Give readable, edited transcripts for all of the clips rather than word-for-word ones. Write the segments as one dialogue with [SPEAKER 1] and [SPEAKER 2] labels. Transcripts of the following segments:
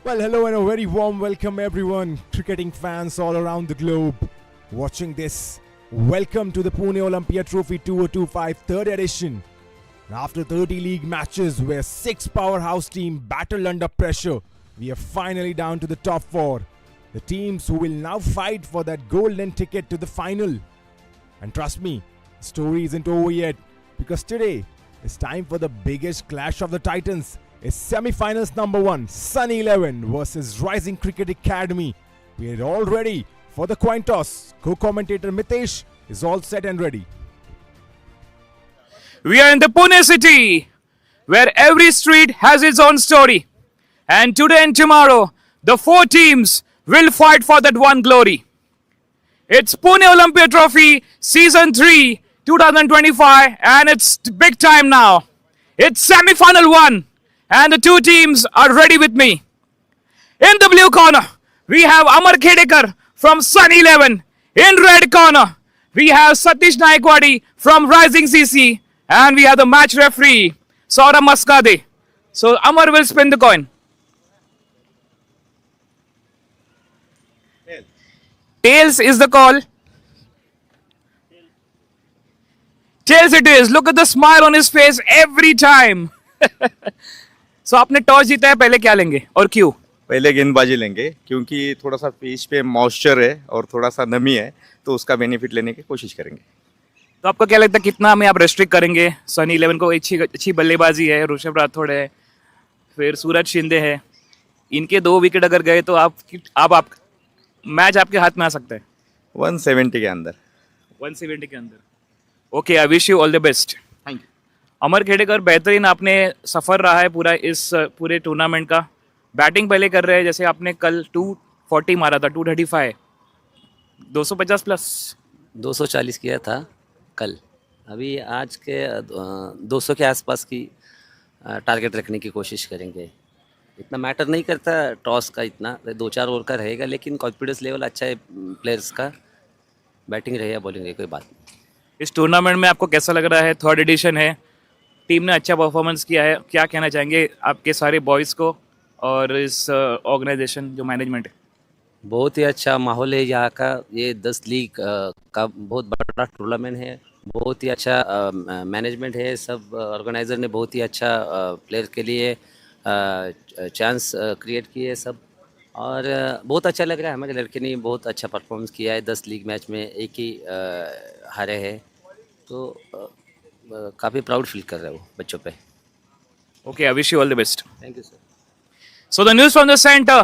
[SPEAKER 1] Well, hello and a very warm welcome, everyone, cricketing fans all around the globe watching this. Welcome to the Pune Olympia Trophy 2025 third edition. After 30 league matches where 6 powerhouse teams battled under pressure, we are finally down to the top 4. The teams who will now fight for that golden ticket to the final. And trust me, the story isn't over yet, because today it's time for the biggest clash of the titans. It's semi-finals number 1, Sun 11 versus Rising Cricket Academy. We are all ready for the coin toss. Co-commentator Mitesh is all set and ready.
[SPEAKER 2] We are in the Pune city, where every street has its own story. And today and tomorrow, the 4 teams will fight for that one glory. It's Pune Olympia Trophy Season 3, 2025, and it's big time now. It's semi-final 1, and the 2 teams are ready with me. In the blue corner, we have Amar Khedekar from Sun 11. In red corner, we have Satish Naikwadi from Rising CC. And we have the match referee, Saurabh Maskade. So Amar will spin the coin. Tails is the call. Tails it is. Look at the smile on his face every time. So आपने toss जीता है, पहले क्या लेंगे और क्यों?
[SPEAKER 3] पहले गेंदबाजी लेंगे क्योंकि थोड़ा सा पिच पे मॉइस्चर है और थोड़ा सा नमी है, तो उसका बेनिफिट लेने की कोशिश करेंगे.
[SPEAKER 2] तो आपको क्या लगता है कितना हमें आप रेस्ट्रिक्ट करेंगे? सन 11 को अच्छी बल्लेबाजी है, ऋषभ राठौड़ है, फिर सूरज शिंदे है. इनके 2 विकेट अगर गए तो आप मैच आपके हाथ में आ सकता है.
[SPEAKER 3] 170 के अंदर.
[SPEAKER 2] 170 के अंदर. Okay, I wish you all the best. Thank you. Amar Khedekar, बेहतरीन आपने सफर रहा है पूरा इस पूरे टूर्नामेंट का. बैटिंग पहले कर रहे हैं, जैसे आपने कल 240 मारा था, 235, 250 प्लस
[SPEAKER 4] 240 किया था कल. अभी आज के 200 के आसपास की टारगेट रखने की कोशिश करेंगे. इतना मैटर नहीं करता टॉस का, इतना 2-4 ओवर का रहेगा, लेकिन कॉन्फिडेंस लेवल अच्छा है प्लेयर्स का. बैटिंग रहे या बॉलिंग रहे, कोई बात नहीं.
[SPEAKER 2] इस टूर्नामेंट में आपको कैसा लग रहा है? थर्ड एडिशन है, टीम ने अच्छा परफॉर्मेंस किया है. क्या कहना चाहेंगे आपके सारे बॉयज़ को और इस ऑर्गेनाइजेशन जो मैनेजमेंट है?
[SPEAKER 4] बहुत ही अच्छा माहौल है यहाँ का. ये 10 लीग का बहुत बड़ा टूर्नामेंट है. बहुत ही अच्छा मैनेजमेंट है. सब ऑर्गेनाइज़र ने बहुत ही अच्छा प्लेयर के लिए चांस क्रिएट किए सब. और बहुत अच्छा लग रहा है. हमारे लड़के ने बहुत अच्छा परफॉर्मेंस किया है. 10 लीग मैच में एक ही हारे हैं, तो काफ़ी प्राउड फील कर रहे हो बच्चों पे.
[SPEAKER 2] Okay, I wish you all the best.
[SPEAKER 4] Thank you sir.
[SPEAKER 2] So the news from the center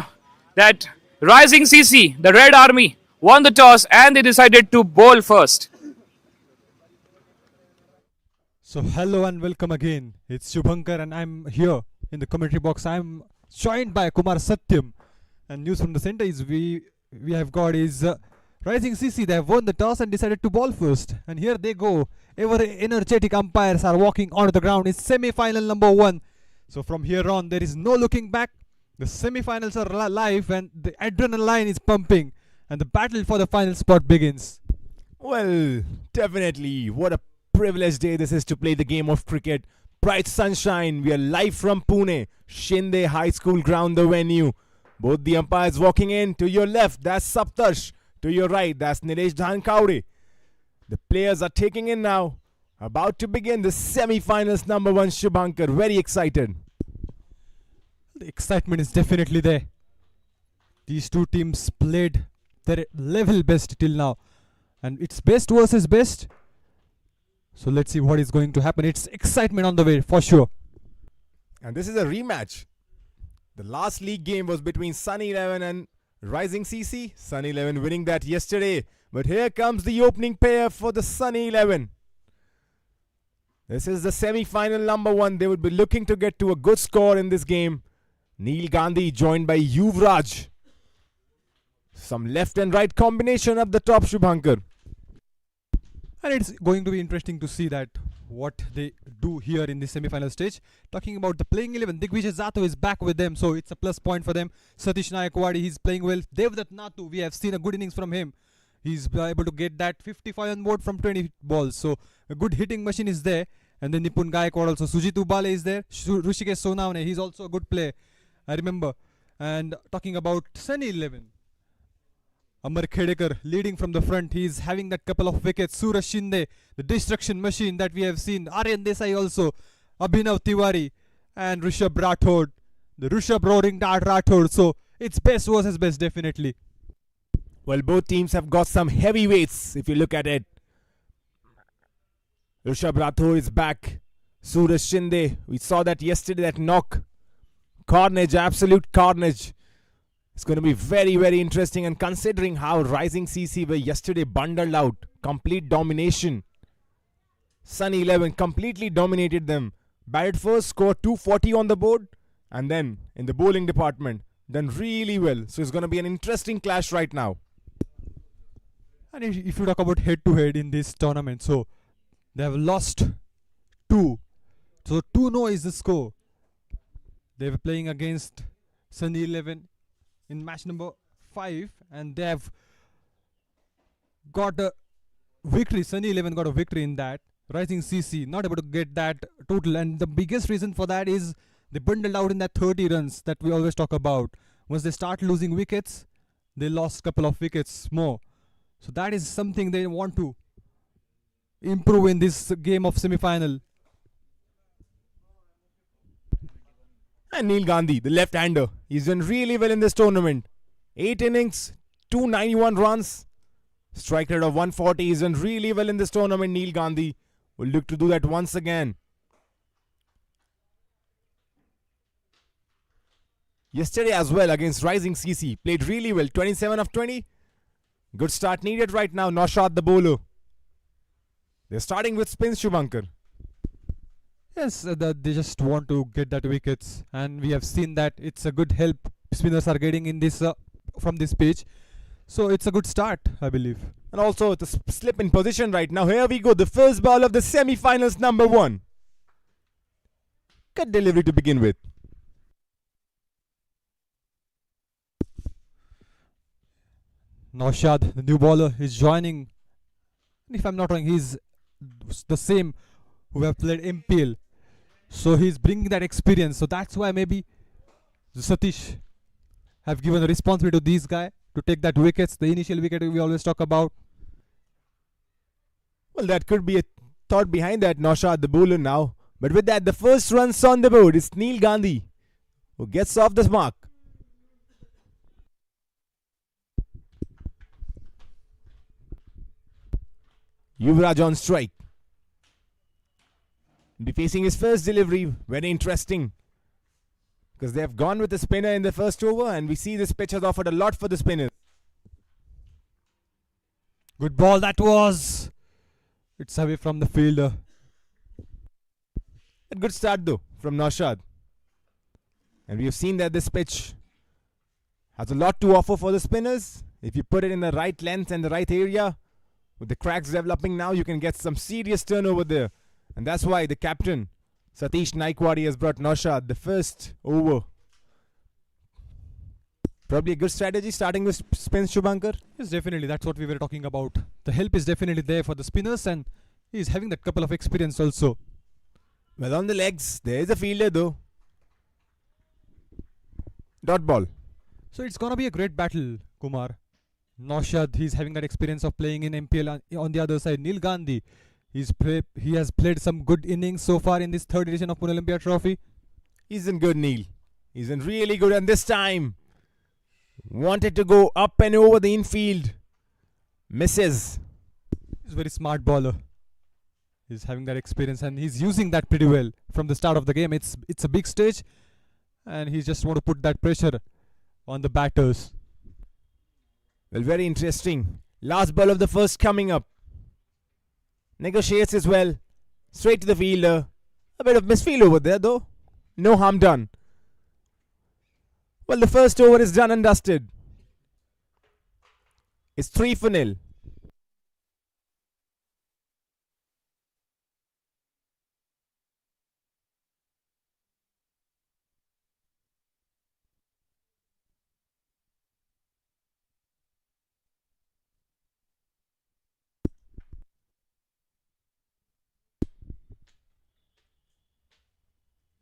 [SPEAKER 2] that Rising CC, the Red Army, won the toss and they decided to bowl first.
[SPEAKER 1] So hello and welcome again. It's Shubhankar and I'm here in the commentary box. I'm joined by Kumar Satyam. And news from the center is we have got is Rising CC. They have won the toss and decided to bowl first. And here they go. Ever energetic umpires are walking onto the ground. It's semi-final number 1. So from here on, there is no looking back. The semi-finals are live and the adrenaline is pumping. And the battle for the final spot begins. Well, definitely. What a privileged day this is to play the game of cricket. Bright sunshine. We are live from Pune. Shindai High School ground, the venue. Both the umpires walking in. To your left, that's Saptarsh. To your right, that's Nilesh Dhankaude. The players are taking in now. About to begin the semi-finals number 1, Shubhankar. Very excited. The excitement is definitely there. These 2 teams played their level best till now. And it's best versus best. So let's see what is going to happen. It's excitement on the way, for sure. And this is a rematch. The last league game was between Sun 11 and Rising CC. Sun 11 winning that yesterday. But here comes the opening pair for the Sun 11. This is the semi-final number 1. They would be looking to get to a good score in this game. Neil Gandhi joined by Yuvraj. Some left and right combination up the top, Shubhankar. And it's going to be interesting to see that what they do here in the semi-final stage. Talking about the playing 11, Digvijay Zato is back with them, so it's a plus point for them. Satish Naikwadi, he's playing well. Devdutt Nathu, we have seen a good innings from him. He's able to get that 55 on board from 20 balls. So a good hitting machine is there. And then Nipun Gaikwad also. Sujit Ubale is there. Rishikesh Sonawne, he's also a good player. I remember And talking about Sunny 11, Amar Khedekar leading from the front. He's having that couple of wickets. Suraj Shindai, the destruction machine that we have seen. Aryan Desai also. Abhinav Tiwari and Rishabh Rathod. The Rishabh roaring dart Rathod. So it's best versus best, definitely.
[SPEAKER 5] Well, both teams have got some heavyweights if you look at it. Rishabh Rathod is back. Suraj Shinde, we saw that yesterday, that knock. Carnage, absolute carnage. It's going to be very, very interesting. And considering how Rising CC were yesterday bundled out, complete domination. Sunny 11 completely dominated them. Batted first, scored 240 on the board. And then in the bowling department, done really well. So it's going to be an interesting clash right now.
[SPEAKER 1] And if you talk about head-to-head in this tournament, so they have lost 2. So 2-0 is the score. They were playing against Sunny 11 in match number 5, and they have got a victory. Sunny 11 got a victory in that. Rising CC not able to get that total, and the biggest reason for that is they bundled out in that 30 runs that we always talk about. Once they start losing wickets, they lost a couple of wickets more. So that is something they want to improve in this game of semi-final.
[SPEAKER 5] And Neil Gandhi, the left-hander, he's done really well in this tournament. 8 innings, 291 runs, strike rate of 140. He's done really well in this tournament. Neil Gandhi will look to do that once again. Yesterday as well against Rising CC, played really well. 27 of 20. Good start needed right now. Naushad the bowler. They're starting with spins, Shubhankar.
[SPEAKER 1] Yes, they just want to get that wickets, and we have seen that it's a good help spinners are getting in this from this pitch. So it's a good start, I believe.
[SPEAKER 5] And also it's a slip in position right now. Here we go, the first ball of the semi-finals, number 1. Good delivery to begin with.
[SPEAKER 1] Naushad, the new bowler, is joining. If I'm not wrong, he's the same who have played MPL. So he's bringing that experience. So that's why maybe Satish have given a responsibility to these guys to take that wickets, the initial wicket we always talk about.
[SPEAKER 5] Well, that could be a thought behind that, Naushad the bowler now. But with that, the first runs on the board is Neil Gandhi, who gets off the mark. Yuvraj on strike. Be facing his first delivery. Very interesting, because they have gone with the spinner in the first over, and we see this pitch has offered a lot for the spinners.
[SPEAKER 1] Good ball that was. It's away from the fielder.
[SPEAKER 5] A good start though from Naushad. And we have seen that this pitch has a lot to offer for the spinners. If you put it in the right length and the right area, with the cracks developing now, you can get some serious turnover there. And that's why the captain, Satish Naikwadi, has brought Naushad the first over. Probably a good strategy starting with spins, Shubhankar.
[SPEAKER 1] Yes, definitely. That's what we were talking about. The help is definitely there for the spinners, and he's having that couple of experience also.
[SPEAKER 5] Well, on the legs, there is a fielder though. Dot ball.
[SPEAKER 1] So it's gonna be a great battle, Kumar. Naushad, he's having that experience of playing in MPL. On the other side, Neil Gandhi, he has played some good innings so far in this third edition of Olympia Trophy.
[SPEAKER 5] He's in good, Neil. He's in really good, and this time wanted to go up and over the infield. Misses.
[SPEAKER 1] He's a very smart bowler. He's having that experience, and he's using that pretty well from the start of the game. It's a big stage, and he just want to put that pressure on the batters.
[SPEAKER 5] Well, very interesting. Last ball of the first coming up. Negotiates as well. Straight to the fielder. A bit of misfield over there though. No harm done. Well, the first over is done and dusted. It's 3-0.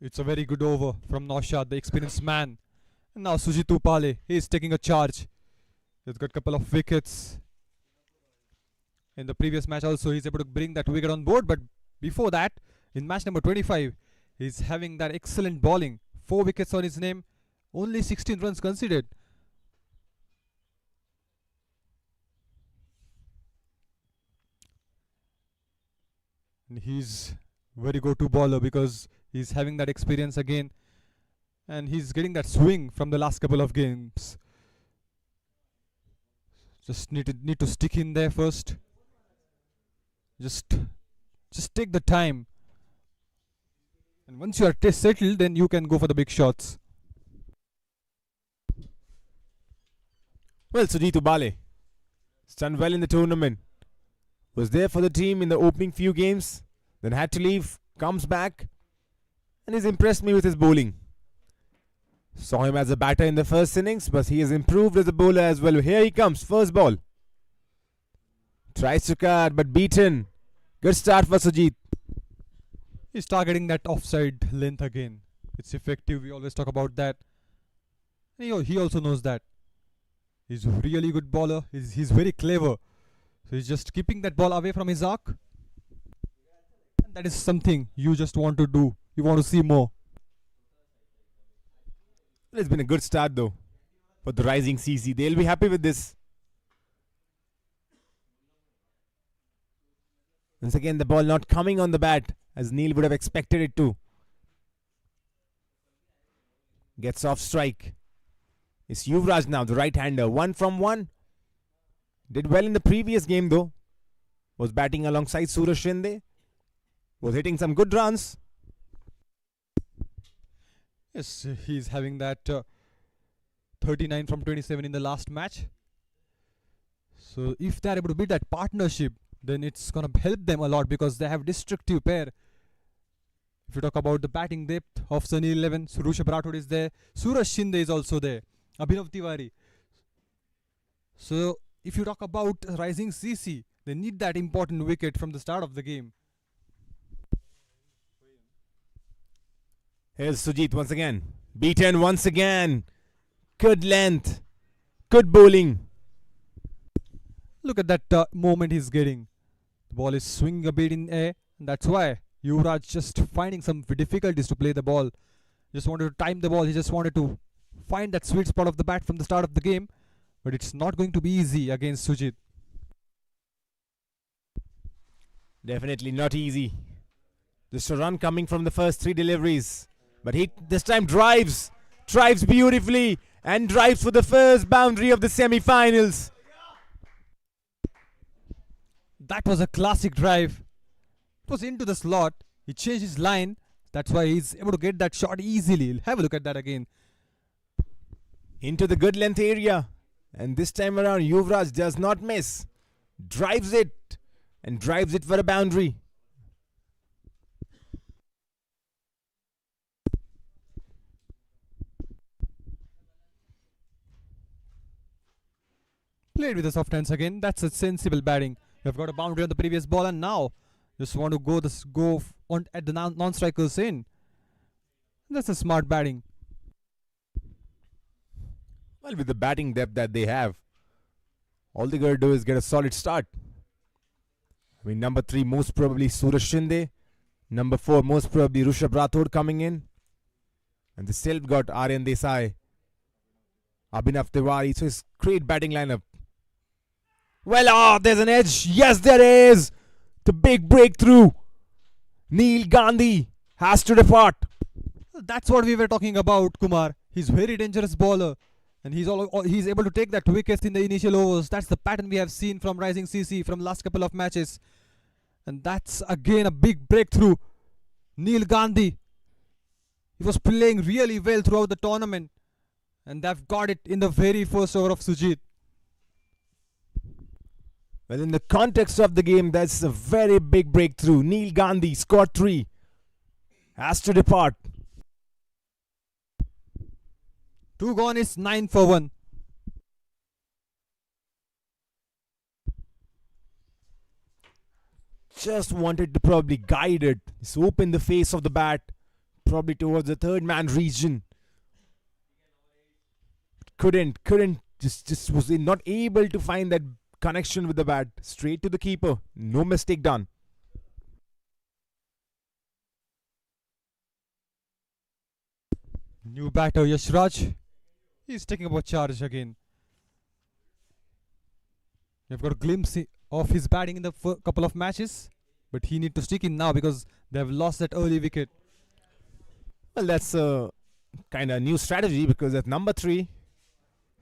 [SPEAKER 1] It's a very good over from Naushad, the experienced man. And now Sujit Upale, he is taking a charge. He's got a couple of wickets. In the previous match also, he's able to bring that wicket on board. But before that, in match number 25, he's having that excellent bowling. 4 wickets on his name, only 16 runs conceded. And he's very go-to bowler because he's having that experience again. And he's getting that swing from the last couple of games. Just need to stick in there first. Just take the time. And once you are settled, then you can go for the big shots.
[SPEAKER 5] Well, Sujit Ubale has done well in the tournament. Was there for the team in the opening few games, then had to leave, comes back, and he's impressed me with his bowling. Saw him as a batter in the first innings, but he has improved as a bowler as well. Here he comes, first ball. Tries to cut, but beaten. Good start for Sujit.
[SPEAKER 1] He's targeting that offside length again. It's effective. We always talk about that. He also knows that. He's a really good bowler. He's very clever. So he's just keeping that ball away from his arc. And that is something you just want to do. You want to see more.
[SPEAKER 5] It's been a good start though for the rising CC. They'll be happy with this. Once again, the ball not coming on the bat as Neil would have expected it to. Gets off strike. It's Yuvraj now, the right-hander. 1 from 1. Did well in the previous game though. Was batting alongside Suraj Shindai. Was hitting some good runs.
[SPEAKER 1] Yes, he's having that 39 from 27 in the last match. So if they're able to beat that partnership, then it's going to help them a lot because they have destructive pair. If you talk about the batting depth of Sunny 11, Rushabh Rathod is there. Suraj Shindai is also there. Abhinav Tiwari. So if you talk about rising CC, they need that important wicket from the start of the game.
[SPEAKER 5] Here's Sujit once again. Beaten once again. Good length. Good bowling.
[SPEAKER 1] Look at that moment he's getting. The ball is swinging a bit in air. And that's why Yuvraj just finding some difficulties to play the ball. Just wanted to time the ball. He just wanted to find that sweet spot of the bat from the start of the game. But it's not going to be easy against Sujit.
[SPEAKER 5] Definitely not easy. Just a run coming from the first 3 deliveries. But he this time drives beautifully and drives for the first boundary of the semi-finals.
[SPEAKER 1] That was a classic drive. It was into the slot. He changed his line. That's why he's able to get that shot easily. Have a look at that again.
[SPEAKER 5] Into the good length area. And this time around, Yuvraj does not miss. Drives it. And drives it for a boundary.
[SPEAKER 1] Played with the soft hands again. That's a sensible batting. You've got a boundary on the previous ball and now just want to go on at the non-strikers in. That's a smart batting.
[SPEAKER 5] Well, with the batting depth that they have, all they gotta do is get a solid start. I mean, number 3 most probably Suraj Shindai. Number 4 most probably Rushabh Rathod coming in. And they still got Aryan Desai, Abhinav Tiwari. So it's great batting lineup. Well, there's an edge. Yes, there is. The big breakthrough. Neil Gandhi has to depart.
[SPEAKER 1] That's what we were talking about, Kumar. He's very dangerous bowler. And he's able to take that wickets in the initial overs. That's the pattern we have seen from Rising CC from last couple of matches. And that's again a big breakthrough. Neil Gandhi. He was playing really well throughout the tournament. And they've got it in the very first over of Sujit.
[SPEAKER 5] Well, in the context of the game, that's a very big breakthrough. Neil Gandhi scored 3. Has to depart.
[SPEAKER 1] 2 gone is 9 for 1.
[SPEAKER 5] Just wanted to probably guide it. Just open the face of the bat. Probably towards the third man region. couldn't, just was not able to find that connection with the bat. Straight to the keeper. No mistake done.
[SPEAKER 1] New batter Yashraj. He's taking up a charge again. You've got a glimpse of his batting in the couple of matches, but he need to stick in now because they have lost that early wicket.
[SPEAKER 5] Well, that's a kind of new strategy because at number 3,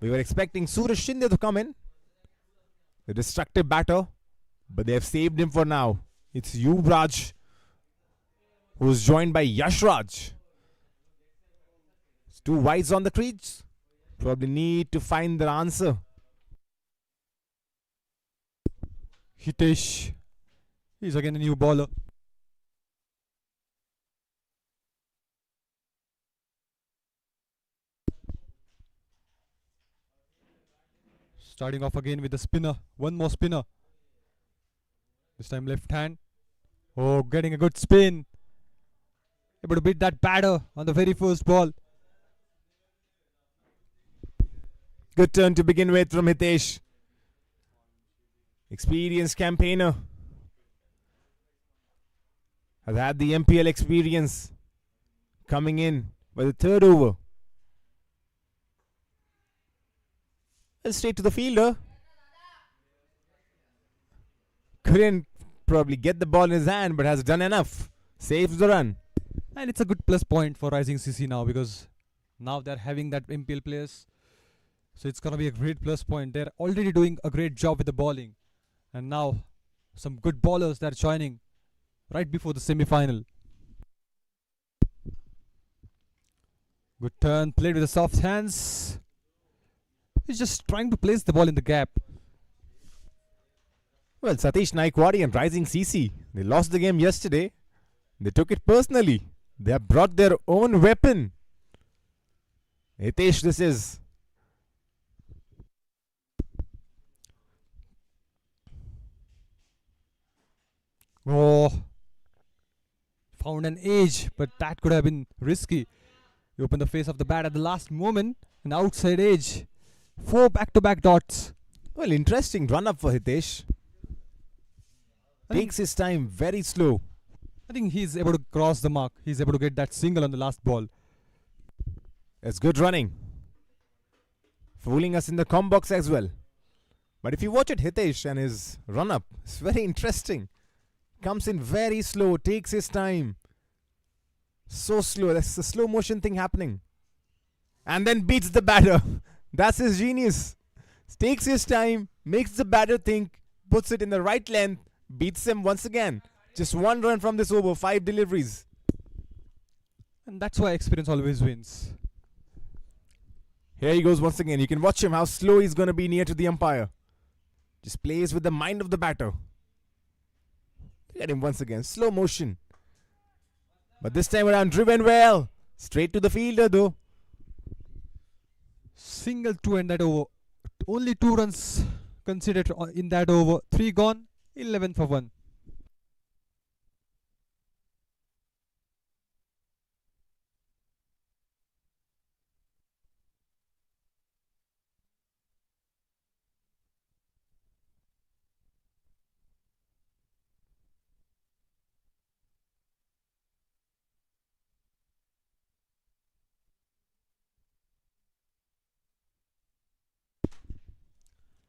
[SPEAKER 5] we were expecting Suraj Shindai to come in, the destructive batter, but they have saved him for now. It's Yuvraj, who's joined by Yashraj. It's 2 wides on the crease. Probably need to find the answer.
[SPEAKER 1] Hitesh. He's again a new bowler. Starting off again with the spinner. One more spinner. This time left hand. Oh, getting a good spin. Able to beat that batter on the very first ball.
[SPEAKER 5] Good turn to begin with from Hitesh. Experienced campaigner. Has had the MPL experience. Coming in by the 3rd over. And straight to the fielder. Couldn't probably get the ball in his hand, but has done enough. Saves the run.
[SPEAKER 1] And it's a good plus point for Rising CC now because now they're having that MPL players. So it's going to be a great plus point. They're already doing a great job with the bowling. And now some good bowlers they're joining right before the semi-final. Good turn, played with the soft hands. He's just trying to place the ball in the gap.
[SPEAKER 5] Well, Satish Naikwadi and Rising CC, they lost the game yesterday. They took it personally. They have brought their own weapon. Hitesh, this is.
[SPEAKER 1] Oh, found an edge, but that could have been risky. You open the face of the bat at the last moment, an outside edge. 4 back-to-back dots.
[SPEAKER 5] Well, interesting run up for Hitesh. Takes his time, very slow.
[SPEAKER 1] I think he's able to cross the mark. He's able to get that single on the last ball.
[SPEAKER 5] It's good running. Fooling us in the com box as well. But if you watch it, Hitesh and his run up, it's very interesting. Comes in very slow, takes his time. So slow, that's a slow motion thing happening. And then beats the batter. That's his genius. Takes his time, makes the batter think, puts it in the right length, beats him once again. Just 1 run from this over, 5 deliveries.
[SPEAKER 1] And that's why experience always wins.
[SPEAKER 5] Here he goes once again. You can watch him how slow he's going to be near to the umpire. Just plays with the mind of the batter. Look at him once again. Slow motion. But this time around, driven well. Straight to the fielder though.
[SPEAKER 1] Single 2 in that over. Only 2 runs considered in that over. 3 gone. 11 for 1.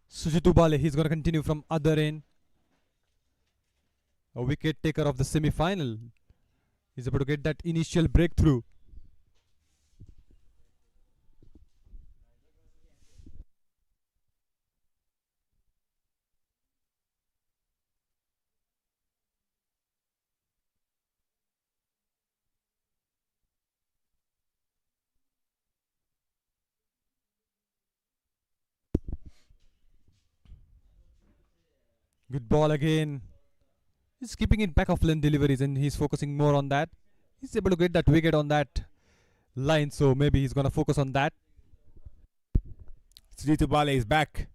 [SPEAKER 1] Sujitu Bale, he's going to continue from other end. A wicket taker of the semi-final. He's able to get that initial breakthrough. Good ball again. He's keeping it back off lane deliveries and he's focusing more on that. He's able to get that wicket on that line, so maybe he's going to focus on that.
[SPEAKER 5] Sujitu Bale is back.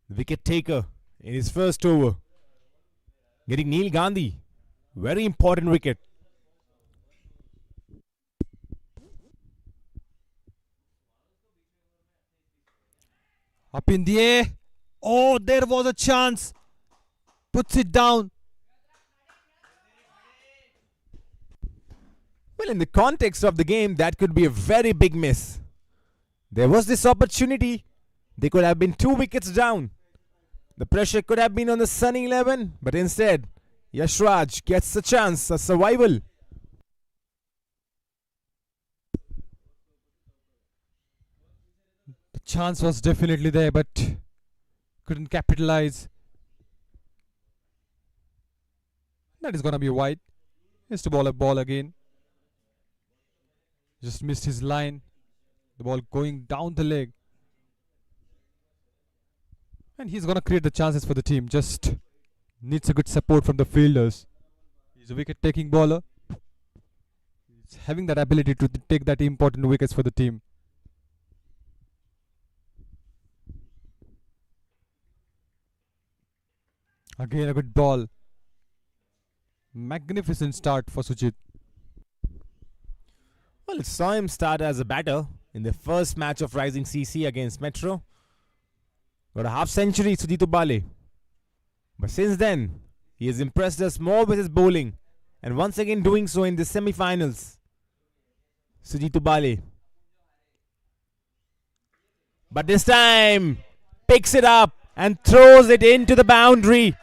[SPEAKER 5] Wicket taker in his first over. Getting Neil Gandhi. Very important wicket.
[SPEAKER 1] Up in the air. Oh, there was a chance. Puts it down.
[SPEAKER 5] Well, in the context of the game, that could be a very big miss. There was this opportunity. They could have been 2 wickets down. The pressure could have been on the Sunny 11, but instead, Yashraj gets a chance, a survival.
[SPEAKER 1] The chance was definitely there, but couldn't capitalize. That is gonna be wide. He has to bowl a ball again. Just missed his line. The ball going down the leg. And he's gonna create the chances for the team. Just needs a good support from the fielders. He's a wicket taking bowler. He's having that ability to take that important wickets for the team. Again a good ball. Magnificent start for Sujit.
[SPEAKER 5] Well, it saw him start as a batter in the first match of Rising CC against Metro. Got a half century, Sujit Ubale. But since then, he has impressed us more with his bowling, and once again doing so in the semi-finals. Sujit Ubale. But this time, picks it up and throws it into the boundary.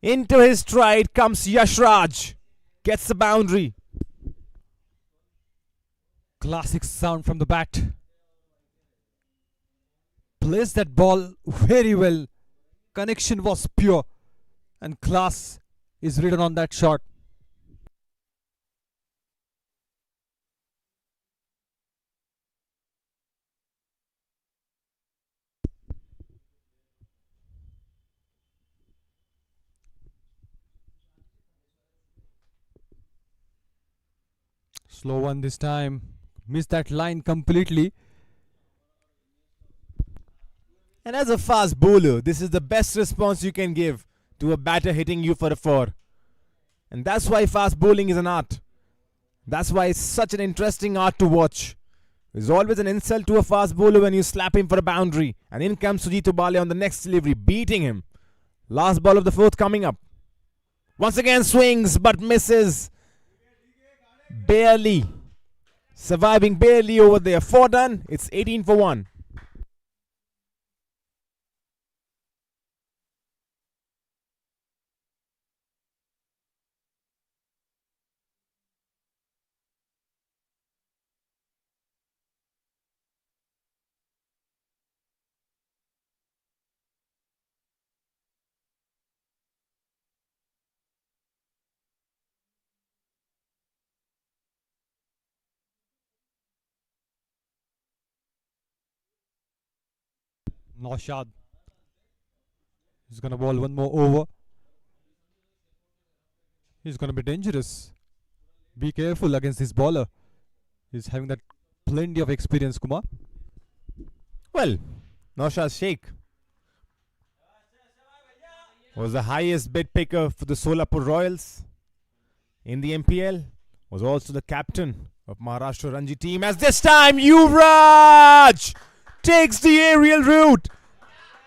[SPEAKER 5] Into his stride comes Yashraj. Gets the boundary.
[SPEAKER 1] Classic sound from the bat. Placed that ball very well. Connection was pure. And class is written on that shot. Slow one this time. Missed that line completely.
[SPEAKER 5] And as a fast bowler, this is the best response you can give to a batter hitting you for a 4. And that's why fast bowling is an art. That's why it's such an interesting art to watch. There's always an insult to a fast bowler when you slap him for a boundary. And in comes Sujit Ubale on the next delivery, beating him. Last ball of the 4th coming up. Once again swings but misses. Barely. Surviving barely over there. 4 done. It's 18 for 1.
[SPEAKER 1] Naushad. He's gonna bowl one more over. He's gonna be dangerous. Be careful against this bowler. He's having that plenty of experience, Kumar.
[SPEAKER 5] Well, Naushad Sheikh was the highest bid picker for the Solapur Royals in the MPL. Was also the captain of Maharashtra Ranji team. As this time, Yuvraj takes the aerial route,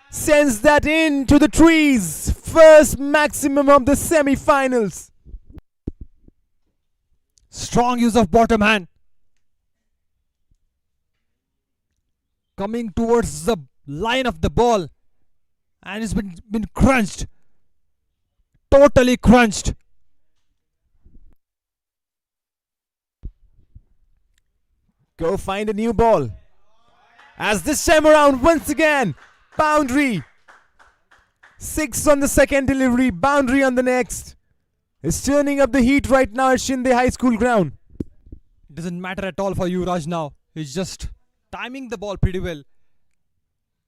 [SPEAKER 5] sends that into the trees. First maximum of the semi-finals.
[SPEAKER 1] Strong use of bottom hand. Coming towards the line of the ball. And it's been crunched. Totally crunched.
[SPEAKER 5] Go find a new ball. As this time around, once again, boundary. 6 on the second delivery, boundary on the next. Is turning up the heat right now at Shinde High School ground.
[SPEAKER 1] It doesn't matter at all for Yuvraj now. He's just timing the ball pretty well.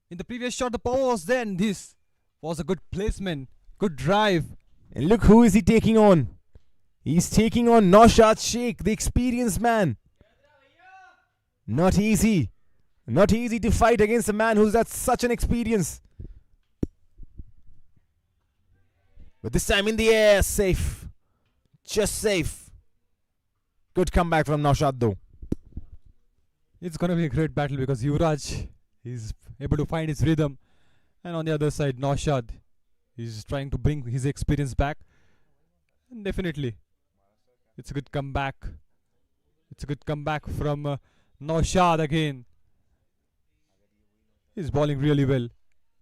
[SPEAKER 1] In the previous shot, the power was there, and this was a good placement, good drive.
[SPEAKER 5] And look who is he taking on. He's taking on Naushad Sheikh, the experienced man. Not easy. Not easy to fight against a man who's at such an experience. But this time in the air, safe. Just safe. Good comeback from Naushad though.
[SPEAKER 1] It's going to be a great battle because Yuvraj He's able to find his rhythm. And on the other side, Naushad, he's trying to bring his experience back. And definitely, it's a good comeback. It's a good comeback from Naushad again. He's bowling really well.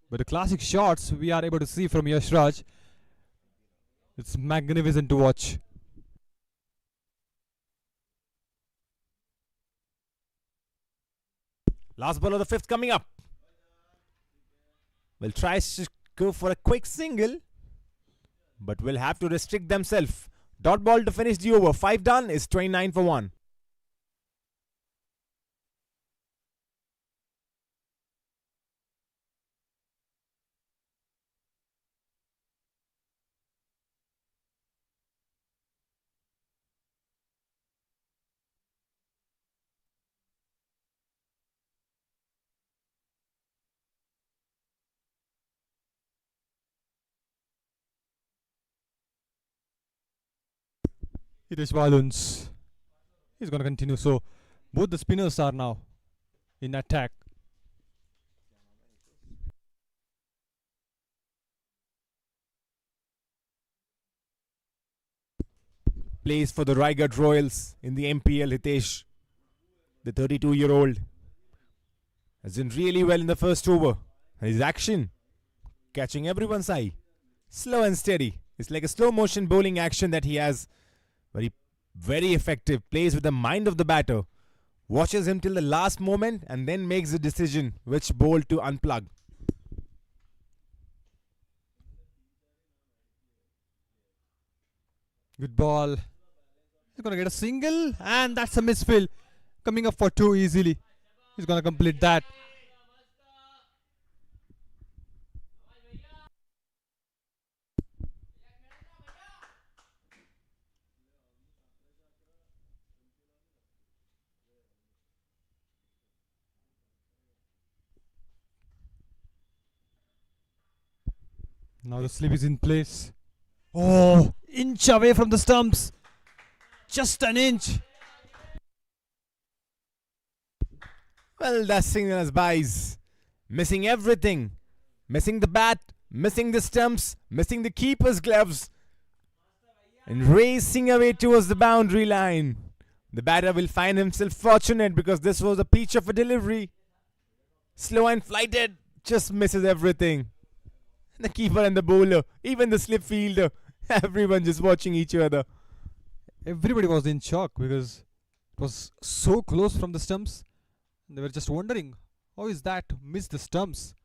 [SPEAKER 1] But the classic shots we are able to see from Yashraj, it's magnificent to watch.
[SPEAKER 5] Last ball of the fifth coming up. Will try to go for a quick single, but will have to restrict themselves. Dot ball to finish the over. 5 done is 29 for 1.
[SPEAKER 1] Hitesh Baluns, he's going to continue. So both the spinners are now in attack.
[SPEAKER 5] Plays for the Raigad Royals in the MPL. Hitesh, the 32-year-old, has done really well in the first over. His action catching everyone's eye. Slow and steady. It's like a slow motion bowling action that he has. Very effective. Plays with the mind of the batter. Watches him till the last moment and then makes the decision which bowl to unplug.
[SPEAKER 1] Good ball. He's going to get a single, and that's a misfill. Coming up for 2 easily. He's going to complete that. Now the slip is in place. Oh, inch away from the stumps. Just an inch.
[SPEAKER 5] Well, that's signal as buys. Missing everything. Missing the bat, missing the stumps, missing the keeper's gloves. And racing away towards the boundary line. The batter will find himself fortunate because this was a peach of a delivery. Slow and flighted, just misses everything. The keeper and the bowler, even the slip fielder, everyone just watching each other.
[SPEAKER 1] Everybody was in shock because it was so close from the stumps. They were just wondering, how is that missed the stumps?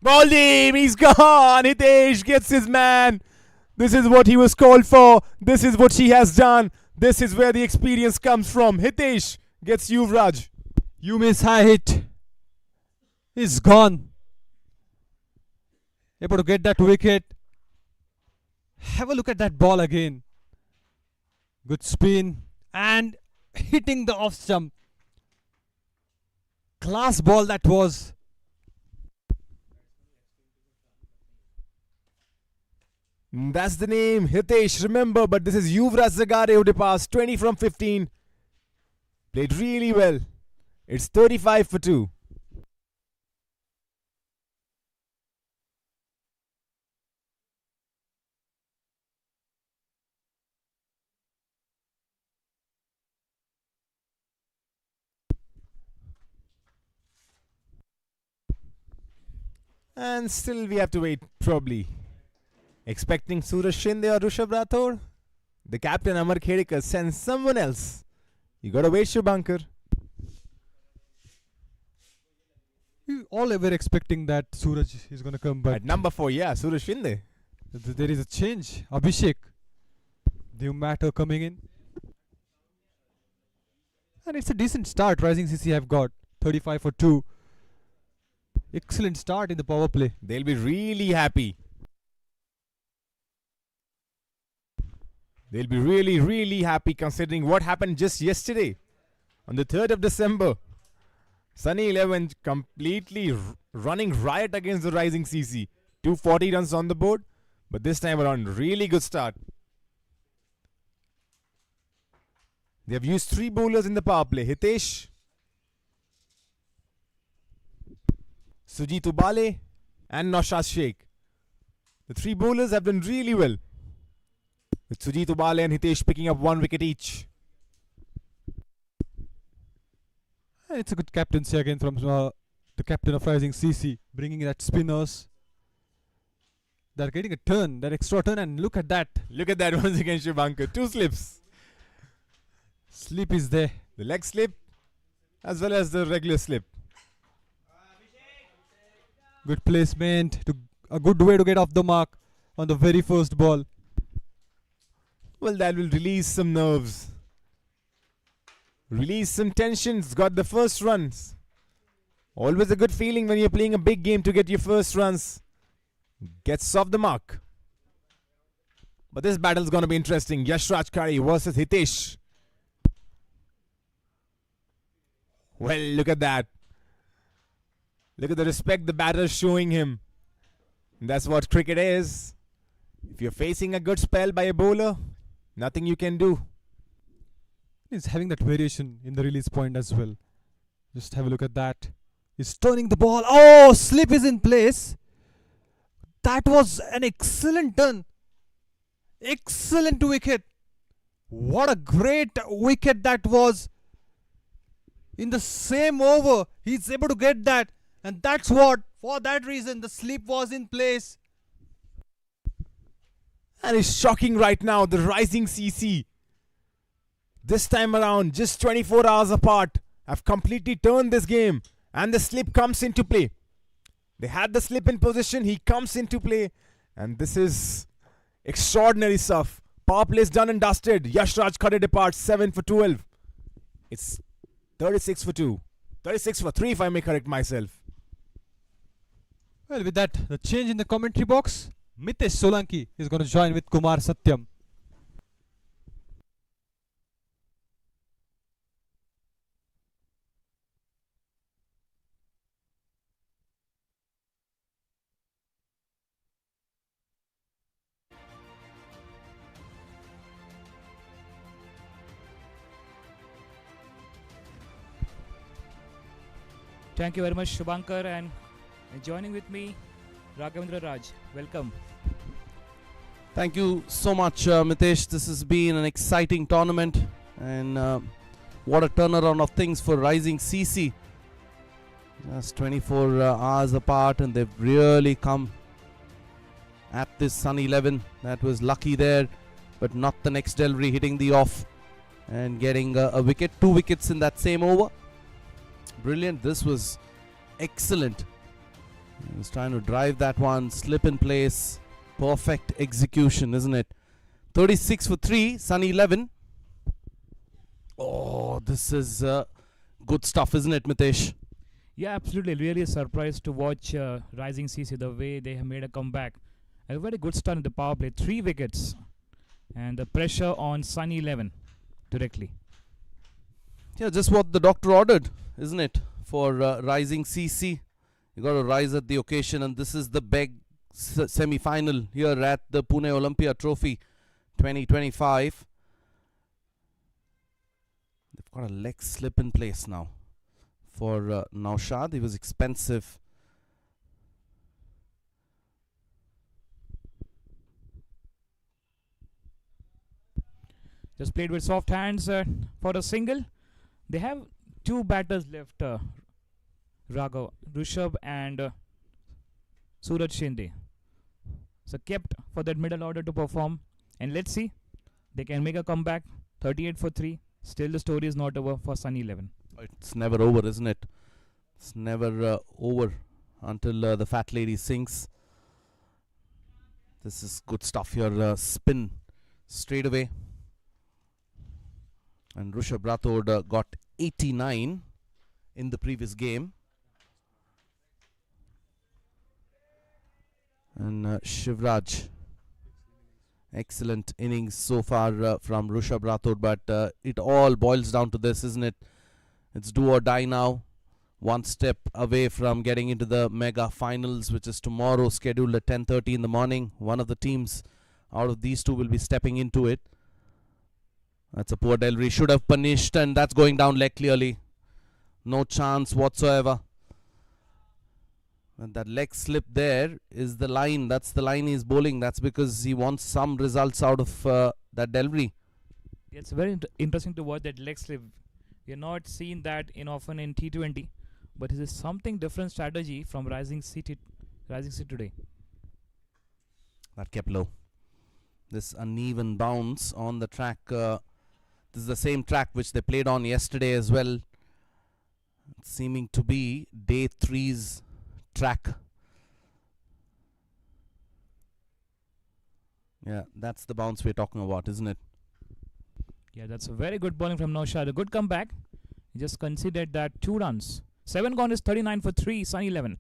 [SPEAKER 5] Ball him, he's gone. Hitesh gets his man. This is what he was called for. This is what he has done. This is where the experience comes from. Hitesh gets Yuvraj.
[SPEAKER 1] You miss high hit. He's gone. Able to get that wicket. Have a look at that ball again. Good spin and hitting the off stump. Class ball that was.
[SPEAKER 5] That's the name, Hitesh. Remember, but this is Yuvraj Zagare who departs 20 from 15. Played really well. It's 35 for 2. And still we have to wait, probably. Expecting Suraj Shindai or Rishabh Rathod? The captain Amar Khedekar sends someone else. You gotta wait, Shubhankar.
[SPEAKER 1] We all were expecting that Suraj is going to come, but
[SPEAKER 5] At number 4, yeah, Suraj Shindai.
[SPEAKER 1] there is a change. Abhishek, new matter coming in. And it's a decent start. Rising CC have got 35 for 2. Excellent start in the power play.
[SPEAKER 5] They'll be really happy. They'll be really, really happy considering what happened just yesterday. On the 3rd of December. Sunny 11 completely running riot against the Rising CC. 240 runs on the board. But this time around, really good start. They have used 3 bowlers in the power play. Hitesh, Sujit Ubale and Naushad Sheikh. The three bowlers have done really well, with Sujit Ubale and Hitesh picking up 1 wicket each.
[SPEAKER 1] And it's a good captaincy again from the captain of Rising CC, bringing that spinners. They're getting a turn, that extra turn, and look at that.
[SPEAKER 5] Look at that once again, Shubhankar. 2 slips.
[SPEAKER 1] Slip is there.
[SPEAKER 5] The leg slip as well as the regular slip.
[SPEAKER 1] Good placement. A good way to get off the mark on the very first ball.
[SPEAKER 5] Well, that will release some nerves. Release some tensions. Got the first runs. Always a good feeling when you're playing a big game to get your first runs. Gets off the mark. But this battle's going to be interesting. Yashraj Kari versus Hitesh. Well, look at that. Look at the respect the batter's showing him. That's what cricket is. If you're facing a good spell by a bowler, nothing you can do.
[SPEAKER 1] He's having that variation in the release point as well. Just have a look at that. He's turning the ball. Oh, slip is in place. That was an excellent turn. Excellent wicket. What a great wicket that was. In the same over, he's able to get that. And that's what, for that reason, the slip was in place.
[SPEAKER 5] And it's shocking right now, the Rising CC. This time around, just 24 hours apart, have completely turned this game. And the slip comes into play. They had the slip in position, he comes into play. And this is extraordinary stuff. Power play is done and dusted. Yashraj Khade departs 7 for 12. It's 36 for 2. 36 for 3 if I may correct myself.
[SPEAKER 1] Well, with that, the change in the commentary box, Mitesh Solanki is going to join with Kumar Satyam.
[SPEAKER 2] Thank you very much, Shubhankar, and joining with me, Raghavendra Raj. Welcome.
[SPEAKER 6] Thank you so much, Mitesh. This has been an exciting tournament, and what a turnaround of things for Rising CC. Just 24 hours apart, and they've really come at this Sun 11. That was lucky there, but not the next delivery, hitting the off and getting a wicket. 2 wickets in that same over. Brilliant. This was excellent. He was trying to drive that one, slip in place. Perfect execution, isn't it? 36 for 3, Sun 11. Oh, this is good stuff, isn't it, Mitesh?
[SPEAKER 2] Yeah, absolutely. Really surprised to watch Rising CC, the way they have made a comeback. A very good start in the power play. 3 wickets. And the pressure on Sun 11 directly.
[SPEAKER 6] Yeah, just what the doctor ordered, isn't it? For Rising CC. You got to rise at the occasion, and this is the big semi-final here at the Pune Olympia Trophy 2025. They've got a leg slip in place now for Naushad. He was expensive.
[SPEAKER 2] Just played with soft hands for a single. They have 2 batters left, Raghav, Rishabh and Suraj Shindai. So kept for that middle order to perform. And let's see, they can make a comeback. 38 for 3. Still the story is not over for Sun 11.
[SPEAKER 6] It's never over, isn't it? It's never over until the fat lady sings. This is good stuff here. Spin straight away. And Rishabh Rathod got 89 in the previous game. And Shivraj, excellent innings so far from Rishabh Rathod, but it all boils down to this, isn't it? It's do or die now. One step away from getting into the mega finals, which is tomorrow, scheduled at 10:30 in the morning. One of the teams out of these two will be stepping into it. That's a poor delivery. Should have punished, and that's going down leg clearly. No chance whatsoever. And that leg slip there is the line. That's the line he's bowling. That's because he wants some results out of that delivery.
[SPEAKER 2] It's very interesting to watch that leg slip. We're not seeing that in often in T20, but this is something different strategy from Rising City today.
[SPEAKER 6] That kept low. This uneven bounce on the track. This is the same track which they played on yesterday as well. Seeming to be day 3's track. Yeah, that's the bounce we're talking about, isn't it?
[SPEAKER 2] Yeah, that's a very good bowling from Naushad. A good comeback. He just considered that 2 runs. 7 gone is 39 for 3, Sunny 11.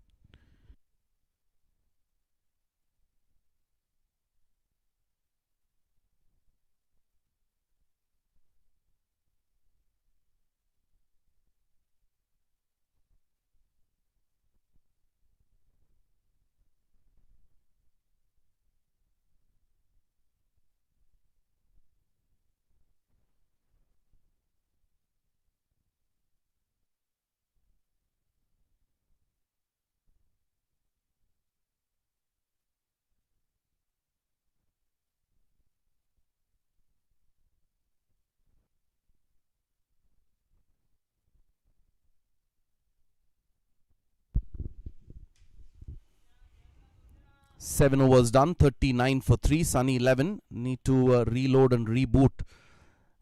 [SPEAKER 6] Seven overs done, 39 for 3, Sunny 11. Need to reload and reboot,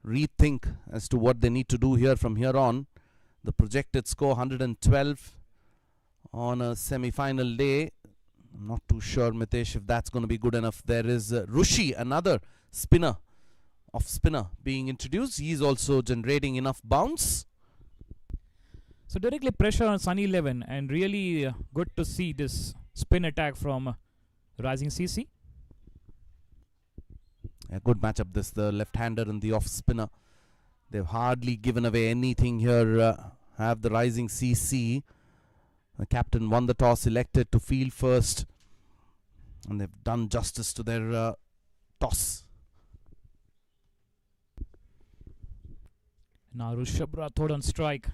[SPEAKER 6] rethink as to what they need to do here from here on. The projected score 112 on a semi-final day. I'm not too sure, Mitesh, if that's going to be good enough. There is Rushi, another spinner, off spinner being introduced. He's also generating enough bounce.
[SPEAKER 2] So directly pressure on Sunny 11, and really good to see this spin attack from Rising CC.
[SPEAKER 6] A good matchup this, the left-hander and the off-spinner. They've hardly given away anything here. Have the Rising CC. The captain won the toss, elected to field first. And they've done justice to their toss.
[SPEAKER 2] Now Rishabh Rathod on strike.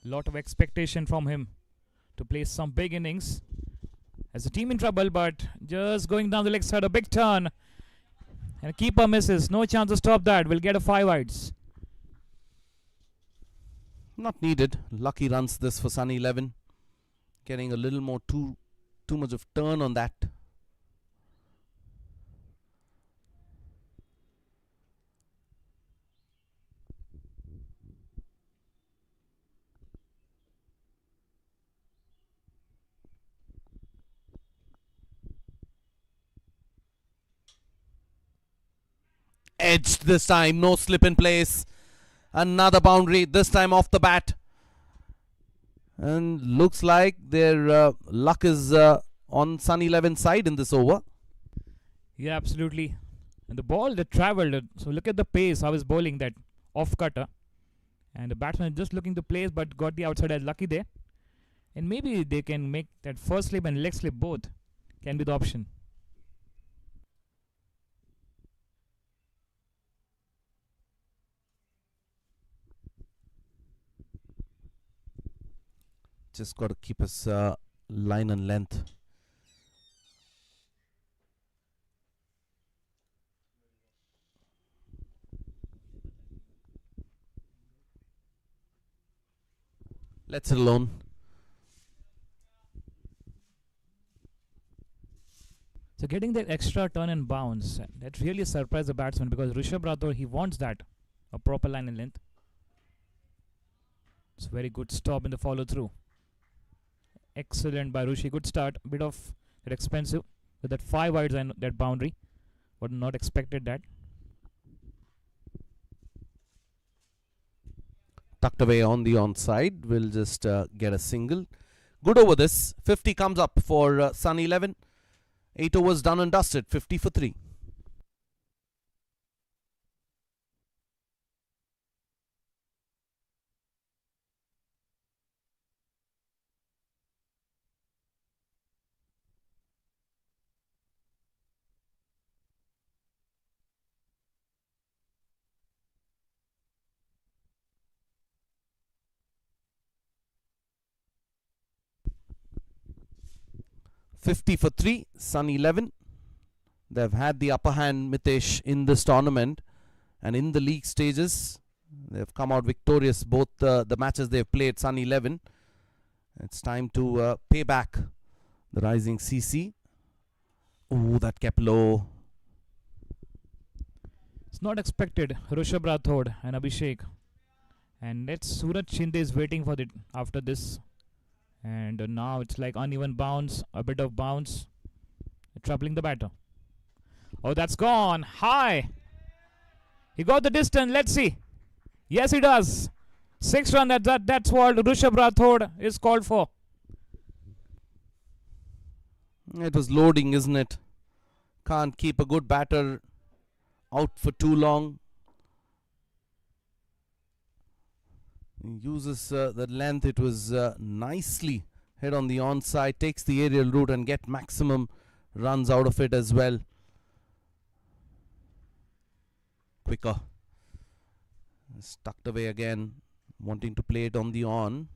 [SPEAKER 2] Lot of expectation from him to play some big innings. As a team in trouble, but just going down the leg side, a big turn. And keeper misses. No chance to stop that. We'll get a 5 wides.
[SPEAKER 6] Not needed. Lucky runs this for Sunny 11. Getting a little more too much of turn on that. Edged this time, no slip in place. Another boundary, this time off the bat. And looks like their luck is on Sunny 11's side in this over.
[SPEAKER 2] Yeah, absolutely. And the ball that travelled. So look at the pace, how he's bowling that off cutter. And the batsman just looking to place, but got the outside as lucky there. And maybe they can make that first slip and leg slip both. Can be the option.
[SPEAKER 6] Just got to keep his line and length. Let's it alone.
[SPEAKER 2] So getting that extra turn and bounce, that really surprised the batsman, because Rishabh Rathod, he wants that, a proper line and length. It's a very good stop in the follow through. Excellent by Rushi. Good start. Bit of that expensive with that 5 wides and that boundary. But not expected that.
[SPEAKER 6] Tucked away on the onside. We'll just get a single. Good over this. 50 comes up for Sun 11. 8 overs done and dusted. 50 for 3. 50 for 3, Sun 11. They've had the upper hand, Mitesh, in this tournament. And in the league stages, they've come out victorious both the matches they've played, Sun 11. It's time to pay back the rising CC. Oh, that kept low.
[SPEAKER 2] It's not expected. Rishabh Rathod and Abhishek. And let's Suraj Shindai is waiting for it after this. And now it's like uneven bounce, a bit of bounce, troubling the batter. Oh, that's gone high. He got the distance. Let's see. Yes, he does. 6 run. That's what Rishabh Rathod is called for.
[SPEAKER 6] It was loading, isn't it? Can't keep a good batter out for too long. He uses the length. It was nicely hit on the onside. Takes the aerial route and get maximum runs out of it as well. Quicker. It's tucked away again, wanting to play it on the on.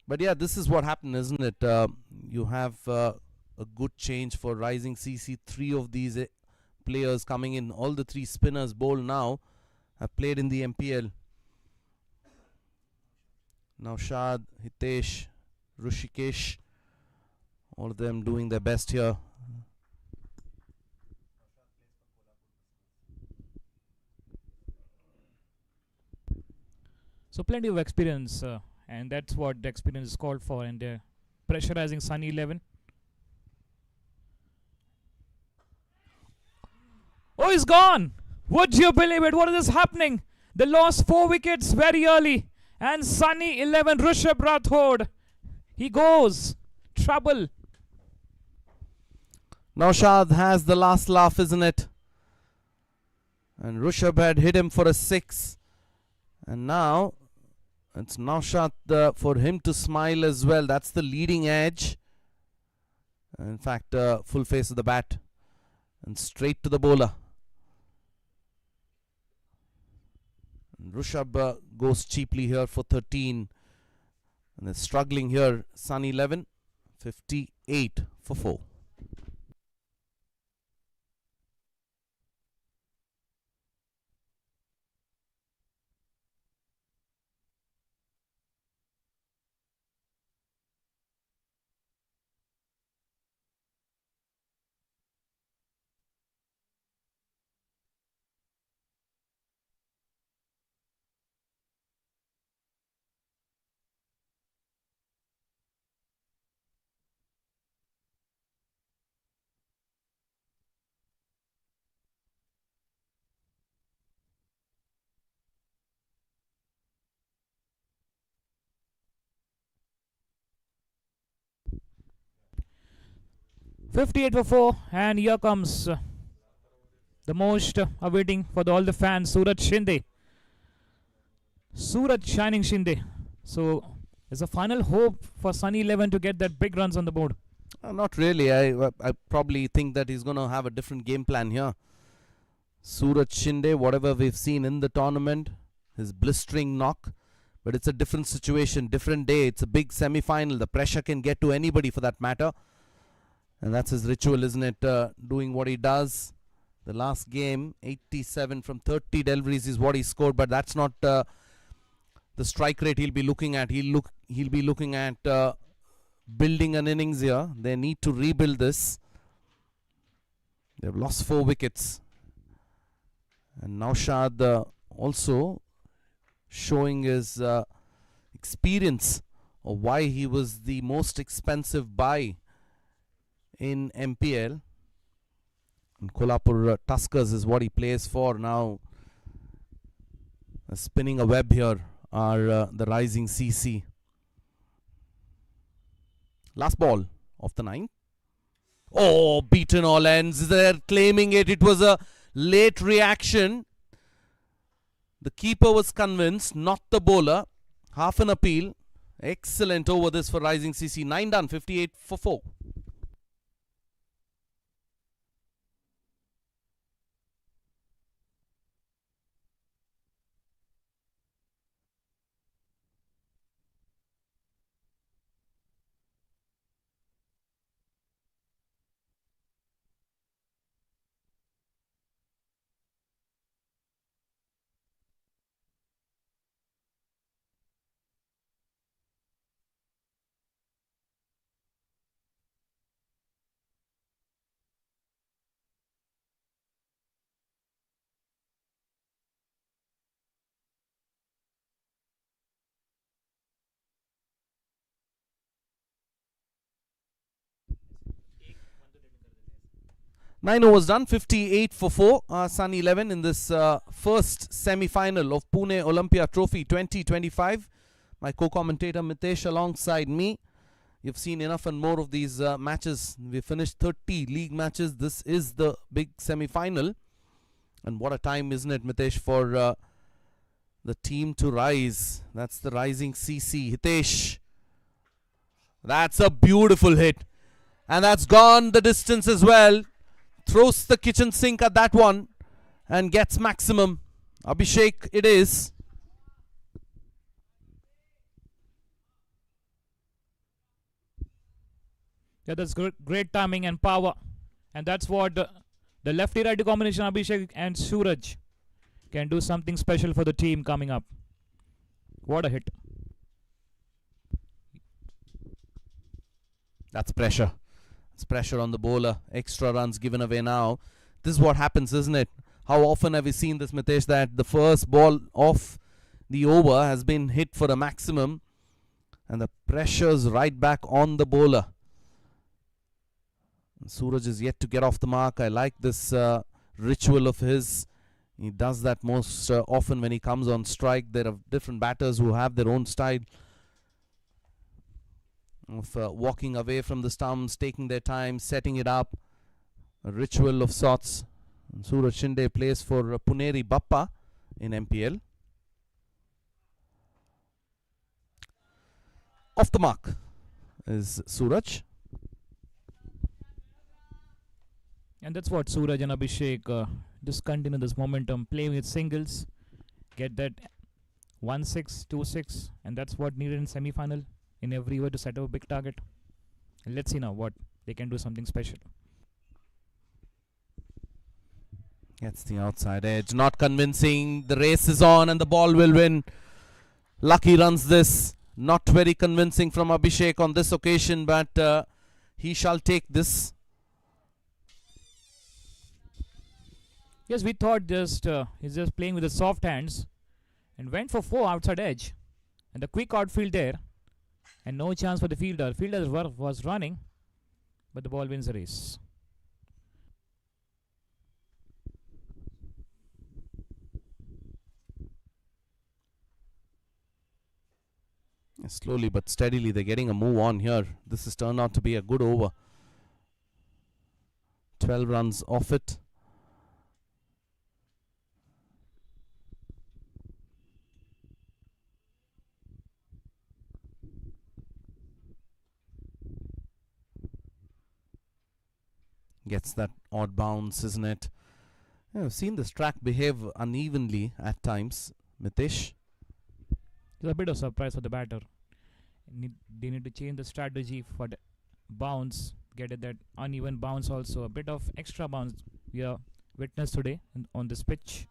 [SPEAKER 6] But yeah, this is what happened, isn't it? You have a good change for rising CC. 3 of these players coming in. All the 3 spinners bowled now have played in the MPL. Naushad, Hitesh, Rushikesh, all of them doing their best here.
[SPEAKER 2] So plenty of experience, and that's what the experience is called for. And pressurizing Sun 11. Oh, he's gone! Would you believe it? What is this happening? They lost 4 wickets very early. And Sunny 11, Rishabh Rathod. He goes. Trouble.
[SPEAKER 6] Naushad has the last laugh, isn't it? And Rishabh had hit him for a 6. And now it's Naushad for him to smile as well. That's the leading edge. In fact, full face of the bat. And straight to the bowler. Rishabh goes cheaply here for 13. And they're struggling here. Sun 11, 58 for 4.
[SPEAKER 2] $58 for 4, and here comes the most awaiting for all the fans, Suraj Shindai. Suraj Shining Shindai. So, there's a final hope for Sunny 11 to get that big runs on the board.
[SPEAKER 6] Not really. I probably think that he's going to have a different game plan here. Suraj Shindai, whatever we've seen in the tournament, his blistering knock. But it's a different situation, different day. It's a big semi-final. The pressure can get to anybody for that matter. And that's his ritual, isn't it? Doing what he does. The last game, 87 from 30 deliveries is what he scored. But that's not the strike rate he'll be looking at. He'll be looking at building an innings here. They need to rebuild this. They've lost 4 wickets. And Naushad also showing his experience of why he was the most expensive buy in MPL. And Kolhapur Tuskers is what he plays for now. Spinning a web here are the rising CC. Last ball of the 9th. Oh, beaten all ends. They're claiming it. It was a late reaction. The keeper was convinced, not the bowler. Half an appeal. Excellent over this for rising CC. 9 done, 58 for 4. 9 overs done, 58 for 4. Sun 11 in this first semi-final of Pune Olympia Trophy 2025. My co-commentator Mitesh alongside me. You've seen enough and more of these matches. We finished 30 league matches. This is the big semi-final. And what a time, isn't it, Mitesh, for the team to rise. That's the rising CC. Hitesh. That's a beautiful hit. And that's gone the distance as well. Throws the kitchen sink at that one and gets maximum. Abhishek it is.
[SPEAKER 2] Yeah, that's great timing and power. And that's what the lefty-righty combination, Abhishek and Suraj, can do something special for the team coming up. What a hit.
[SPEAKER 6] That's pressure. It's pressure on the bowler. Extra runs given away now. This is what happens, isn't it? How often have we seen this, Mitesh, that the first ball of the over has been hit for a maximum and the pressure's right back on the bowler. Suraj is yet to get off the mark. I like this ritual of his. He does that most often when he comes on strike. There are different batters who have their own style of walking away from the stumps, taking their time, setting it up. A ritual of sorts. And Suraj Shindai plays for Puneri Bappa in MPL. Off the mark is Suraj.
[SPEAKER 2] And that's what Suraj and Abhishek just continue this momentum, play with singles, get that 1-6, 2-6, and that's what needed in semi-final in every over to set up a big target. And let's see now what they can do, something special.
[SPEAKER 6] Gets the outside edge, not convincing. The race is on and the ball will win. Lucky runs this. Not very convincing from Abhishek on this occasion, but he shall take this.
[SPEAKER 2] Yes, we thought he's just playing with the soft hands and went for 4 outside edge. And the quick outfield there. And no chance for the fielder. Fielder was running, but the ball wins the race.
[SPEAKER 6] Slowly but steadily they're getting a move on here. This has turned out to be a good over. 12 runs off it. Gets that odd bounce, isn't it? Yeah, I've seen this track behave unevenly at times. Mitesh.
[SPEAKER 2] It's a bit of surprise for the batter. They need to change the strategy for the bounce, get that uneven bounce also. A bit of extra bounce we have witnessed today on this pitch.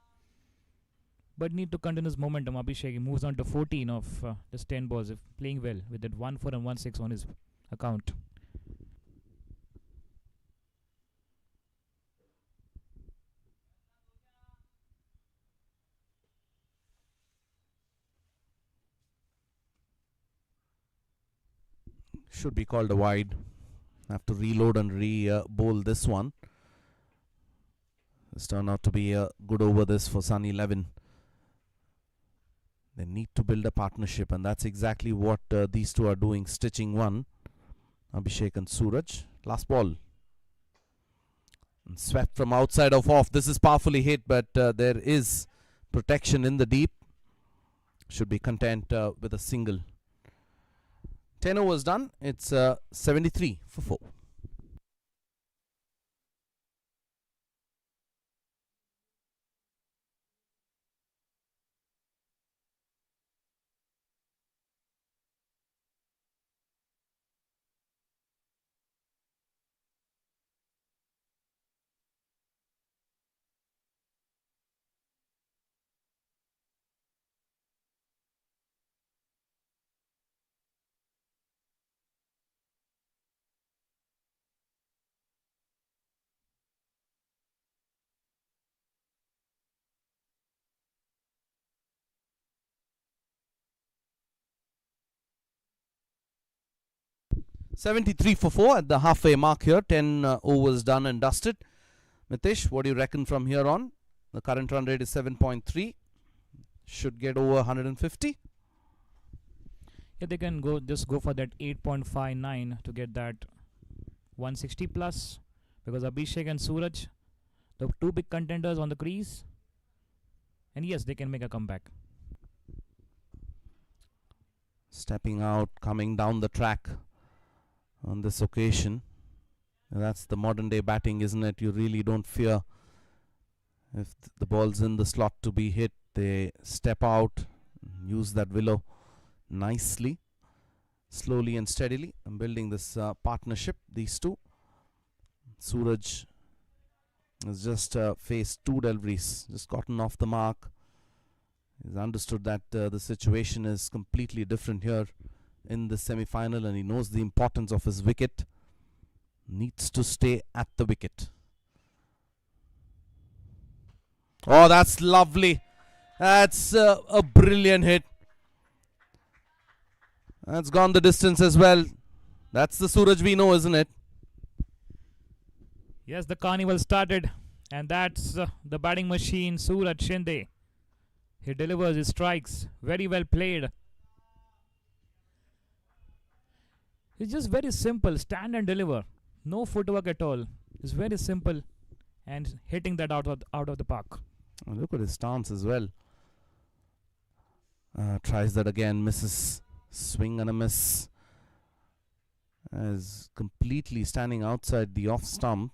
[SPEAKER 2] But need to continue his momentum. Abhishek moves on to 14 of just 10 balls, playing well with that 1-4 and 1-6 on his account.
[SPEAKER 6] Should be called a wide. Have to reload and re-bowl this one. This turned out to be a good over this for Sun 11. They need to build a partnership, and that's exactly what these two are doing, stitching one. Abhishek and Suraj. Last ball. And swept from outside of off. This is powerfully hit, but there is protection in the deep. Should be content with a single. 10 overs done. It's 73 for 4. $73 for 4 at the halfway mark here. 10 overs done and dusted. Mitesh, what do you reckon from here on? The current run rate is 7.3. Should get over 150.
[SPEAKER 2] Yeah, they can just go for that 8.59 to get that 160 plus, because Abhishek and Suraj, the two big contenders on the crease, and yes, they can make a comeback.
[SPEAKER 6] Stepping out, coming down the track on this occasion. That's the modern day batting, isn't it? You really don't fear if the ball's in the slot to be hit. They step out, use that willow nicely, slowly and steadily. I'm building this partnership, these two. Suraj has just faced two deliveries, just gotten off the mark. He's understood that the situation is completely different here in the semi-final, and he knows the importance of his wicket. Needs to stay at the wicket. Oh, that's lovely. That's a brilliant hit. That's gone the distance as well. That's the Suraj we know, isn't it?
[SPEAKER 2] Yes, the carnival started, and that's the batting machine, Suraj Shindai. He delivers his strikes. Very well played. It's just very simple. Stand and deliver. No footwork at all. It's very simple, and hitting that out of the park.
[SPEAKER 6] Oh, look at his stance as well. Tries that again, misses. Swing and a miss. As completely standing outside the off stump.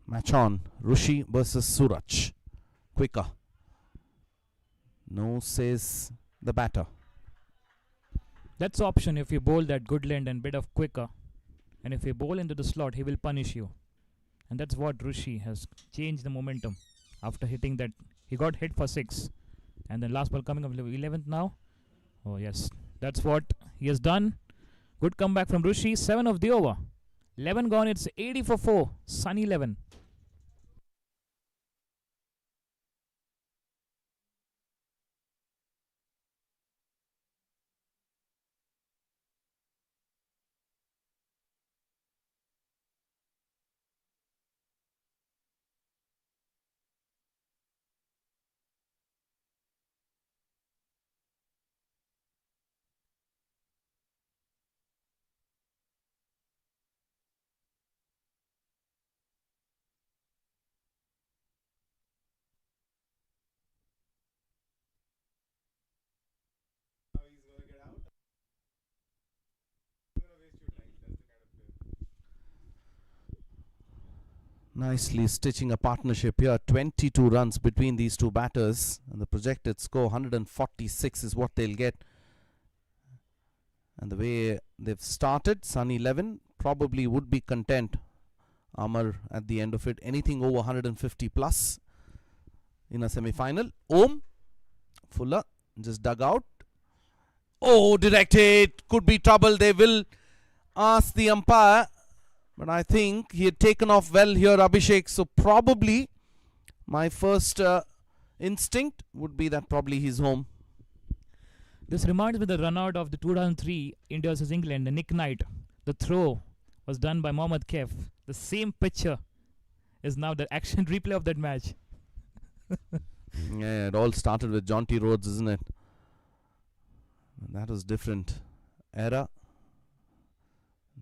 [SPEAKER 6] Match on. Rishi versus Suraj. Quicker. No, says the batter.
[SPEAKER 2] That's option if you bowl that good length and bit of quicker. And if you bowl into the slot, he will punish you. And that's what Rishi has changed the momentum after hitting that. He got hit for 6. And then last ball coming up 11th now. Oh yes, that's what he has done. Good comeback from Rishi. 7 of the over. 11 gone, it's 80 for 4. Sunny 11.
[SPEAKER 6] Nicely stitching a partnership here. 22 runs between these two batters. And the projected score 146 is what they'll get. And the way they've started, Sun 11 probably would be content. Amar at the end of it. Anything over 150 plus in a semi-final. Om. Fuller just dug out. Oh, direct hit. Could be trouble. They will ask the umpire. But I think he had taken off well here, Abhishek. So probably my first instinct would be that probably he's home.
[SPEAKER 2] This reminds me of the run out of the 2003 India vs England, the Nick Knight. The throw was done by Mohammad Kaif. The same picture is now the action replay of that match.
[SPEAKER 6] Yeah, it all started with Jonty Rhodes, isn't it? That was different era.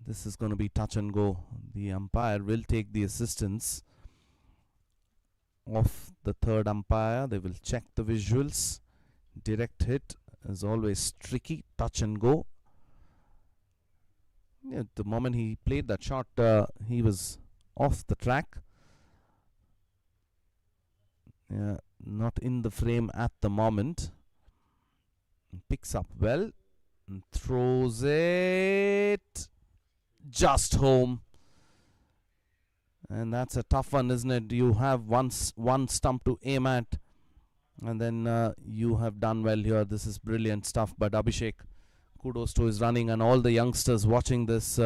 [SPEAKER 6] This is going to be touch and go. The umpire will take the assistance of the third umpire. They will check the visuals. Direct hit is always tricky. Touch and go. Yeah, the moment he played that shot, he was off the track. Yeah, not in the frame at the moment. Picks up well and throws it just home. And that's a tough one, isn't it? You have one stump to aim at, and then you have done well here. This is brilliant stuff. But Abhishek, kudos to his running and all the youngsters watching this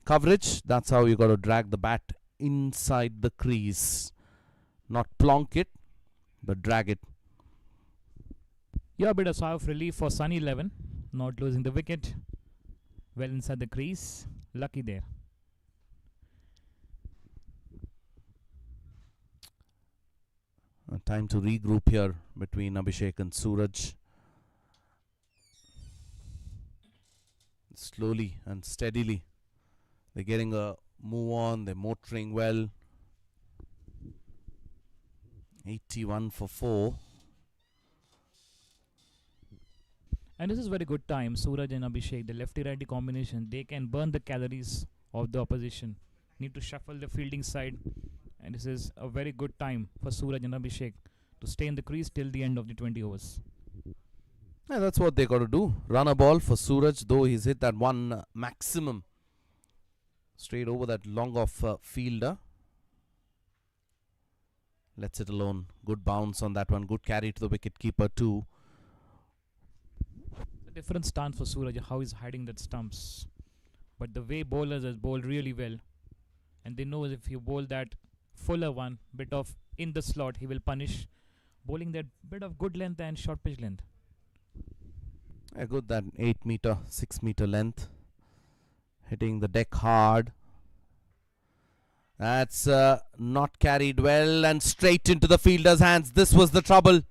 [SPEAKER 6] coverage. That's how you got to drag the bat inside the crease. Not plonk it, but drag it.
[SPEAKER 2] Yeah, a bit of sigh of relief for Sunny 11, not losing the wicket. well inside the crease. Lucky there.
[SPEAKER 6] Time to regroup here between Abhishek and Suraj. Slowly and steadily, they're getting a move on. They're motoring well. 81 for 4.
[SPEAKER 2] And this is very good time. Suraj and Abhishek, the lefty-righty combination, they can burn the calories of the opposition. Need to shuffle the fielding side. And this is a very good time for Suraj and Abhishek to stay in the crease till the end of the 20 overs.
[SPEAKER 6] Yeah, that's what they got to do. Run a ball for Suraj, though he's hit that one maximum straight over that long off fielder. Lets it alone. Good bounce on that one. Good carry to the wicket keeper too.
[SPEAKER 2] A different stance for Suraj, how he's hiding that stumps. But the way bowlers has bowled really well. And they know if you bowl that fuller one, bit of in the slot, he will punish. Bowling that bit of good length and short pitch length.
[SPEAKER 6] Yeah, good, that 8 meter, 6 meter length. Hitting the deck hard. That's not carried well and straight into the fielder's hands. This was the trouble.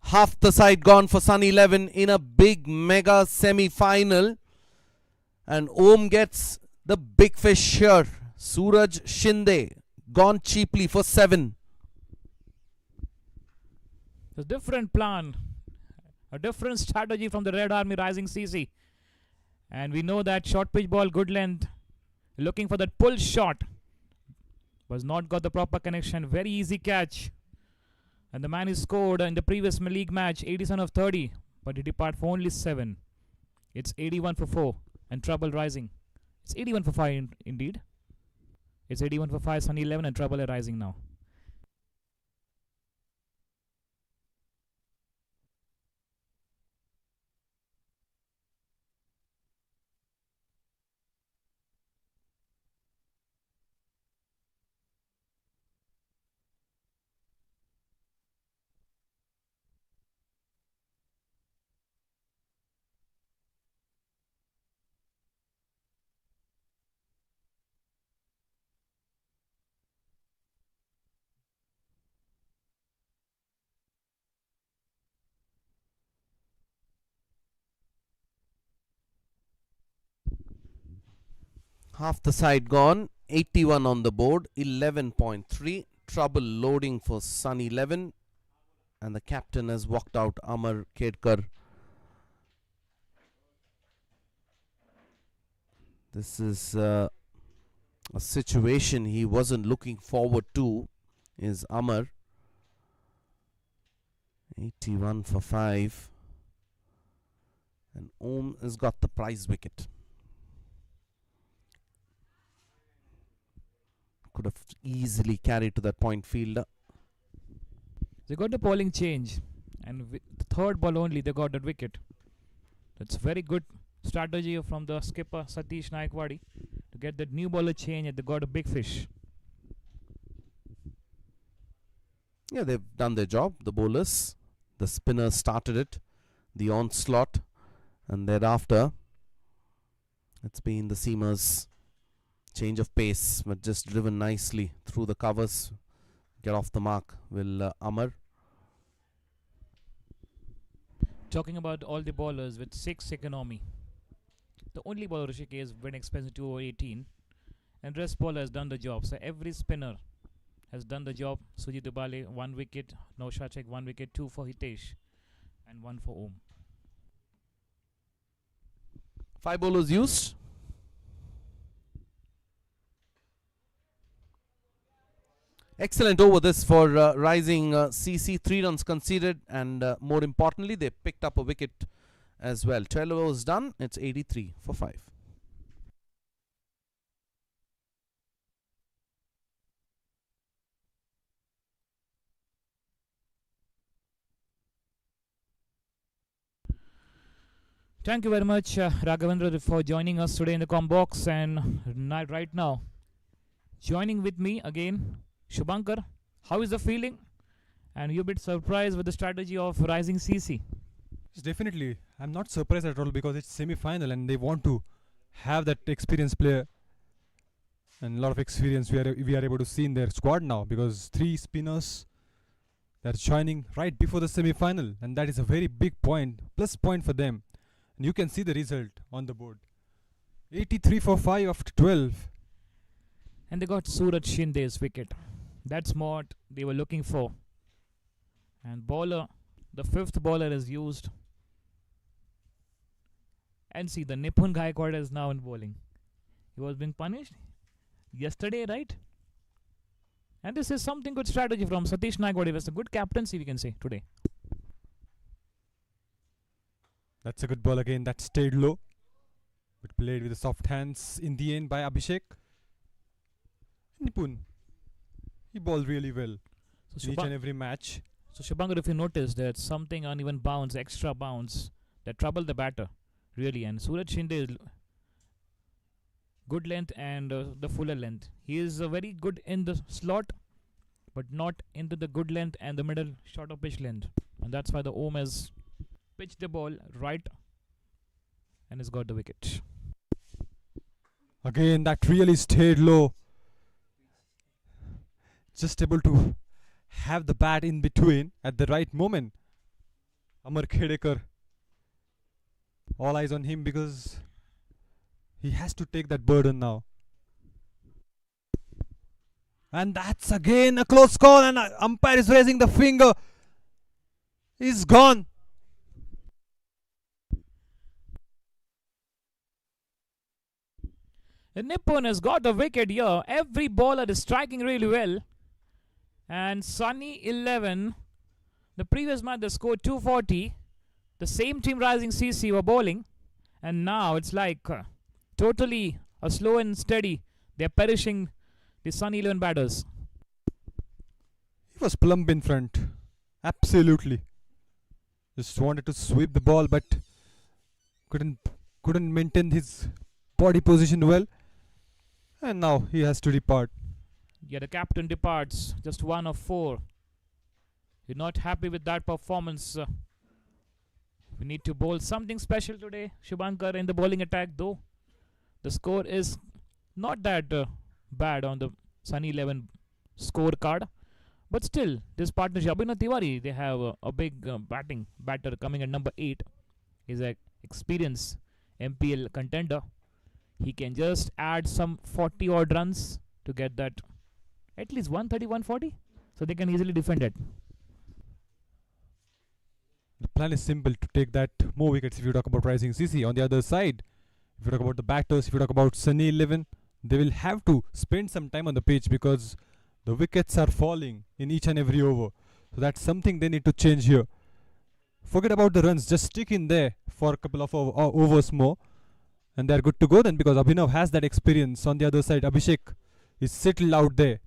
[SPEAKER 6] Half the side gone for Sun 11 in a big mega semi-final. And Om gets the big fish here. Suraj Shindai gone cheaply for 7.
[SPEAKER 2] A different plan. A different strategy from the Red Army Rising CC. And we know that short pitch ball, good length. Looking for that pull shot. Was not got the proper connection. Very easy catch. And the man is scored in the previous league match 87 of 30. But he departed for only 7. It's 81 for 4. And trouble rising. It's 81 for 5 indeed. It's 81 for 5, Sun 11 and trouble are rising now.
[SPEAKER 6] Half the side gone. 81 on the board. 11.3. Trouble loading for Sun 11. And the captain has walked out, Amar Kedkar. This is a situation he wasn't looking forward to, is Amar. 81 for 5. And Om has got the prize wicket. Could have easily carried to that point fielder.
[SPEAKER 2] They got the bowling change. And with the third ball only, they got that wicket. That's very good strategy from the skipper Satish Naikwadi to get that new bowler change, and they got a big fish.
[SPEAKER 6] Yeah, they've done their job, the bowlers. The spinners started it, the onslaught, and thereafter it's been the seamers. Change of pace, but just driven nicely through the covers. Get off the mark, will Amar.
[SPEAKER 2] Talking about all the bowlers with 6 economy. The only bowler Rishikesh went expensive 2 over 18. And rest bowler has done the job. So every spinner has done the job. Sujit Dubale 1 wicket. Naushad 1 wicket. 2 for Hitesh. And 1 for Om.
[SPEAKER 6] 5 bowlers used. Excellent over this for rising CC. 3 runs conceded, and more importantly, they picked up a wicket as well. 12 overs done. It's 83 for 5.
[SPEAKER 2] Thank you very much, Raghavendra, for joining us today in the Combox. And right now, joining with me again, Shubhankar. How is the feeling? And you're a bit surprised with the strategy of rising CC.
[SPEAKER 1] Yes, definitely. I'm not surprised at all because it's semi-final and they want to have that experienced player and a lot of experience we are able to see in their squad now because three spinners they're joining right before the semi-final and that is a very big point plus point for them and you can see the result on the board 83 for 5 after 12.
[SPEAKER 2] And they got Suraj Shindai's wicket. That's what they were looking for. And bowler, the fifth bowler is used. And see, the Nippon Gaikwad is now in bowling. He was being punished yesterday, right? And this is something good strategy from Satish Naikwad. It was a good captaincy, we can say, today.
[SPEAKER 1] That's a good ball again. That stayed low but played with the soft hands in the end by Abhishek. Nipun, he bowled really well
[SPEAKER 2] So,
[SPEAKER 1] in each and every match.
[SPEAKER 2] So Shubhankar, if you notice, there's something uneven bounce, extra bounce that trouble the batter, really. And Suraj Shinde is good length and the fuller length. He is very good in the slot, but not into the good length and the middle short of pitch length. And that's why the Om has pitched the ball right and has got the wicket.
[SPEAKER 1] Again, that really stayed low. Just able to have the bat in between at the right moment. Amar Khedekar. All eyes on him because he has to take that burden now. And that's again a close call and umpire is raising the finger. He's gone.
[SPEAKER 2] The Nippon has got the wicket here. Every bowler is striking really well. And Sunny 11. The previous match they scored 240. The same team Rising CC were bowling. And now it's like totally a slow and steady. They're perishing the Sunny 11 batters.
[SPEAKER 1] He was plump in front. Absolutely. Just wanted to sweep the ball but couldn't maintain his body position well. And now he has to depart.
[SPEAKER 2] Yeah, the captain departs. Just 1 of 4. You're not happy with that performance. We need to bowl something special today, Shubhankar, in the bowling attack, though. The score is not that bad on the Sunny 11 scorecard. But still, this partnership, Abhinav Tiwari, they have a big batter coming at number 8. He's an experienced MPL contender. He can just add some 40 odd runs to get that at least 130, 140. So they can easily defend it.
[SPEAKER 1] The plan is simple to take that more wickets if you talk about Rising CC. On the other side, if you talk about the batters, if you talk about Sunny 11, they will have to spend some time on the pitch because the wickets are falling in each and every over. So that's something they need to change here. Forget about the runs, just stick in there for a couple of overs more. And they're good to go then because Abhinav has that experience. On the other side, Abhishek is settled out there.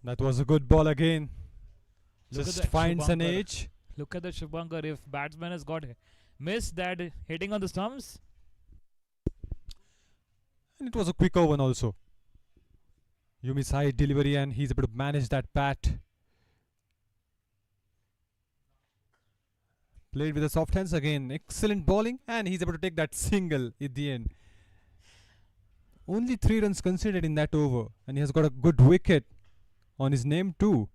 [SPEAKER 1] That was a good ball again.
[SPEAKER 2] Look
[SPEAKER 1] Just
[SPEAKER 2] at that,
[SPEAKER 1] finds an
[SPEAKER 2] Shubhankar.
[SPEAKER 1] edge.
[SPEAKER 2] Look at the Shubhankar. If batsman has got missed that hitting on the stumps.
[SPEAKER 1] And it was a quicker one also. Yumi's side delivery and he's able to manage that bat. Played with the soft hands again. Excellent bowling and he's able to take that single at the end. Only 3 runs conceded in that over and he has got a good wicket on his name too.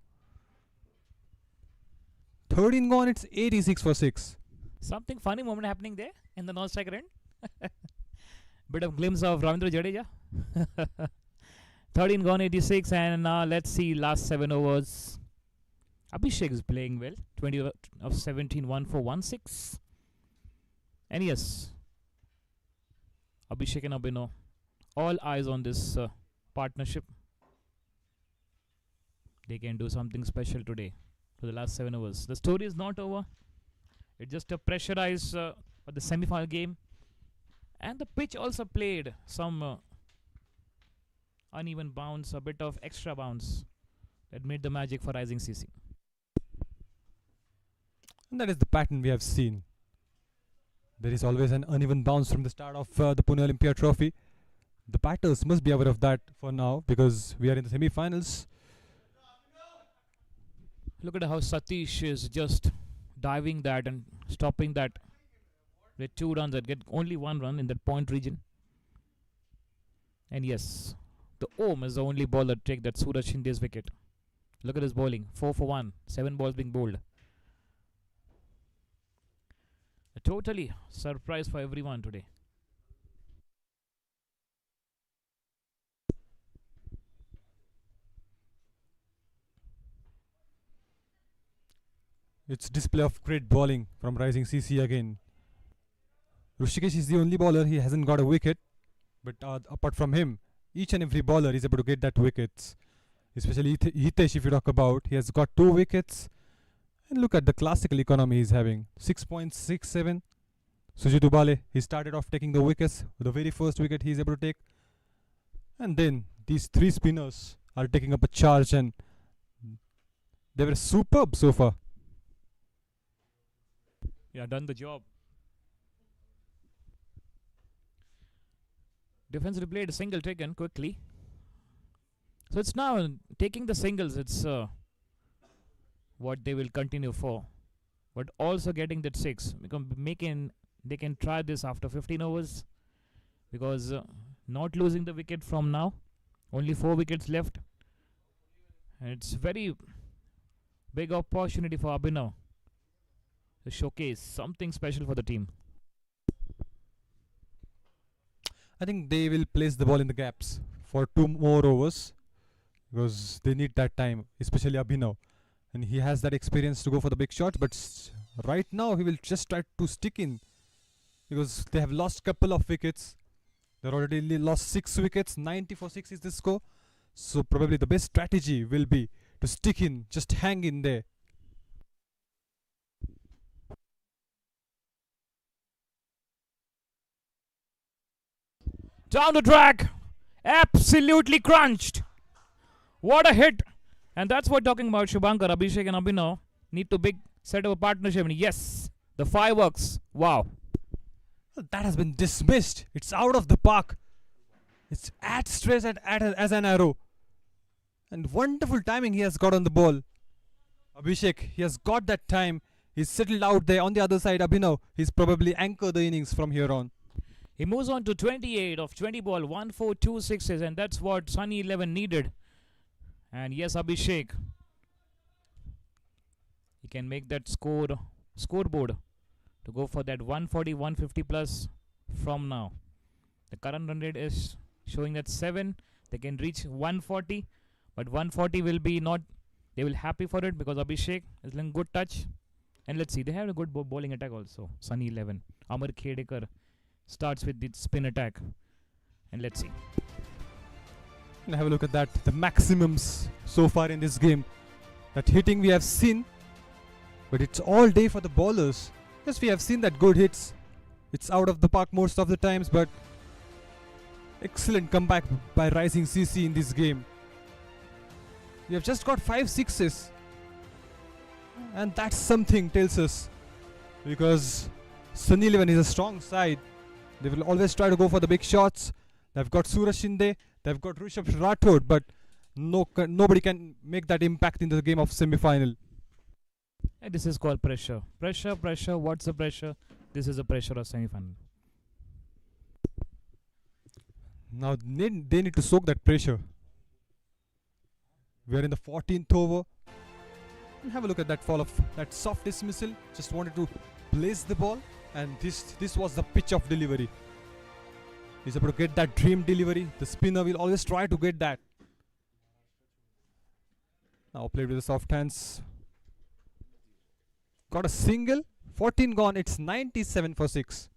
[SPEAKER 1] 13 gone, it's 86 for 6.
[SPEAKER 2] Something funny moment happening there in the non-striker end. Bit of glimpse of Ravindra Jadeja. 13 gone, 86, and let's see last 7 overs. Abhishek is playing well. 20 of 17, 1 for 1 6. And yes, Abhishek and Abhinav, all eyes on this partnership. They can do something special today for the last 7 overs. The story is not over. It's just a pressurized for the semi-final game. And the pitch also played some uneven bounce, a bit of extra bounce that made the magic for Rising CC.
[SPEAKER 1] And that is the pattern we have seen. There is always an uneven bounce from the start of the Pune Olympia trophy. The batters must be aware of that for now because we are in the semi-finals.
[SPEAKER 2] Look at how Satish is just diving that and stopping that with 2 runs that get only 1 run in that point region. And yes, the Om is the only bowler to take that Suraj Shindai's wicket. Look at his bowling, 4 for 1, 7 balls being bowled. A totally surprise for everyone today.
[SPEAKER 1] It's display of great bowling from Rising CC again. Rushikesh is the only bowler, he hasn't got a wicket. But apart from him, each and every bowler is able to get that wickets. Especially Hitesh, if you talk about, he has got 2 wickets. And look at the classical economy he's having. 6.67. Sujit Ubale, he started off taking the wickets. The very first wicket he is able to take. And then these 3 spinners are taking up a charge and they were superb so far.
[SPEAKER 2] Yeah, done the job. Defensively played a single taken quickly. So it's now taking the singles. It's what they will continue for. But also getting that 6. Because they can try this after 15 overs. Because not losing the wicket from now. Only 4 wickets left. And it's very big opportunity for Abhinav to showcase something special for the team.
[SPEAKER 1] I think they will place the ball in the gaps for 2 more overs because they need that time, especially Abhinav. And he has that experience to go for the big shots, but right now he will just try to stick in because they have lost couple of wickets. They already lost 6 wickets, 90 for 6 is the score. So probably the best strategy will be to stick in, just hang in there.
[SPEAKER 2] Down the track, absolutely crunched. What a hit. And that's what talking about. Shubhankar, Abhishek and Abhinav need to big set up a partnership. And yes, the fireworks. Wow.
[SPEAKER 1] That has been dismissed. It's out of the park. It's at straight as an arrow. And wonderful timing he has got on the ball. Abhishek, he has got that time. He's settled out there on the other side. Abhinav, he's probably anchor the innings from here on.
[SPEAKER 2] He moves on to 28 of 20 ball, 1 4 2 6s, and that's what Sunny 11 needed. And yes, Abhishek, he can make that scoreboard to go for that 140, 150 plus from now. The current run rate is showing that 7. They can reach 140, but 140 will be not. They will happy for it because Abhishek is in good touch. And let's see, they have a good bowling attack also. Sunny 11, Amar Khedekar starts with the spin attack. And let's see.
[SPEAKER 1] And have a look at that. The maximums so far in this game. That hitting we have seen. But it's all day for the bowlers. Yes, we have seen that good hits. It's out of the park most of the times. But excellent comeback by Rising CC in this game. We have just got 5 sixes. And that's something tells us. Because Sunny 11 is a strong side. They will always try to go for the big shots. They've got Suraj Shindai, they've got Rishabh Rathod, but nobody can make that impact in the game of semi-final.
[SPEAKER 2] And this is called pressure. Pressure. What's the pressure? This is the pressure of semi-final.
[SPEAKER 1] Now they need to soak that pressure. We are in the 14th over. And have a look at that fall of that soft dismissal. Just wanted to place the ball. And this was the pitch of delivery. He's able to get that dream delivery. The spinner will always try to get that. Now played with the soft hands. Got a single. 14 gone. It's 97 for 6.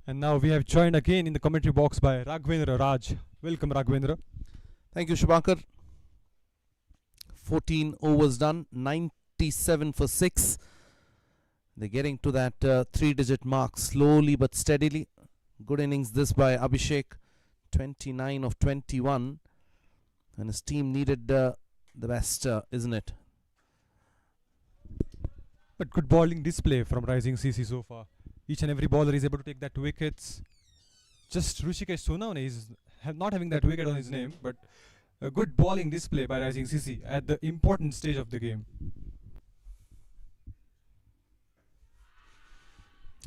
[SPEAKER 1] And now we have joined again in the commentary box by Raghavendra Raj. Welcome, Raghavendra.
[SPEAKER 6] Thank you, Shubhankar. 14 overs done, 97 for 6. They're getting to that 3-digit mark slowly but steadily. Good innings this by Abhishek, 29 of 21. And his team needed the best, isn't it?
[SPEAKER 1] But good bowling display from Rising CC so far. Each and every bowler is able to take that wickets. Just Rishikesh Sonawane is not having that wicket on his name, but a good bowling display by Rising CC at the important stage of the game.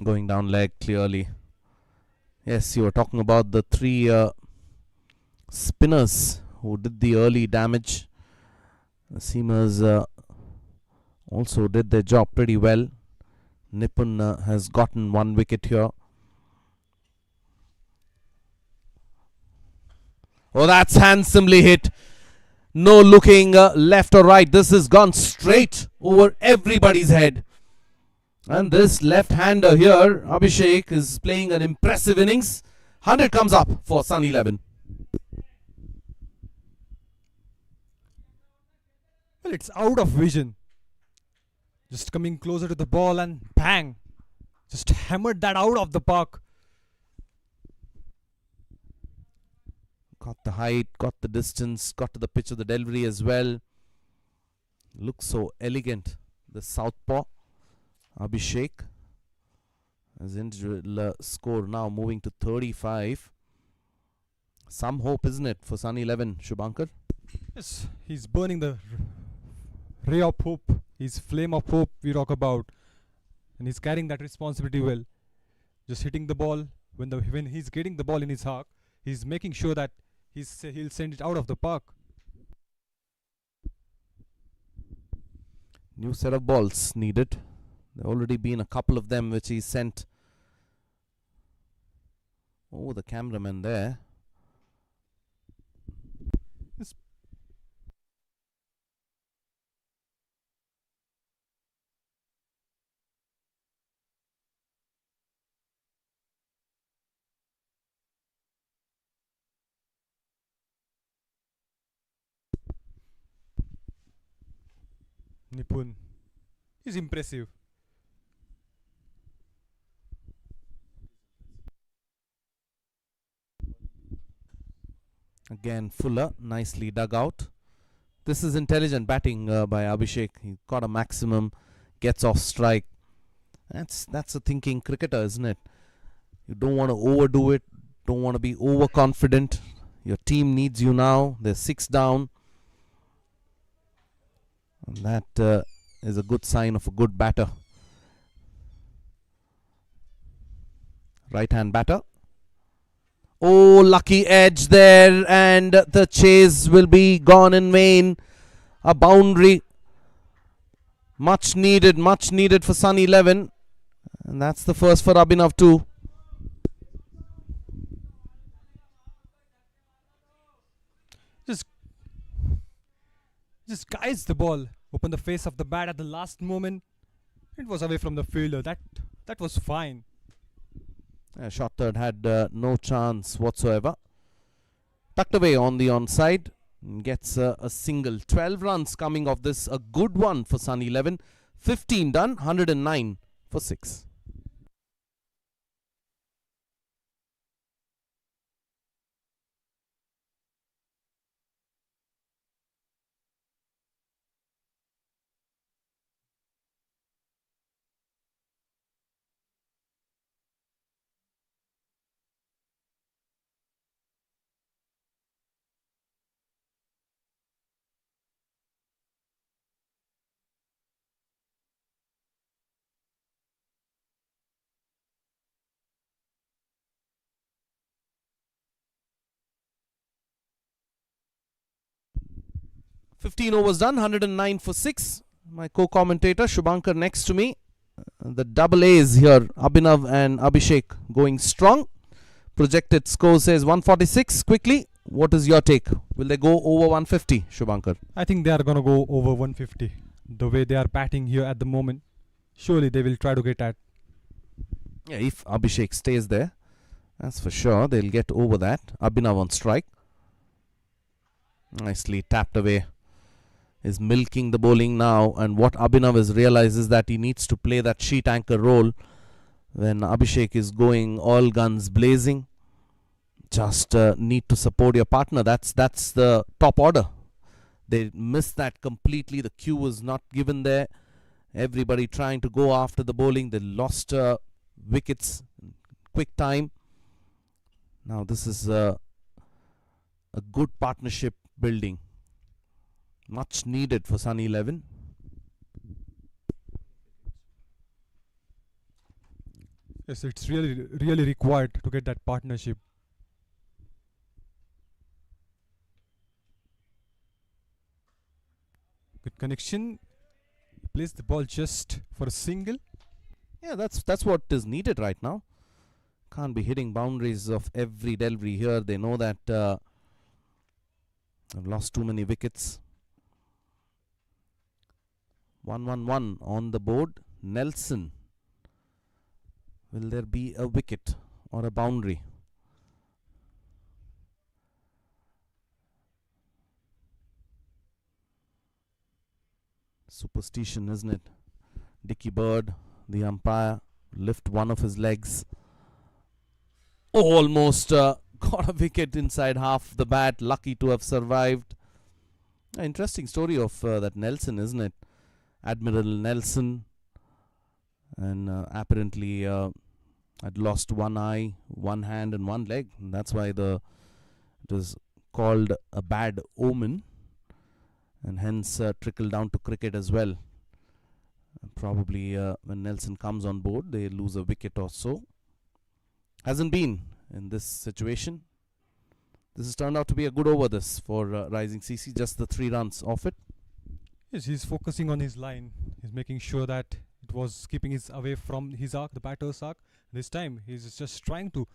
[SPEAKER 6] Going down leg clearly. Yes, you were talking about the 3 spinners who did the early damage. The seamers also did their job pretty well. Nipun has gotten 1 wicket here. Oh, that's handsomely hit. No looking left or right. This has gone straight over everybody's head. And this left-hander here, Abhishek, is playing an impressive innings. 100 comes up for Sun 11.
[SPEAKER 1] Well, it's out of vision. Just coming closer to the ball and bang. Just hammered that out of the park.
[SPEAKER 6] Got the height, got the distance, got to the pitch of the delivery as well. Looks so elegant. The southpaw, Abhishek. His individual score now moving to 35. Some hope, isn't it, for Sun 11, Shubhankar?
[SPEAKER 1] Yes, he's burning the ray of hope. His flame of hope we talk about. And he's carrying that responsibility well. Just hitting the ball. When he's getting the ball in his heart, he's making sure that he'll send it out of the park.
[SPEAKER 6] New set of balls needed. There already been a couple of them which he sent. Oh, the cameraman there.
[SPEAKER 1] Nipun. He's impressive.
[SPEAKER 6] Again, Fuller, nicely dug out. This is intelligent batting by Abhishek. He got a maximum, gets off strike. That's a thinking cricketer, isn't it? You don't want to overdo it. Don't want to be overconfident. Your team needs you now. They're 6 down. And that is a good sign of a good batter. Right-hand batter. Oh, lucky edge there, and the chase will be gone in vain. A boundary. Much needed for Sun 11. And that's the first for Abhinav too.
[SPEAKER 1] Just guides the ball. Open the face of the bat at the last moment. It was away from the fielder. That was fine.
[SPEAKER 6] Shot third had no chance whatsoever. Tucked away on the onside. Gets a single. 12 runs coming off this. A good one for Sun 11. 15 done. 109 for 6. $15 overs done, 109 for 6. My co-commentator Shubhankar next to me. The double A's here, Abhinav and Abhishek going strong. Projected score says 146. Quickly, what is your take? Will they go over 150, Shubhankar?
[SPEAKER 1] I think they are going to go over 150. The way they are batting here at the moment, surely they will try to get at.
[SPEAKER 6] Yeah, if Abhishek stays there, that's for sure. They'll get over that. Abhinav on strike. Nicely tapped away. Is milking the bowling now, and what Abhinav has realized is that he needs to play that sheet anchor role when Abhishek is going all guns blazing. Just need to support your partner. That's the top order. They missed that completely. The cue was not given there. Everybody trying to go after the bowling. They lost wickets in quick time. Now this is a good partnership building. Much needed for Sun 11.
[SPEAKER 1] Yes, it's really required to get that partnership. Good connection. Place the ball just for a single.
[SPEAKER 6] Yeah, that's what is needed right now. Can't be hitting boundaries of every delivery here. They know that I've lost too many wickets. 1-1-1 on the board. Nelson. Will there be a wicket or a boundary? Superstition, isn't it? Dicky Bird, the umpire, lift one of his legs. Almost got a wicket inside half the bat. Lucky to have survived. Interesting story of that Nelson, isn't it? Admiral Nelson. And apparently had lost one eye, one hand and one leg. And that's why it was called a bad omen. And hence trickled down to cricket as well. Probably when Nelson comes on board, they lose a wicket or so. Hasn't been in this situation. This has turned out to be a good over this for Rising CC. Just the 3 runs off it.
[SPEAKER 1] Yes, he's focusing on his line. He's making sure that it was keeping his away from his arc, the batter's arc. This time he's just trying to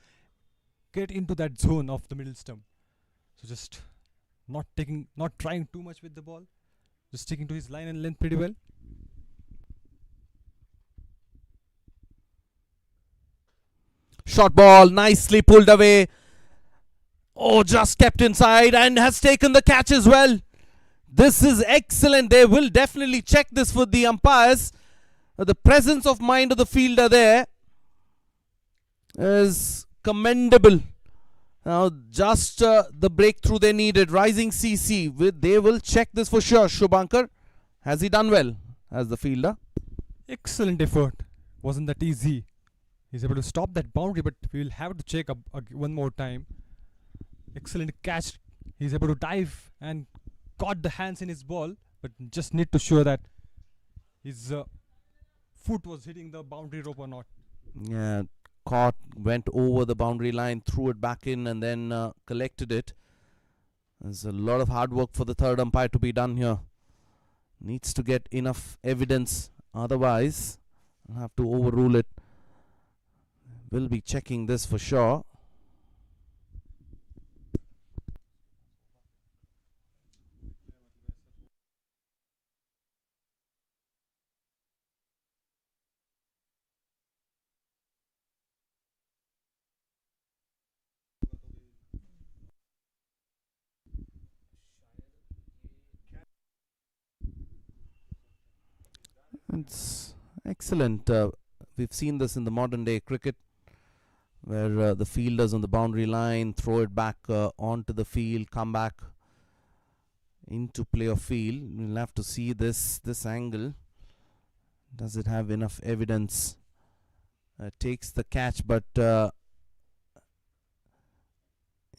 [SPEAKER 1] get into that zone of the middle stump. So just not trying too much with the ball. Just sticking to his line and length pretty well.
[SPEAKER 6] Short ball, nicely pulled away. Oh, just kept inside and has taken the catch as well. This is excellent. They will definitely check this for the umpires. The presence of mind of the fielder there is commendable. Now, just the breakthrough they needed. Rising CC, they will check this for sure. Shubhankar, has he done well as the fielder?
[SPEAKER 1] Excellent effort. Wasn't that easy? He's able to stop that boundary, but we will have to check up one more time. Excellent catch. He's able to dive and caught the hands in his ball, but just need to show that his foot was hitting the boundary rope or not.
[SPEAKER 6] Yeah, caught, went over the boundary line, threw it back in and then collected it. There's a lot of hard work for the third umpire to be done here. Needs to get enough evidence, otherwise I'll have to overrule it. We'll be checking this for sure. It's excellent. We've seen this in the modern day cricket, where the fielders on the boundary line throw it back onto the field, come back into play of field. We'll have to see this angle. Does it have enough evidence? Takes the catch, but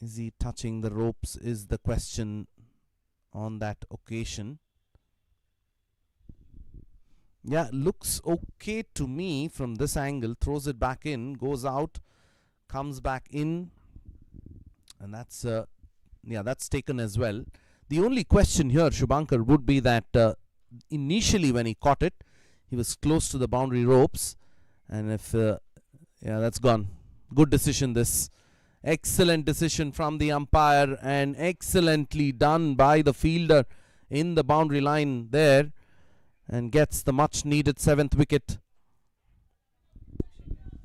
[SPEAKER 6] is he touching the ropes is the question on that occasion. Yeah, looks okay to me from this angle. Throws it back in, goes out, comes back in, and that's taken as well. The only question here, Shubhankar, would be that initially when he caught it, he was close to the boundary ropes, and if that's gone. Good decision this. Excellent decision from the umpire and excellently done by the fielder in the boundary line there, and gets the much needed 7th wicket.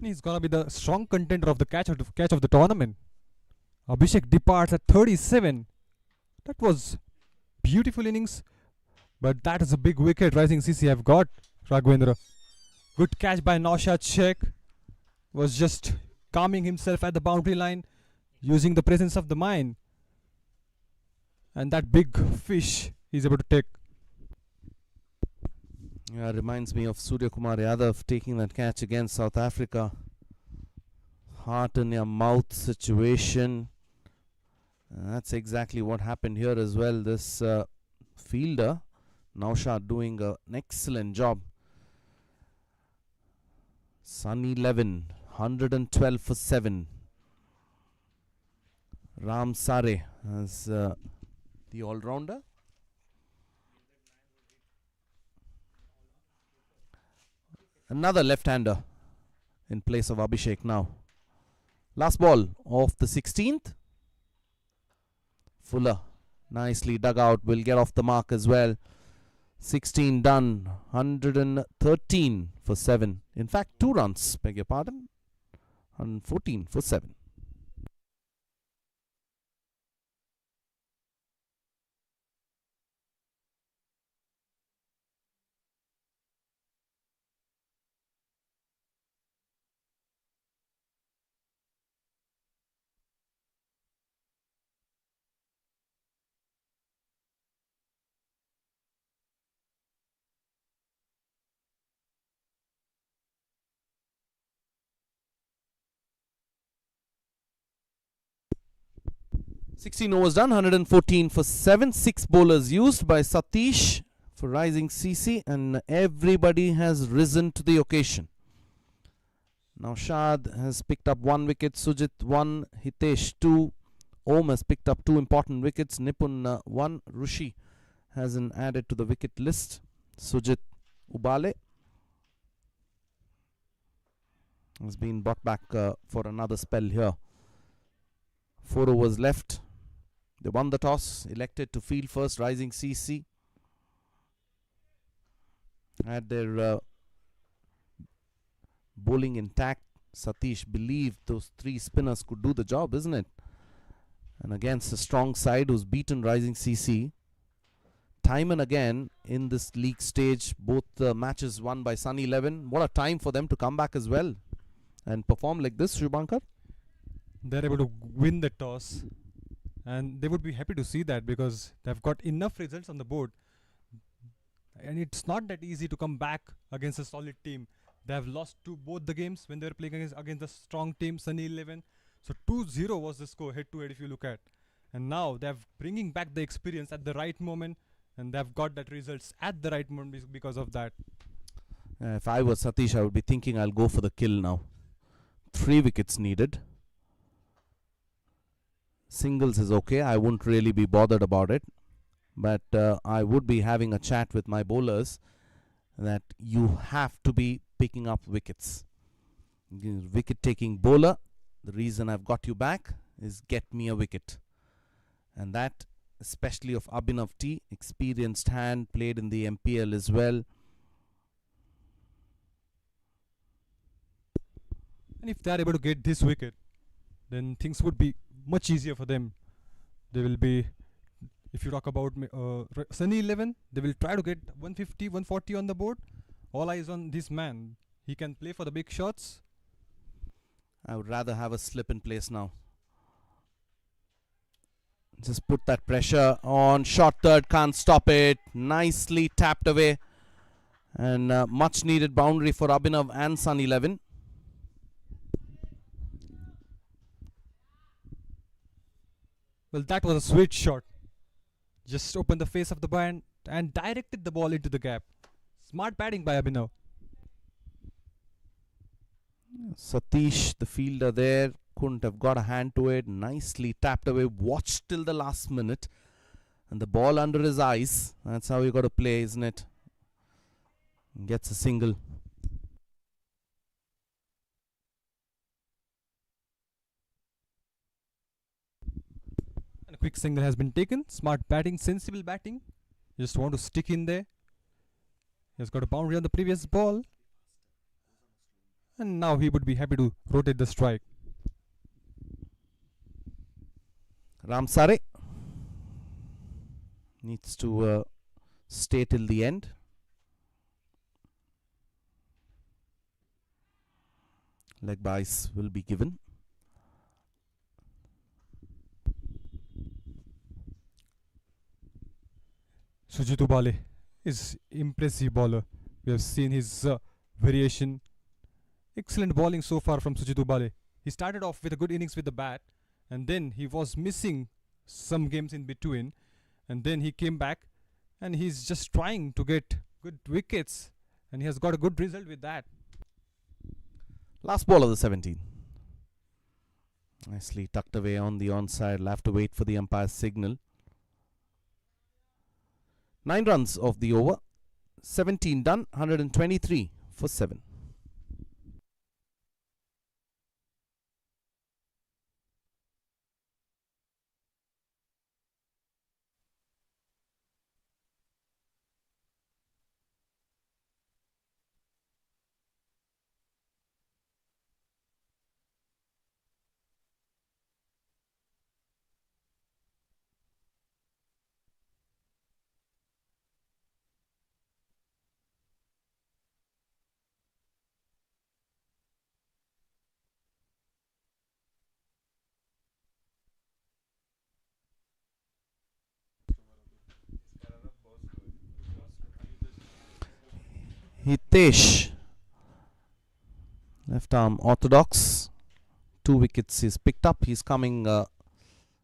[SPEAKER 1] He's gonna be the strong contender of the catch of the tournament. Abhishek departs at 37. That was beautiful innings, but that is a big wicket. Rising CC have got Raghavendra. Good catch by Naushad Sheikh. Was just calming himself at the boundary line, using the presence of the mind, and that big fish he's able to take.
[SPEAKER 6] Yeah, reminds me of Surya Kumar Yadav taking that catch against South Africa. Heart in your mouth situation. That's exactly what happened here as well. This fielder, Naushad, doing an excellent job. Sun 11, 112 for 7. Ram Sare as the all-rounder. Another left-hander in place of Abhishek now. Last ball of the 16th. Fuller, nicely dug out, will get off the mark as well. 16 done, 113 for 7. In fact, 2 runs, beg your pardon. 114 for 7. Sixteen overs done, 114 for 7. 6 bowlers used by Satish for Rising CC, and everybody has risen to the occasion. Naushad has picked up 1 wicket, Sujit 1, Hitesh 2, Om has picked up 2 important wickets, Nipun 1, Rushi has an added to the wicket list, Sujit Ubale has been brought back for another spell here. 4 overs left. They won the toss, elected to field first. Rising CC had their bowling intact. Satish believed those 3 spinners could do the job, isn't it? And against a strong side who's beaten Rising CC time and again in this league stage, both matches won by Sun 11. What a time for them to come back as well and perform like this, Shubhankar.
[SPEAKER 1] They're able to win the toss, and they would be happy to see that because they've got enough results on the board, and it's not that easy to come back against a solid team. They have lost both the games when they were playing against the strong team, Sunny 11. So 2-0 was the score head to head if you look at, and now they're bringing back the experience at the right moment, and they've got that results at the right moment because of that.
[SPEAKER 6] If I was Satish, I would be thinking I'll go for the kill now. 3 wickets needed. Singles is okay, I wouldn't really be bothered about it, but I would be having a chat with my bowlers that you have to be picking up wickets. Wicket taking bowler, the reason I've got you back is get me a wicket, and that especially of Abhinav T, experienced hand, played in the MPL as well.
[SPEAKER 1] And if they are able to get this wicket, then things would be much easier for them. They will be, if you talk about Sunny 11, they will try to get 150, 140 on the board. All eyes on this man. He can play for the big shots.
[SPEAKER 6] I would rather have a slip in place now. Just put that pressure on. Shot third, can't stop it. Nicely tapped away. And much needed boundary for Abhinav and Sun 11.
[SPEAKER 1] Well, that was a sweet shot. Just opened the face of the band and directed the ball into the gap. Smart batting by Abhinav.
[SPEAKER 6] Satish, the fielder there, couldn't have got a hand to it. Nicely tapped away. Watched till the last minute. And the ball under his eyes. That's how you got to play, isn't it? Gets a single.
[SPEAKER 1] And a quick single has been taken. Smart batting, sensible batting. You just want to stick in there. He's got a boundary on the previous ball. And now he would be happy to rotate the strike.
[SPEAKER 6] Ramsare. Needs to stay till the end. Leg byes will be given.
[SPEAKER 1] Sujit Ubale is impressive bowler. We have seen his variation. Excellent bowling so far from Sujit Ubale. He started off with a good innings with the bat, and then he was missing some games in between, and then he came back, and he's just trying to get good wickets, and he has got a good result with that.
[SPEAKER 6] Last ball of the 17. Nicely tucked away on the onside. Will have to wait for the umpire's signal. 9 runs of the over. 17 done. 123 for 7. Hitesh, left arm orthodox. 2 wickets he's picked up. He's coming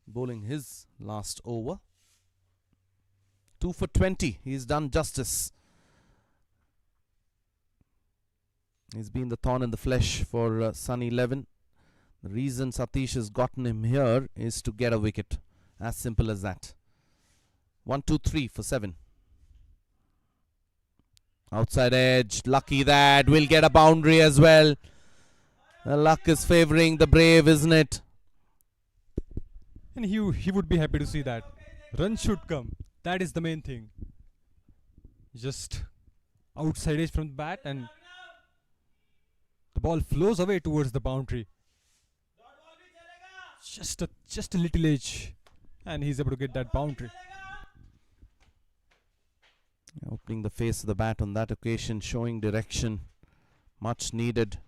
[SPEAKER 6] bowling his last over. 2 for 20. He's done justice. He's been the thorn in the flesh for Sun 11. The reason Satish has gotten him here is to get a wicket. As simple as that. 1, 2, 3 for 7. Outside edge, lucky that, will get a boundary as well. The luck is favouring the brave, isn't it?
[SPEAKER 1] And he would be happy to see that. Run should come. That is the main thing. Just outside edge from the bat, and the ball flows away towards the boundary. Just a little edge, and he's able to get that boundary.
[SPEAKER 6] Opening the face of the bat on that occasion, showing direction. Much needed.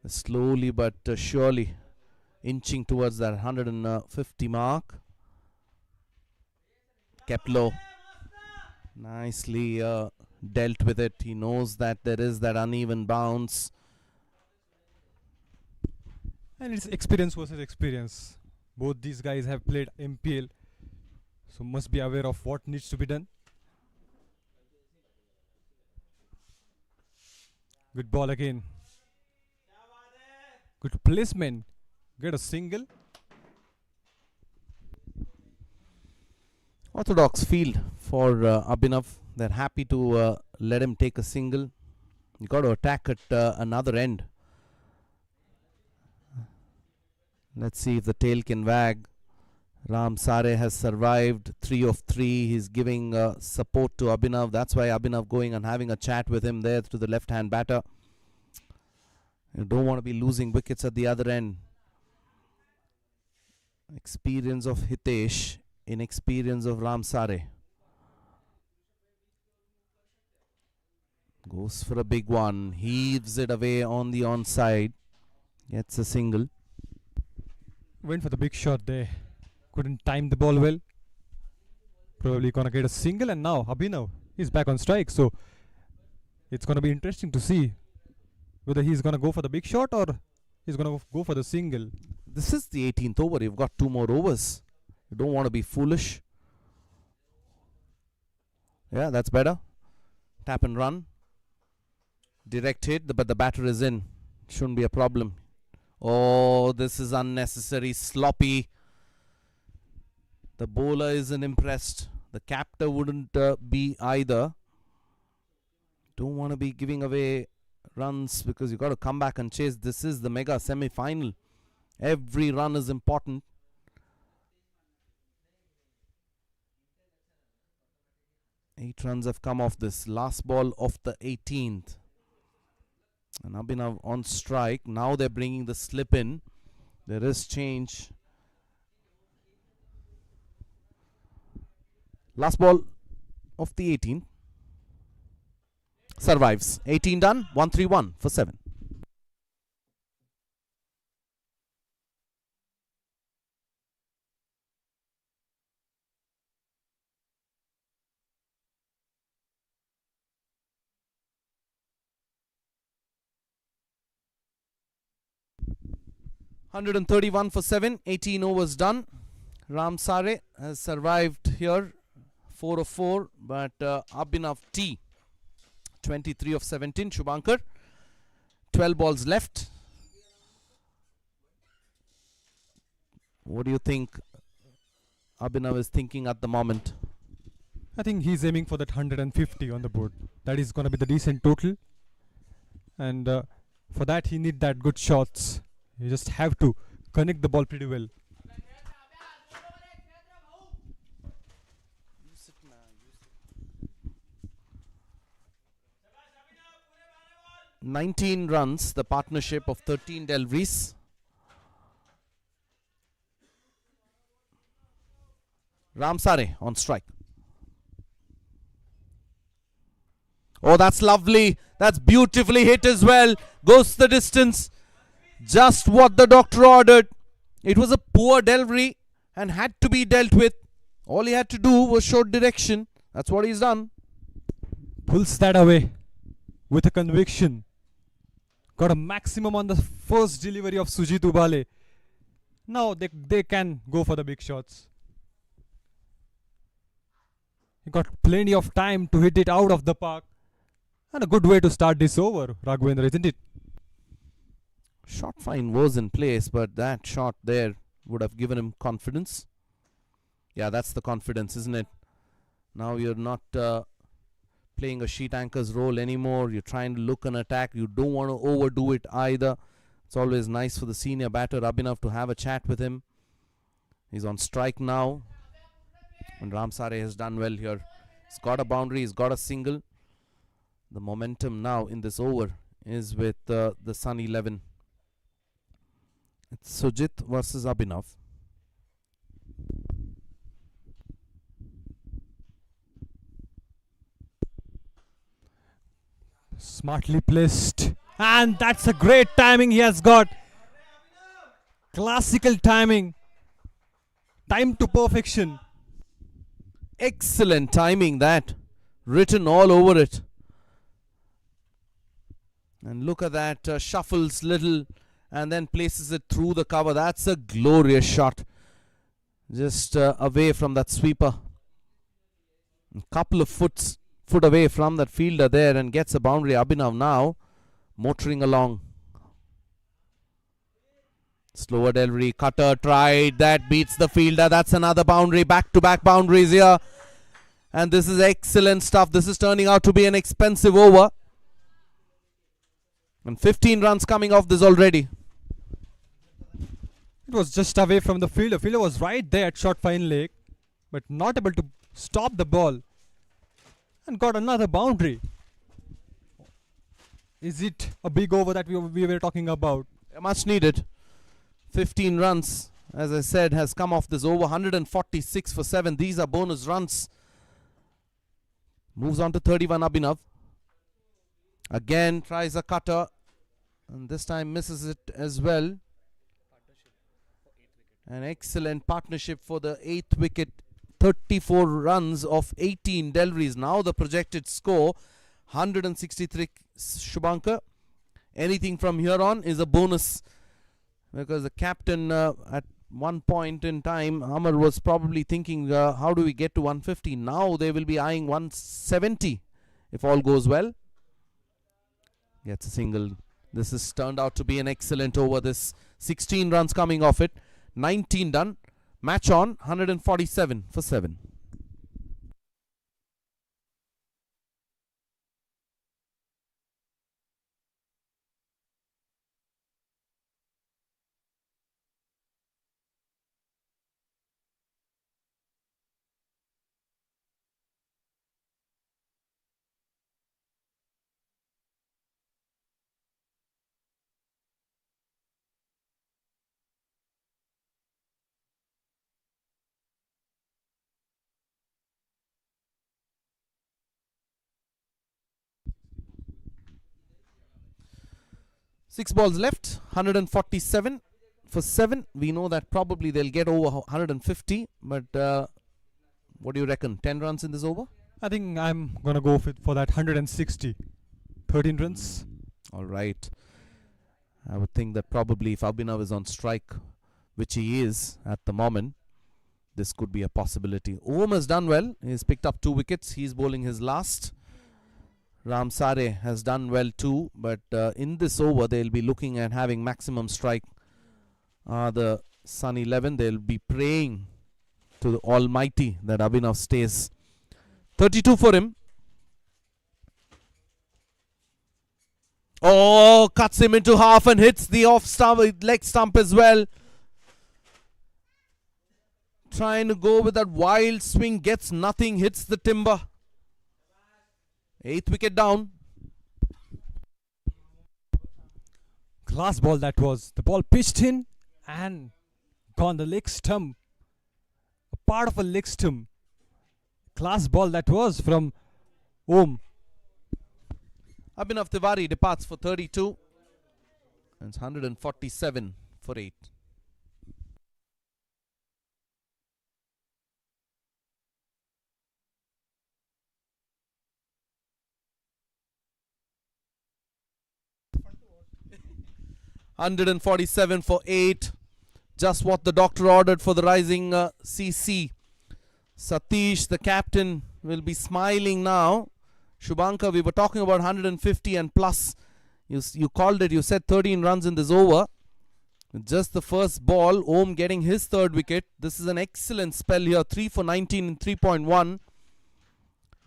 [SPEAKER 6] Slowly but surely inching towards that 150 mark. Kept low. Nicely dealt with it. He knows that there is that uneven bounce.
[SPEAKER 1] And it's experience versus experience. Both these guys have played MPL, so must be aware of what needs to be done. Good ball again. Good placement. Get a single.
[SPEAKER 6] Orthodox field for Abhinav. They're happy to let him take a single. You got to attack at another end. Let's see if the tail can wag. Ram Sare has survived 3 of 3. He's giving support to Abhinav. That's why Abhinav going and having a chat with him there to the left-hand batter. You don't want to be losing wickets at the other end. Experience of Hitesh, inexperience of Ram Sare. Goes for a big one. Heaves it away on the onside. Gets a single.
[SPEAKER 1] Went for the big shot there. Couldn't time the ball well. Probably gonna get a single, and now Abhinav is back on strike. So it's gonna be interesting to see whether he's gonna go for the big shot or he's gonna go for the single.
[SPEAKER 6] This is the 18th over. You've got 2 more overs. You don't want to be foolish. Yeah, that's better. Tap and run. Direct hit, but the batter is in. Shouldn't be a problem. Oh, this is unnecessary. Sloppy. The bowler isn't impressed. The captor wouldn't be either. Don't want to be giving away runs because you got to come back and chase. This is the mega semi-final. Every run is important. Eight runs have come off this last ball of the 18th. And Abhinav on strike. Now they're bringing the slip in. There is change. Last ball of the 18. Survives. 18 done. 131 for 7. $131 for 7. 18 overs done. Ram Sare has survived here. 4 of 4. But Abhinav T. 23 of 17. Shubhankar. 12 balls left. What do you think Abhinav is thinking at the moment?
[SPEAKER 1] I think he's aiming for that 150 on the board. That is going to be the decent total. And for that, he need that good shots. You just have to connect the ball pretty well.
[SPEAKER 6] $19 runs, the partnership of 13 deliveries. Ramsare on strike. Oh, that's lovely. That's beautifully hit as well. Goes the distance. Just what the doctor ordered. It was a poor delivery and had to be dealt with. All he had to do was show direction. That's what he's done.
[SPEAKER 1] Pulls that away with a conviction. Got a maximum on the first delivery of Sujit Ubale. Now they can go for the big shots. He got plenty of time to hit it out of the park. And a good way to start this over, Raghavendra, isn't it?
[SPEAKER 6] Shot fine was in place, but that shot there would have given him confidence. Yeah, that's the confidence, isn't it? Now you're not playing a sheet anchor's role anymore. You're trying to look and attack. You don't want to overdo it either. It's always nice for the senior batter, Abhinav, to have a chat with him. He's on strike now. And Ramsare has done well here. He's got a boundary. He's got a single. The momentum now in this over is with the Sun 11. It's Sujit versus Abhinav.
[SPEAKER 1] Smartly placed. And that's a great timing he has got. Classical timing. Time to perfection.
[SPEAKER 6] Excellent timing, that. Written all over it. And look at that. Shuffles little and then places it through the cover. That's a glorious shot. Just away from that sweeper. A couple of foot away from that fielder there and gets a boundary. Abhinav now motoring along. Slower delivery. Cutter tried. That beats the fielder. That's another boundary. Back-to-back boundaries here. And this is excellent stuff. This is turning out to be an expensive over. And 15 runs coming off this already.
[SPEAKER 1] It was just away from the fielder. Fielder was right there at short fine leg, but not able to stop the ball. And got another boundary. Is it a big over that we were talking about?
[SPEAKER 6] Much needed. 15 runs, as I said, has come off this over. 146 for 7. These are bonus runs. Moves on to 31, Abhinav. Again, tries a cutter. And this time misses it as well. An excellent partnership for the 8th wicket. 34 runs of 18 deliveries. Now the projected score, 163 Shubhankar. Anything from here on is a bonus. Because the captain at one point in time, Amar was probably thinking, how do we get to 150? Now they will be eyeing 170 if all goes well. Gets a single. This has turned out to be an excellent over. This 16 runs coming off it. 19 done. Match on. 147 for 7. 6 balls left, 147 for 7. We know that probably they'll get over 150, but what do you reckon? 10 runs in this over?
[SPEAKER 1] I think I'm gonna go for that 160. 13 runs.
[SPEAKER 6] All right. I would think that probably if Abhinav is on strike, which he is at the moment, this could be a possibility. Om has done well. He's picked up 2 wickets. He's bowling his last. Ram Sare has done well too, but in this over they'll be looking at having maximum strike. The Sun 11, they'll be praying to the Almighty that Abhinav stays. 32 for him. Oh, cuts him into half and hits the off stump, leg stump as well. Trying to go with that wild swing, gets nothing, hits the timber. 8th wicket down.
[SPEAKER 1] Class ball that was. The ball pitched in and gone the leg stump. A part of a leg stump. Class ball that was from Om.
[SPEAKER 6] Abhinav Tiwari departs for 32. And it's 147 for 8. $147 for 8. Just what the doctor ordered for the rising CC. Satish, the captain, will be smiling now. Shubhankar, we were talking about 150 and plus. You called it. You said 13 runs in this over. Just the first ball. Om getting his 3rd wicket. This is an excellent spell here. 3 for 19 in 3.1.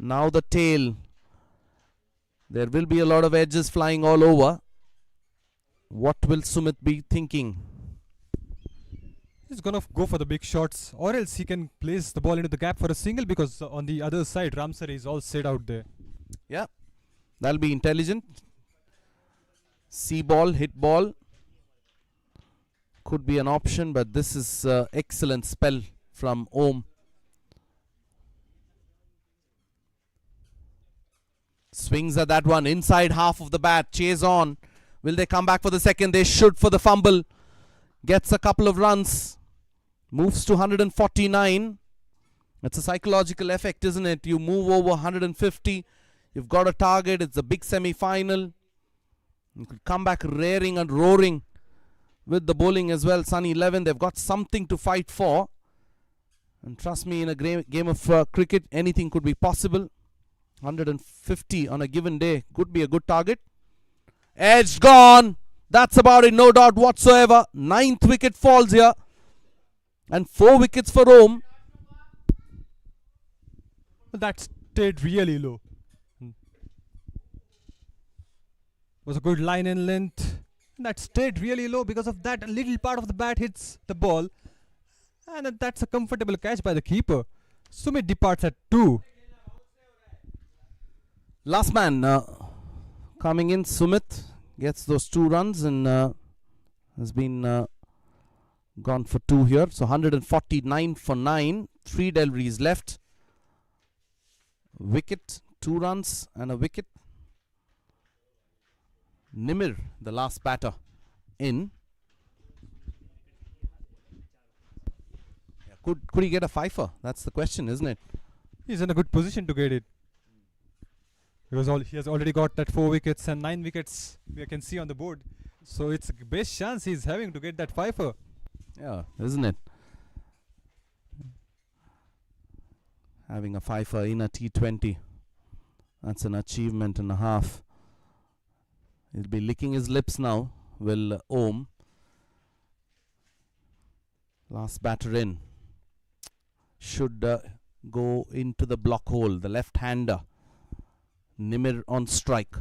[SPEAKER 6] Now the tail. There will be a lot of edges flying all over. What will Sumit be thinking?
[SPEAKER 1] He's gonna go for the big shots, or else he can place the ball into the gap for a single, because on the other side Ramsar is all set out there.
[SPEAKER 6] Yeah, that'll be intelligent. See ball, hit ball could be an option, but this is excellent spell from Om. Swings at that one, inside half of the bat, chase on. Will they come back for the second? They should for the fumble. Gets a couple of runs. Moves to 149. It's a psychological effect, isn't it? You move over 150. You've got a target. It's a big semi-final. You could come back rearing and roaring with the bowling as well. Sun 11, they've got something to fight for. And trust me, in a game of cricket, anything could be possible. 150 on a given day could be a good target. Edge gone. That's about it, no doubt whatsoever. 9th wicket falls here. And 4 wickets for Om.
[SPEAKER 1] That stayed really low. Was a good line in length. That stayed really low. Because of that, a little part of the bat hits the ball. And that's a comfortable catch by the keeper. Sumit departs at 2.
[SPEAKER 6] Last man coming in, Sumit gets those 2 runs and has been gone for 2 here. So 149 for 9. 3 deliveries left. Wicket, 2 runs and a wicket. Nimir, the last batter, in. Could he get a fifer? That's the question, isn't it?
[SPEAKER 1] He's in a good position to get it. Because he has already got that 4 wickets and 9 wickets we can see on the board. So it's the best chance he's having to get that fifer.
[SPEAKER 6] Yeah, isn't it? Having a fifer in a T20. That's an achievement and a half. He'll be licking his lips now. Will Om. Last batter in. Should go into the block hole. The left-hander. Nimir on strike.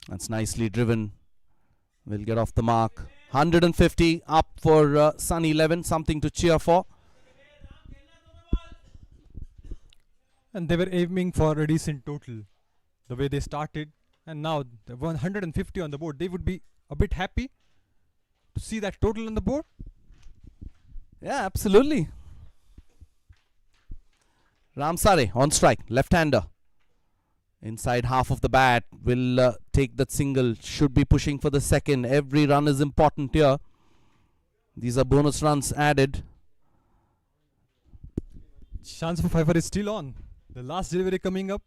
[SPEAKER 6] That's nicely driven. Will get off the mark. 150 up for Sun 11. Something to cheer for.
[SPEAKER 1] And they were aiming for a decent total. The way they started. And now the 150 on the board. They would be a bit happy to see that total on the board.
[SPEAKER 6] Yeah, absolutely. Ramsare on strike. Left-hander. inside half of the bat, will take that single, should be pushing for the second. Every run is important here. These are bonus runs added.
[SPEAKER 1] Chance for Pfeiffer is still on. The last delivery coming up.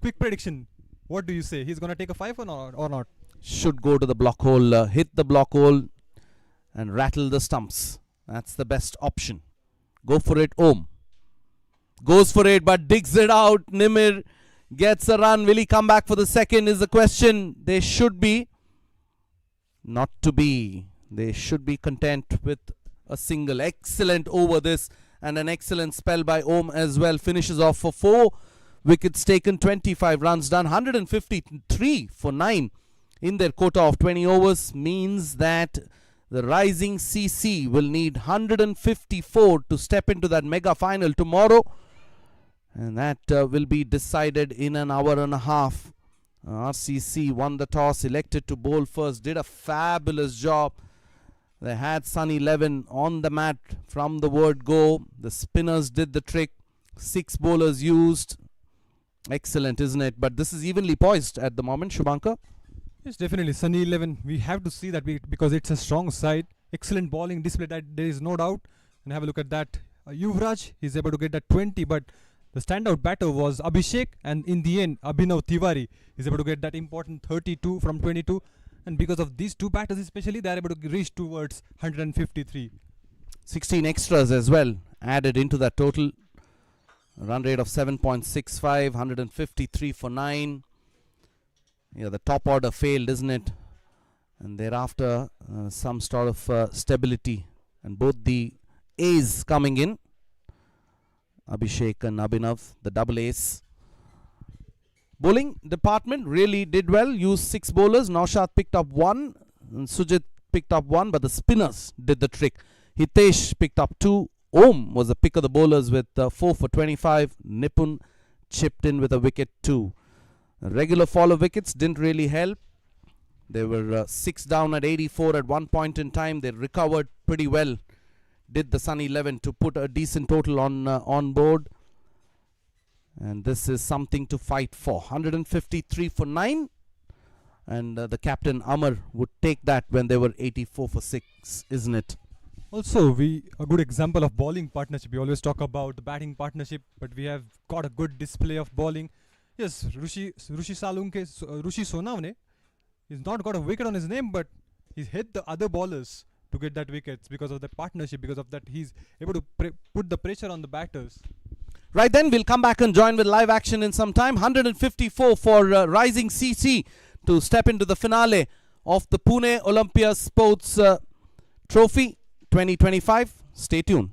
[SPEAKER 1] Quick prediction. What do you say? He's going to take a 5 or not?
[SPEAKER 6] Should go to the block hole, hit the block hole and rattle the stumps. That's the best option. Go for it, Om. Goes for it but digs it out. Nimir gets a run. Will he come back for the second is the question. They should be. Not to be. They should be content with a single. Excellent over this and an excellent spell by Om as well. Finishes off for 4 wickets taken, 25 runs done, 153 for 9 in their quota of 20 overs. Means that the rising CC will need 154 to step into that mega final tomorrow. And that will be decided in an hour and a half. RCC won the toss, elected to bowl first, did a fabulous job. They had Sun 11 on the mat from the word go. The spinners did the trick. 6 bowlers used. Excellent, isn't it? But this is evenly poised at the moment, Shubhankar.
[SPEAKER 1] Yes, definitely. Sunny 11. We have to see that because it's a strong side. Excellent bowling display, that there is no doubt. And have a look at that. Yuvraj is able to get that 20, but the standout batter was Abhishek, and in the end, Abhinav Tiwari is able to get that important 32 from 22. And because of these 2 batters especially, they are able to reach towards 153.
[SPEAKER 6] 16 extras as well added into that total. Run rate of 7.65, 153 for 9. Yeah, the top order failed, isn't it? And thereafter, some sort of stability. And both the A's coming in. Abhishek and Abhinav, the double ace. Bowling department really did well. Used 6 bowlers. Naushad picked up 1. And Sujit picked up 1. But the spinners did the trick. Hitesh picked up 2. Om was the pick of the bowlers with 4 for 25. Nipun chipped in with a wicket 2. Regular fall of wickets didn't really help. They were 6 down at 84 at one point in time. They recovered pretty well. Did the Sun 11 to put a decent total on board. And this is something to fight for. 153 for 9. And the captain Amar would take that when they were 84 for 6, isn't it?
[SPEAKER 1] Also, a good example of bowling partnership. We always talk about the batting partnership, but we have got a good display of bowling. Yes, Rushi Sonavne, he's not got a wicket on his name, but he's hit the other bowlers to get that wickets because of the partnership. Because of that, he's able to put the pressure on the batters.
[SPEAKER 6] Right then, we'll come back and join with live action in some time. 154 for Rising CC to step into the finale of the Pune Olympia Sports Trophy 2025. Stay tuned.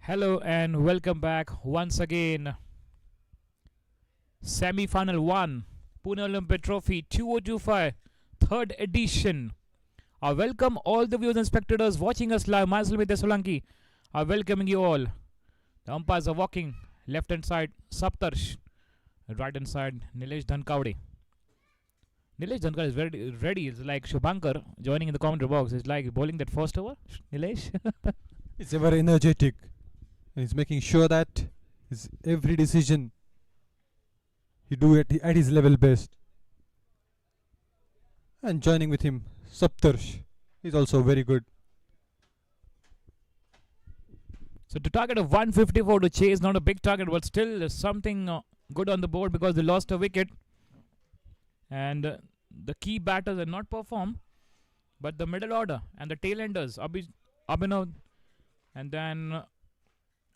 [SPEAKER 2] Hello and welcome back once again. Semi-final 1, Pune Olympia Trophy 2025, third edition. I welcome all the viewers and spectators watching us live. Myself with Solanki. I welcome you all. The umpires are walking. Left hand side Saptarsh, right hand side Nilesh Dhankavade. Nilesh Dhankavade is very ready. It's like Shubhankar joining in the commentary box. It's like bowling that first over. Nilesh.
[SPEAKER 1] He's ever energetic. And he's making sure that his every decision he do it at his level best. And joining with him, Saptarsh is also very good.
[SPEAKER 2] So to target of 154 to chase, not a big target, but still something good on the board because they lost a wicket. And the key batters did not perform, but the middle order and the tailenders, Abhinav and then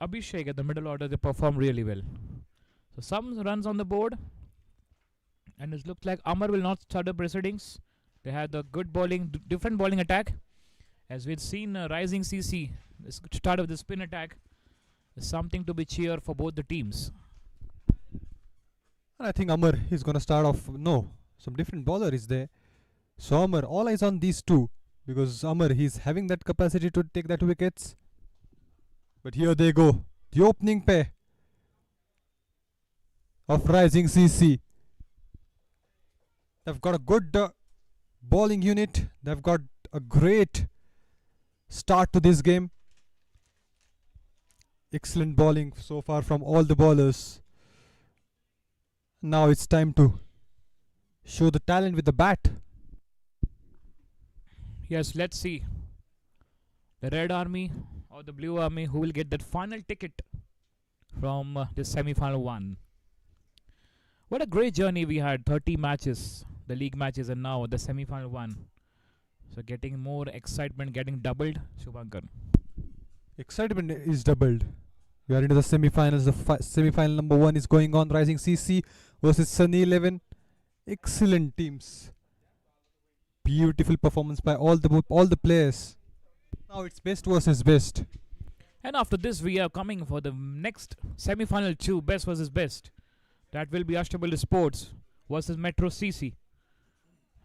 [SPEAKER 2] Abhishek at the middle order, they performed really well. So some runs on the board, and it looks like Amar will not start the proceedings. They had the good bowling, different bowling attack, as we've seen rising CC. The start of the spin attack is something to be cheered for both the teams.
[SPEAKER 1] And I think Amar is going to start off. No, some different bowler is there. So Amar, all eyes on these two, because Amar, he's having that capacity to take that wickets. But here they go, the opening pair of rising CC. They've got a good bowling unit. They've got a great start to this game. Excellent bowling so far from all the bowlers. Now it's time to show the talent with the bat.
[SPEAKER 2] Yes, let's see. The Red Army or the Blue Army, who will get that final ticket from the semi-final 1. What a great journey we had. 30 matches, the league matches, and now the semi-final 1. So getting more excitement, getting doubled. Shubhankar.
[SPEAKER 1] Excitement is doubled. We are into the semi-finals. The semi-final number 1 is going on. Rising CC versus Sunny 11. Excellent teams. Beautiful performance by all the players. Now it's best versus best.
[SPEAKER 2] And after this, we are coming for the next semi-final 2, best versus best. That will be Ashtabal Sports versus Metro CC.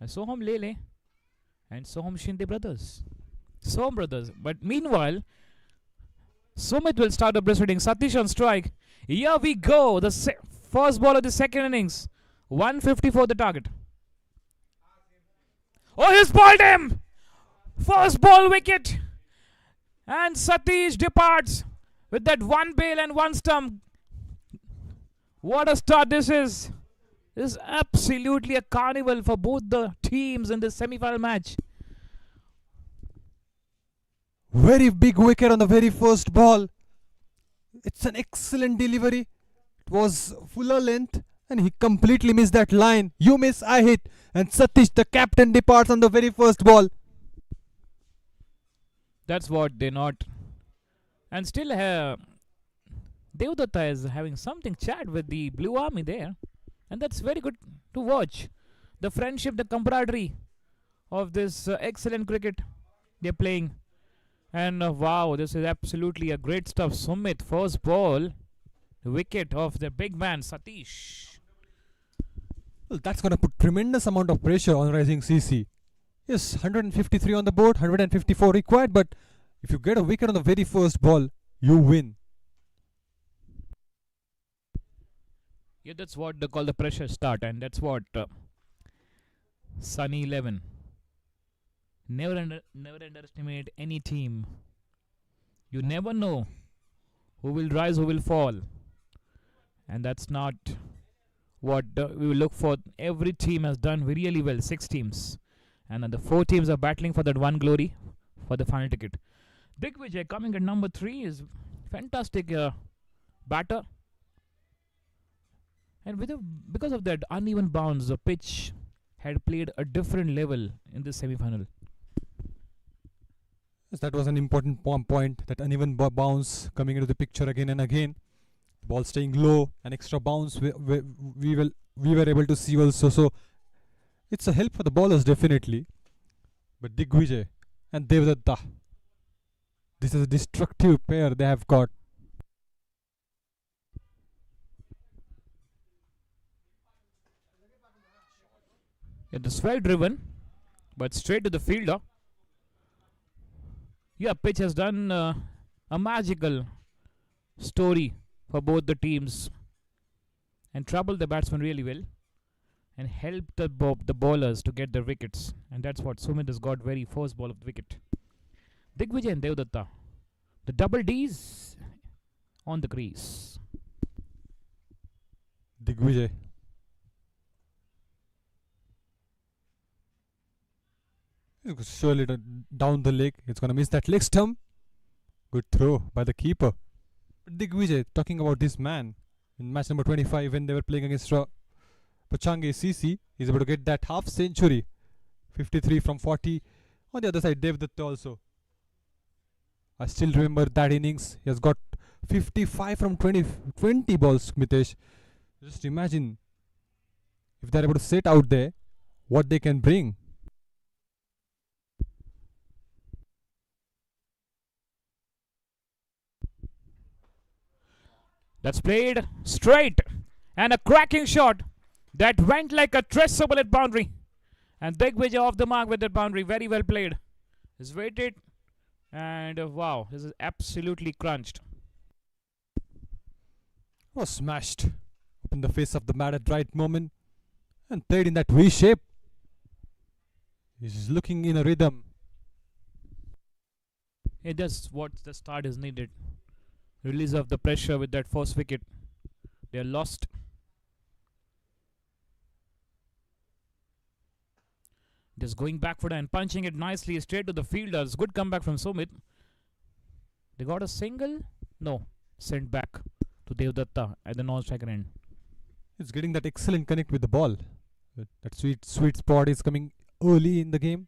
[SPEAKER 2] Soham Lele and Soham Shinde brothers. Soham brothers. But meanwhile, Sumit will start the proceeding. Satish on strike. Here we go. The first ball of the second innings. 154 the target. Oh, he's balled him! First ball wicket. And Satish departs with that one bail and one stump. What a start this is. This is absolutely a carnival for both the teams in this semi-final match.
[SPEAKER 1] Very big wicket on the very first ball. It's an excellent delivery. It was fuller length and he completely missed that line. You miss, I hit. And Satish, the captain, departs on the very first ball.
[SPEAKER 2] That's what they not. And still Devdatta is having something chat with the Blue Army there. And that's very good to watch. The friendship, the camaraderie of this excellent cricket they're playing. And wow, this is absolutely a great stuff. Sumit, first ball, wicket of the big man, Satish.
[SPEAKER 1] Well, that's going to put tremendous amount of pressure on Rising CC. Yes, 153 on the board, 154 required, but if you get a wicket on the very first ball, you win.
[SPEAKER 2] Yeah, that's what they call the pressure start, and that's what Sunny 11. Never underestimate any team. You never know who will rise, who will fall. And that's not what we will look for. Every team has done really well, 6 teams. And then the 4 teams are battling for that one glory for the final ticket. Digvijay coming at number 3 is fantastic batter. And because of that uneven bounce, the pitch had played a different level in this semi-final.
[SPEAKER 1] Yes, that was an important point, that uneven bounce coming into the picture again and again. The ball staying low, an extra bounce we were able to see also. So it's a help for the bowlers definitely. But Digvijay and Devdatta, this is a destructive pair they have got.
[SPEAKER 2] It is well driven, but straight to the fielder. Yeah, pitch has done a magical story for both the teams and troubled the batsman really well and helped the bowlers to get their wickets. And that's what Sumit has got very first ball of the wicket. Digvijay and Devdatta, the double D's on the crease.
[SPEAKER 1] Digvijay. Surely down the leg. It's going to miss that leg stump. Good throw by the keeper. Digvijay, talking about this man in match number 25 when they were playing against Pachange CC, is able to get that half century. 53 from 40. On the other side, Devdatta also. I still remember that innings. He has got 55 from 20 balls, Mitesh. Just imagine if they're able to sit out there, what they can bring.
[SPEAKER 2] That's played straight and a cracking shot that went like a tracer bullet boundary. And Digvijay off the mark with that boundary. Very well played. He's waited and wow, this is absolutely crunched.
[SPEAKER 1] Was smashed up in the face of the mat at right moment and played in that V shape. He's looking in a rhythm.
[SPEAKER 2] It does what the start is needed. Release of the pressure with that first wicket. They are lost. Just going backward and punching it nicely straight to the fielders. Good comeback from Sumit. They got a single? No. Sent back to Devdatta at the non-striker end.
[SPEAKER 1] He's getting that excellent connect with the ball. That sweet spot is coming early in the game.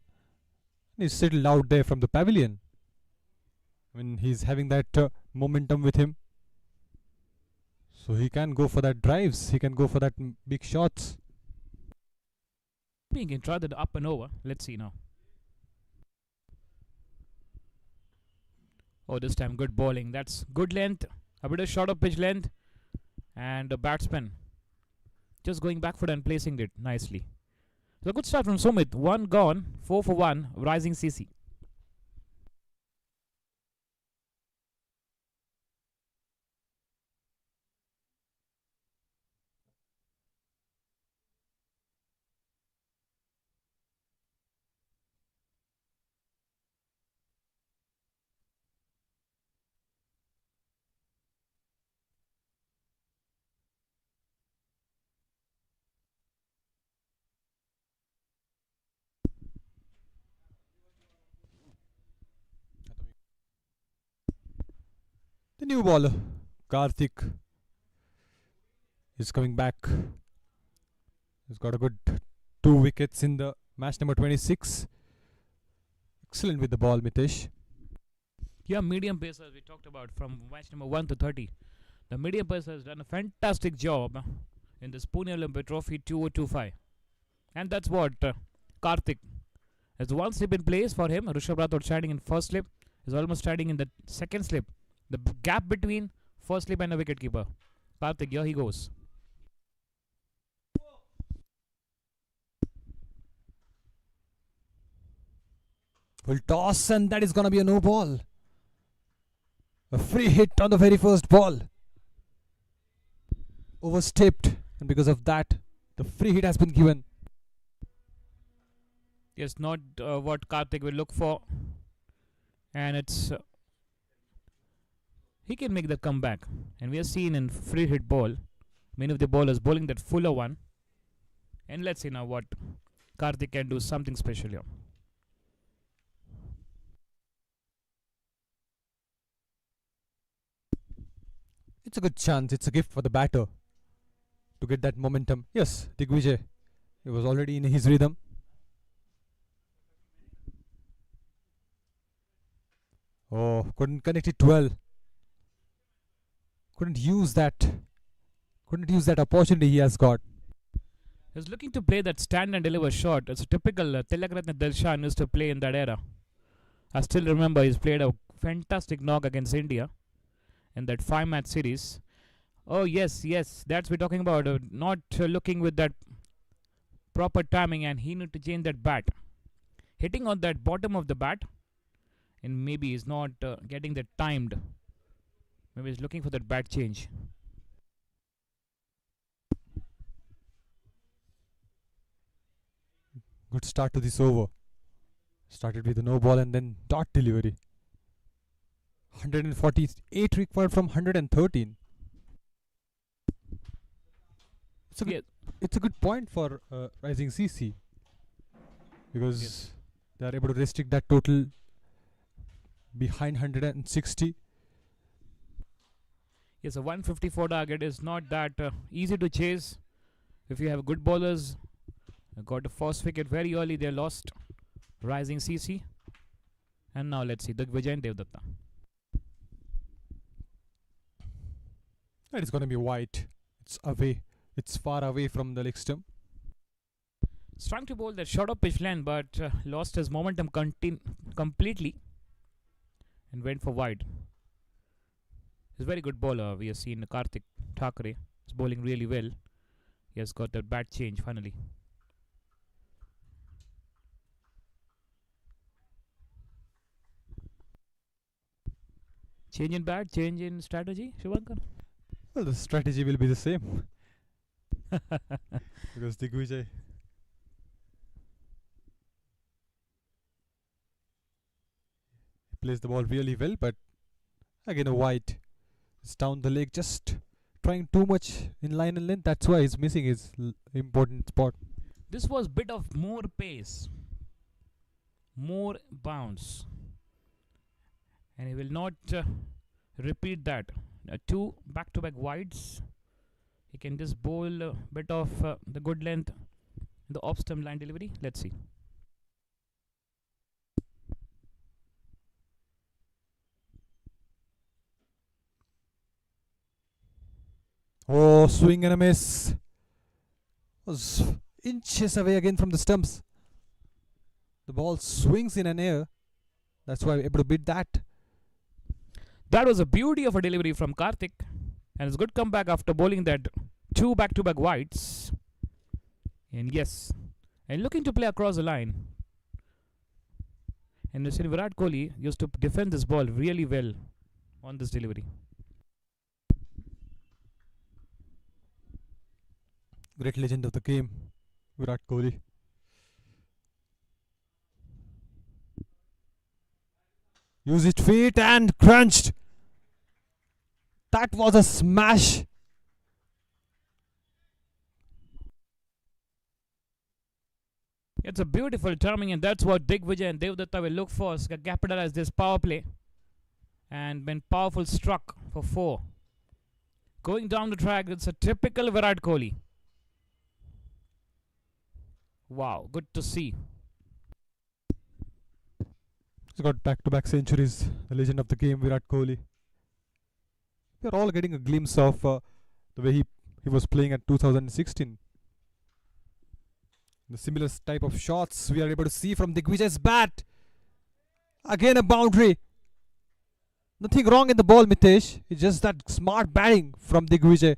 [SPEAKER 1] He's settled out there from the pavilion. When he's having that momentum with him. So he can go for that drives. He can go for that big shots.
[SPEAKER 2] He can try that up and over. Let's see now. Oh, this time good bowling. That's good length. A bit of short of pitch length. And the batsman just going backward and placing it nicely. So good start from Sumit. 1 gone. 4 for 1. Rising CC.
[SPEAKER 1] The new bowler, Karthik, is coming back. He's got a good 2 wickets in the match number 26. Excellent with the ball, Mitesh.
[SPEAKER 2] Yeah, medium pacer as we talked about from match number 1 to 30. The medium pacer has done a fantastic job in this Pune Olympia Trophy 2025. And that's what Karthik has one slip in place for him. Rishabh Rathod standing in first slip is almost standing in the second slip. The gap between first slip and a wicketkeeper. Karthik, here he goes.
[SPEAKER 1] Full toss, and that is going to be a no ball. A free hit on the very first ball. Overstepped, and because of that, the free hit has been given.
[SPEAKER 2] Yes, not what Karthik will look for. And it's... he can make the comeback. And we have seen in free hit ball, many of the bowlers bowling that fuller one. And let's see now what Karthik can do something special here.
[SPEAKER 1] It's a good chance. It's a gift for the batter to get that momentum. Yes, Digvijay. He was already in his rhythm. Oh, couldn't connect it well. Couldn't use that opportunity he has got.
[SPEAKER 2] He's looking to play that stand and deliver shot. It's a typical Tilakratna Dilshan used to play in that era. I still remember he's played a fantastic knock against India in that 5-match series. Oh yes, that's we're talking about. Not looking with that proper timing, and he need to change that bat. Hitting on that bottom of the bat, and maybe he's not getting that timed. Maybe he's looking for that bat change.
[SPEAKER 1] Good start to this over. Started with a no ball and then dot delivery. 148 required from 113. It's a good point for Rising CC, because they are able to restrict that total behind 160.
[SPEAKER 2] Yes, a 154 target is not that easy to chase. If you have good bowlers, got the first wicket very early, they lost. Rising CC. And now let's see, Digvijay and Devdatta.
[SPEAKER 1] That is going to be wide. It's away. It's far away from the leg stump.
[SPEAKER 2] He's trying to bowl that short of pitch length, but lost his momentum completely and went for wide. He's a very good bowler. We have seen Karthik Thakre is bowling really well. He has got that bat change finally. Change in bat, change in strategy, Shubhankar?
[SPEAKER 1] Well, the strategy will be the same. Because Digvijay plays the ball really well, but again a wide. It's down the leg, just trying too much in line and length. That's why he's missing his important spot.
[SPEAKER 2] This was bit of more pace, more bounce, and he will not repeat that. 2 back-to-back wides. He can just bowl a bit of the good length, the off-stump line delivery. Let's see.
[SPEAKER 1] Oh, swing and a miss. Was inches away again from the stumps. The ball swings in an air. That's why we're able to beat that.
[SPEAKER 2] That was a beauty of a delivery from Karthik, and it's good comeback after bowling that 2 back-to-back wides. And yes, and looking to play across the line. And you see Virat Kohli used to defend this ball really well on this delivery.
[SPEAKER 1] Great legend of the game, Virat Kohli. Used his feet and crunched. That was a smash.
[SPEAKER 2] It's a beautiful timing, and that's what Digvijay and Devdatta will look for. Capitalize this power play and been powerful struck for 4. Going down the track, it's a typical Virat Kohli. Wow, good to see.
[SPEAKER 1] He's got back-to-back centuries. The legend of the game, Virat Kohli. We are all getting a glimpse of the way he was playing at 2016. The similar type of shots we are able to see from Digvijay's bat. Again a boundary. Nothing wrong in the ball, Mitesh. It's just that smart batting from Digvijay.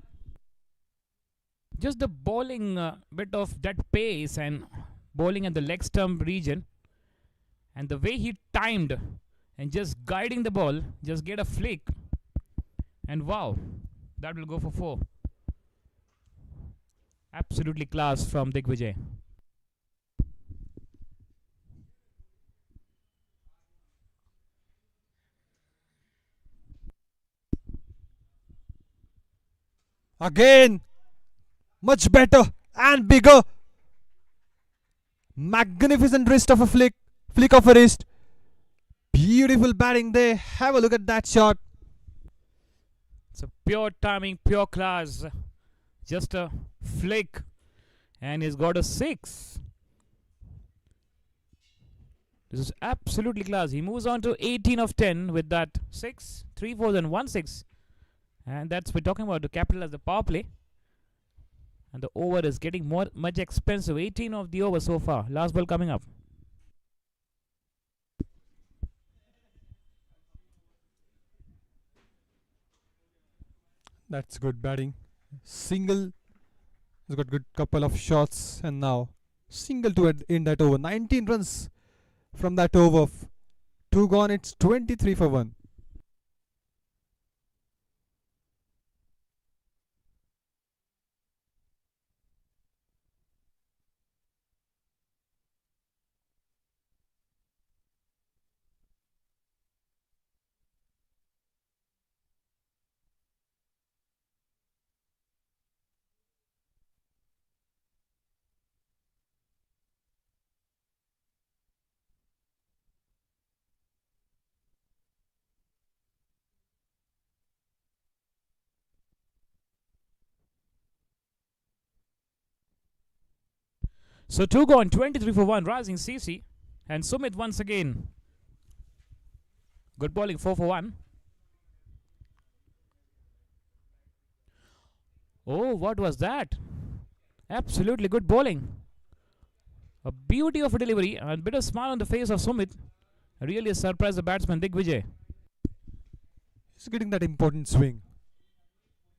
[SPEAKER 2] Just the bowling bit of that pace and bowling at the leg stump region, and the way he timed and just guiding the ball, just get a flick, and wow, that will go for 4. Absolutely class from Digvijay.
[SPEAKER 1] Again, much better and bigger. Magnificent wrist of a flick of a wrist. Beautiful batting there. Have a look at that shot.
[SPEAKER 2] It's a pure timing, pure class. Just a flick, and he's got a 6. This is absolutely class. He moves on to 18 of 10 with that 6, 3 4s and 1 6. And that's we're talking about to capitalize the power play. And the over is getting much expensive. 18 of the over so far. Last ball coming up.
[SPEAKER 1] That's good batting. Single. He's got good couple of shots, and now Single to in that over. 19 runs from that over. 2 gone. It's 23 for 1.
[SPEAKER 2] So 2 gone, 23 for 1, rising CC. And Sumit once again. Good bowling, 4 for 1. Oh, what was that? Absolutely good bowling. A beauty of a delivery and a bit of smile on the face of Sumit. Really surprised the batsman Digvijay.
[SPEAKER 1] He's getting that important swing.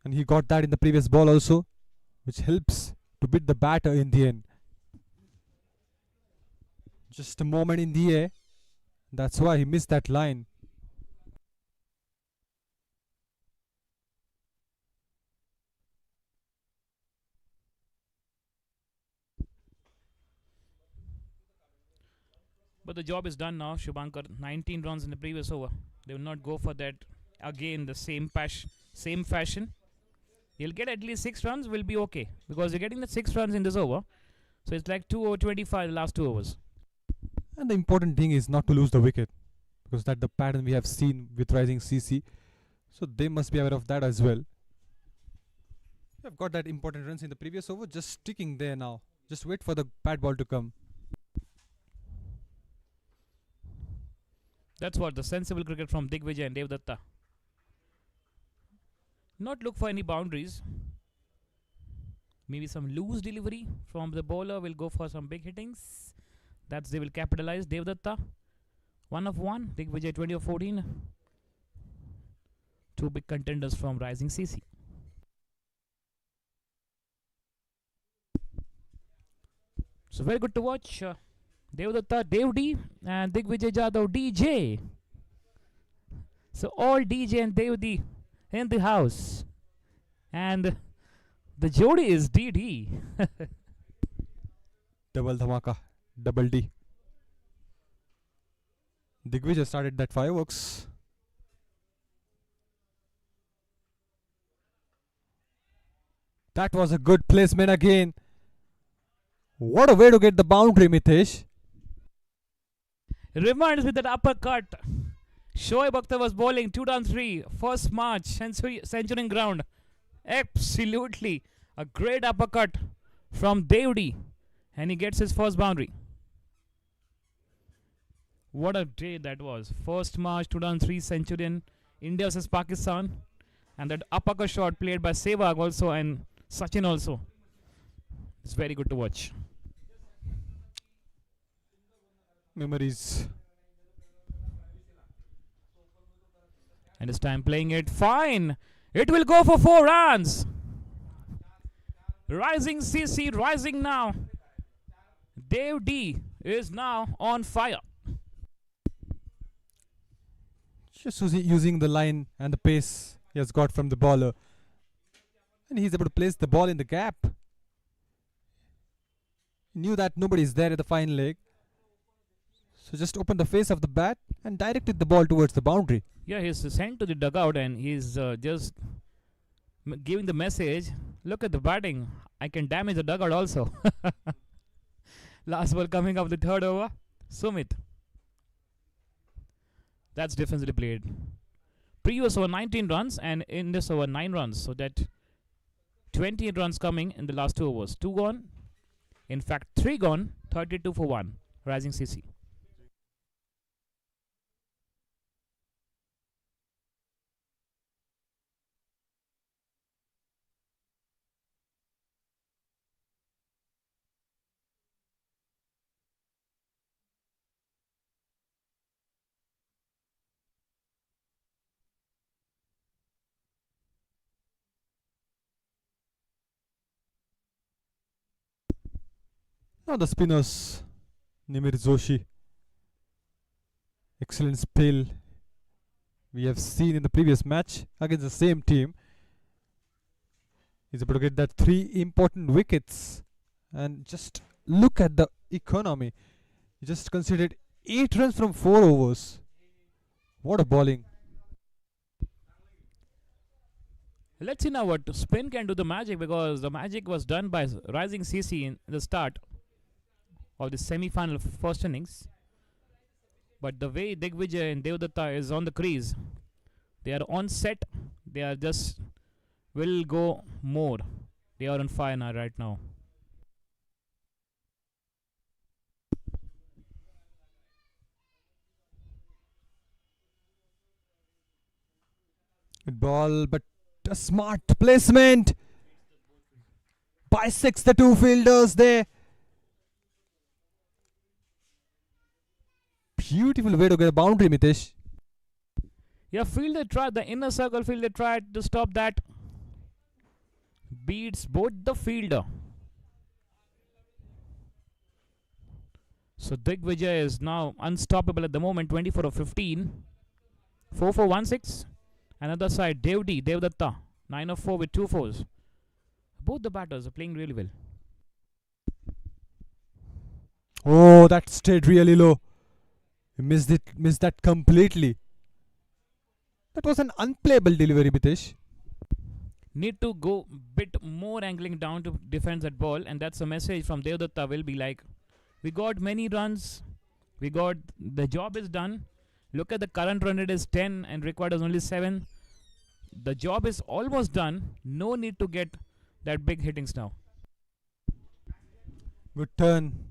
[SPEAKER 1] And he got that in the previous ball also, which helps to beat the batter in the end. Just a moment in the air. That's why he missed that line.
[SPEAKER 2] But the job is done now, Shubhankar. 19 runs in the previous over. They will not go for that again, the same fashion. He'll get at least 6 runs, will be okay. Because you're getting the 6 runs in this over. So it's like 2 over 25 the last 2 overs.
[SPEAKER 1] And the important thing is not to lose the wicket. Because that's the pattern we have seen with rising CC. So they must be aware of that as well. They've got that important runs in the previous over, just sticking there now. Just wait for the bad ball to come.
[SPEAKER 2] That's what the sensible cricket from Digvijay and Devdatta. Not look for any boundaries. Maybe some loose delivery from the bowler will go for some big hittings. That's they will capitalize. Devdatta, 1 of 1. Digvijay 20 of 14. 2 big contenders from rising CC. So very good to watch. Devdatta, Dev D, and Digvijay Jadhav, DJ. So all DJ and Dev D in the house. And the Jodi is DD.
[SPEAKER 1] Double dhamaka. Double D. Digvijay started that fireworks. That was a good placement again. What a way to get the boundary, Mitesh.
[SPEAKER 2] Reminds me that uppercut. Shoaib Akhtar was bowling 2 down 3. First March, century ground. Absolutely. A great uppercut from Devdi. And he gets his first boundary. What a day that was. First March, 2 down 3 Centurion. India versus Pakistan. And that uppercut shot played by Sehwag also and Sachin also. It's very good to watch.
[SPEAKER 1] Memories.
[SPEAKER 2] And this time playing it fine. It will go for 4 runs. Rising CC, rising now. Dev D is now on fire.
[SPEAKER 1] Just using the line and the pace he has got from the bowler. And he's able to place the ball in the gap. He knew that nobody is there at the fine leg. So just opened the face of the bat and directed the ball towards the boundary.
[SPEAKER 2] Yeah, he's sent to the dugout and he's just giving the message. Look at the batting. I can damage the dugout also. Last ball coming up the third over. Sumit. That's defensively played. Previous over 19 runs and in this over 9 runs. So that 28 runs coming in the last 2 overs. 2 gone. In fact, 3 gone. 32 for 1. Rising CC.
[SPEAKER 1] Now the spinners, Nimir Joshi. Excellent spell we have seen in the previous match against the same team. He's able to get that 3 important wickets. And just look at the economy. He just considered 8 runs from 4 overs. What a bowling.
[SPEAKER 2] Let's see now what spin can do the magic, because the magic was done by Rising CC in the start of the semi-final first innings. But the way Digvijay and Devdatta is on the crease, they are on set. They are just will go more. They are on fire now right now.
[SPEAKER 1] Good ball, but a smart placement. Bisects the 2 fielders there. Beautiful way to get a boundary, Mitesh.
[SPEAKER 2] Yeah, fielder tried, the inner circle fielder tried to stop that. Beats both the fielder. So Digvijay is now unstoppable at the moment, 24 of 15. 4 for 1-6. Another side, Devdatta, 9 of 4 with 2 fours. Both the batters are playing really well.
[SPEAKER 1] Oh, that stayed really low. He missed that completely. That was an unplayable delivery, Mitesh.
[SPEAKER 2] Need to go bit more angling down to defend that ball, and that's a message from Devdatta will be like, we got many runs, the job is done. Look at the current run rate is 10 and required is only 7. The job is almost done. No need to get that big hittings now.
[SPEAKER 1] Good turn.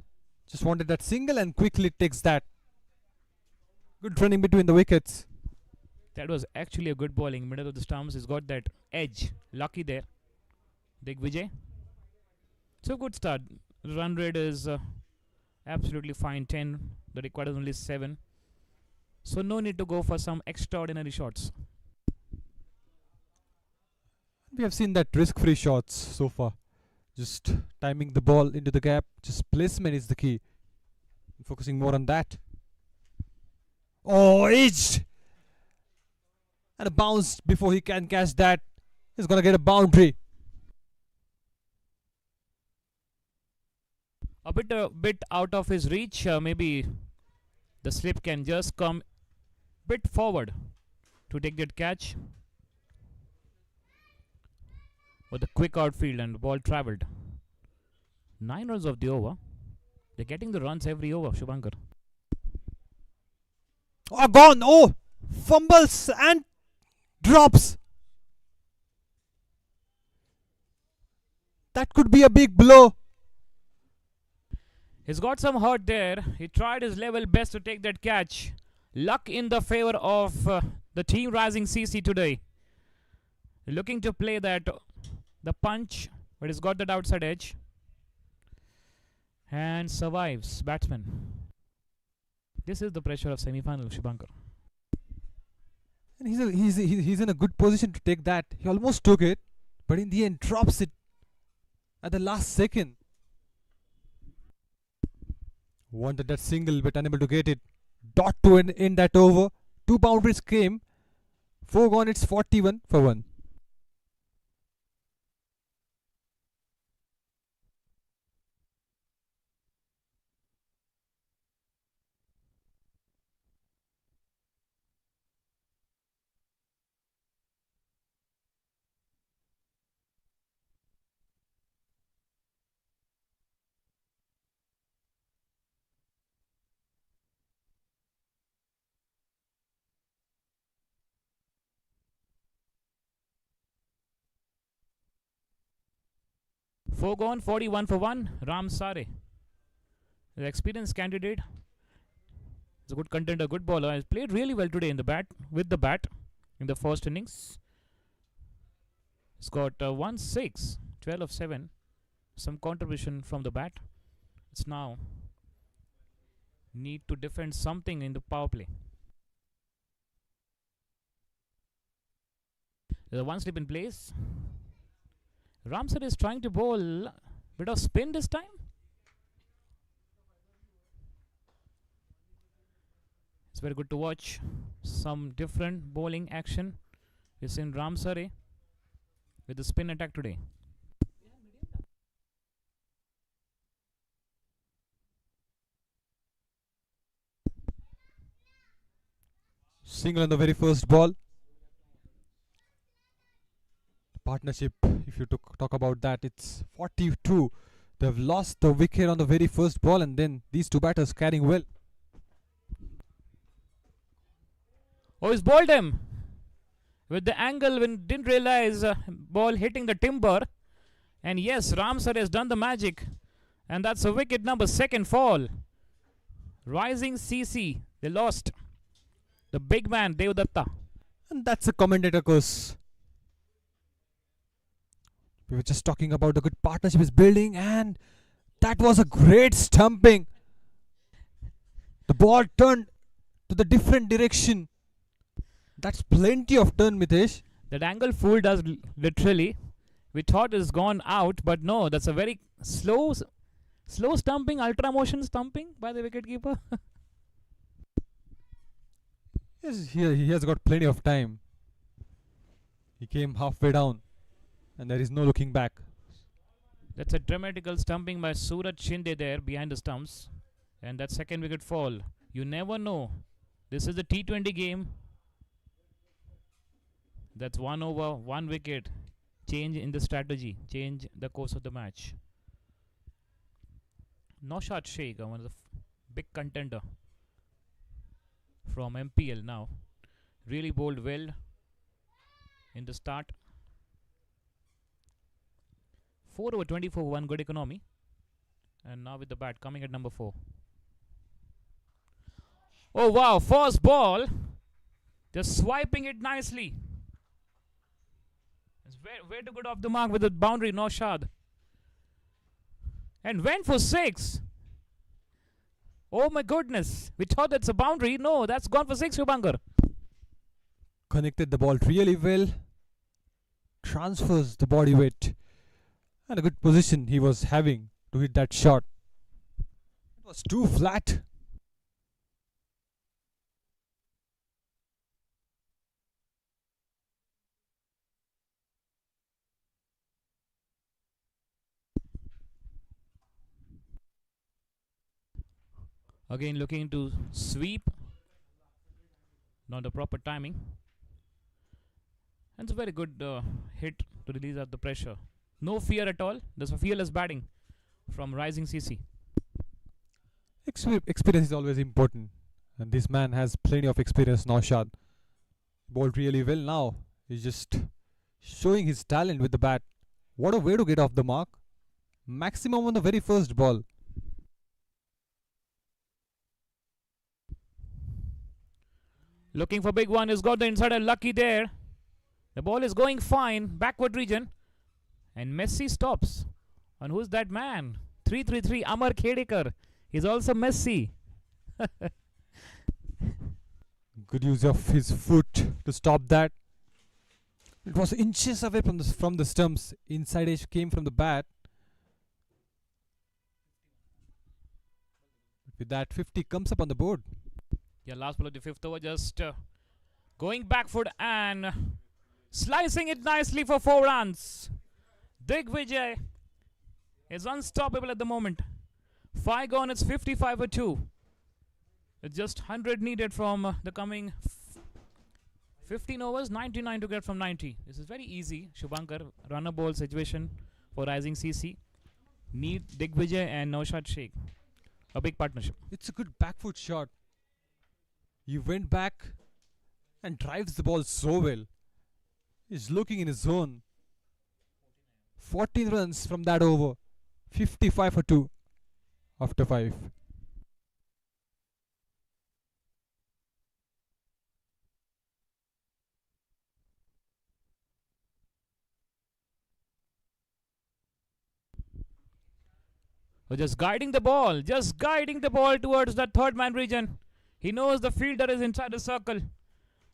[SPEAKER 1] Just wanted that single and quickly takes that. Good running between the wickets.
[SPEAKER 2] That was actually a good bowling. Middle of the stumps. He's got that edge. Lucky there. Digvijay. So good start. Run rate is absolutely fine. 10. The required is only 7. So no need to go for some extraordinary shots.
[SPEAKER 1] We have seen that risk-free shots so far. Just timing the ball into the gap. Just placement is the key. Focusing more on that. Oh, edged! And a bounce before he can catch that. He's gonna get a boundary.
[SPEAKER 2] A bit out of his reach. Maybe the slip can just come bit forward to take that catch. With a quick outfield and the ball travelled. 9 runs of the over. They're getting the runs every over, Shubhankar.
[SPEAKER 1] Oh, gone! Oh! Fumbles and drops. That could be a big blow.
[SPEAKER 2] He's got some hurt there. He tried his level best to take that catch. Luck in the favor of the team Rising CC today. Looking to play that the punch, but he's got that outside edge. And survives batsman. This is the pressure of semi-final, Shubhankar.
[SPEAKER 1] And he's in a good position to take that. He almost took it, but in the end drops it at the last second. Wanted that single but unable to get it. Dot to end that over. 2 boundaries came. 4 gone, it's 41 for 1.
[SPEAKER 2] Four gone, 41 for 1. Ram Sare, the experienced candidate. He's a good contender, good bowler. He's played really well today in the bat, with the bat in the first innings. He's got 1-6, 12 of 7. Some contribution from the bat. It's now need to defend something in the power play. There's a 1 slip in place. Ramsar is trying to bowl bit of spin this time. very good to watch. Some different bowling action is in Ramsare with the spin attack today.
[SPEAKER 1] Single on the very first ball. Partnership, if you talk about that, it's 42. They've lost the wicket on the very first ball, and then these two batters carrying well.
[SPEAKER 2] Oh, he's bowled him with the angle when didn't realize ball hitting the timber. And yes, Ramsar has done the magic. And that's a wicket number second fall. Rising CC. They lost. The big man, Devdatta.
[SPEAKER 1] And that's a commentator curse. We were just talking about the good partnership is building, and that was a great stumping. The ball turned to the different direction. That's plenty of turn, Mitesh.
[SPEAKER 2] That angle fooled us literally. We thought it's gone out, but no, that's a very slow stumping, ultra motion stumping by the wicketkeeper.
[SPEAKER 1] Yes, he has got plenty of time. He came halfway down, and there is no looking back.
[SPEAKER 2] That's a dramatical stumping by Suraj Shindai there behind the stumps. And that second wicket fall. You never know. This is a T20 game. That's 1 over, 1 wicket. Change in the strategy. Change the course of the match. Naushad Sheikh, one of the big contender from MPL now. Really bowled well in the start. 4 over 24, 1 good economy. And now with the bat coming at number 4. Oh wow, first ball. Just swiping it nicely. It's way too good off the mark with the boundary, Naushad. And went for 6. Oh my goodness. We thought that's a boundary. No, that's gone for 6, Shubhankar.
[SPEAKER 1] Connected the ball really well. Transfers the body weight. And a good position he was having to hit that shot. It was too flat.
[SPEAKER 2] Again looking to sweep. Not the proper timing. And it's a very good hit to release out the pressure. No fear at all. There's a fearless batting from Rising CC.
[SPEAKER 1] Experience is always important. And this man has plenty of experience, Naushad. Bowled really well now. He's just showing his talent with the bat. What a way to get off the mark. Maximum on the very first ball.
[SPEAKER 2] Looking for big one. He's got the insider lucky there. The ball is going fine. Backward region. And Messi stops. And who's that man? 333 Amar Khedekar. He's also Messi.
[SPEAKER 1] Good use of his foot to stop that. It was inches away from the stumps. Inside edge came from the bat. With that, 50 comes up on the board.
[SPEAKER 2] Yeah, last ball of the 5th over. Just going back foot and slicing it nicely for 4 runs. Digvijay is unstoppable at the moment. 5 gone, it's 55 for 2. It's just 100 needed from the coming 15 overs, 99 to get from 90. This is very easy. Shubhankar, runner ball situation for Rising CC. Need Digvijay and Naushad Sheikh. A big partnership.
[SPEAKER 1] It's a good back foot shot. He went back and drives the ball so well. He's looking in his zone. 14 runs from that over. 55 for 2 after 5.
[SPEAKER 2] Just guiding the ball towards that third man region. He knows the fielder is inside the circle.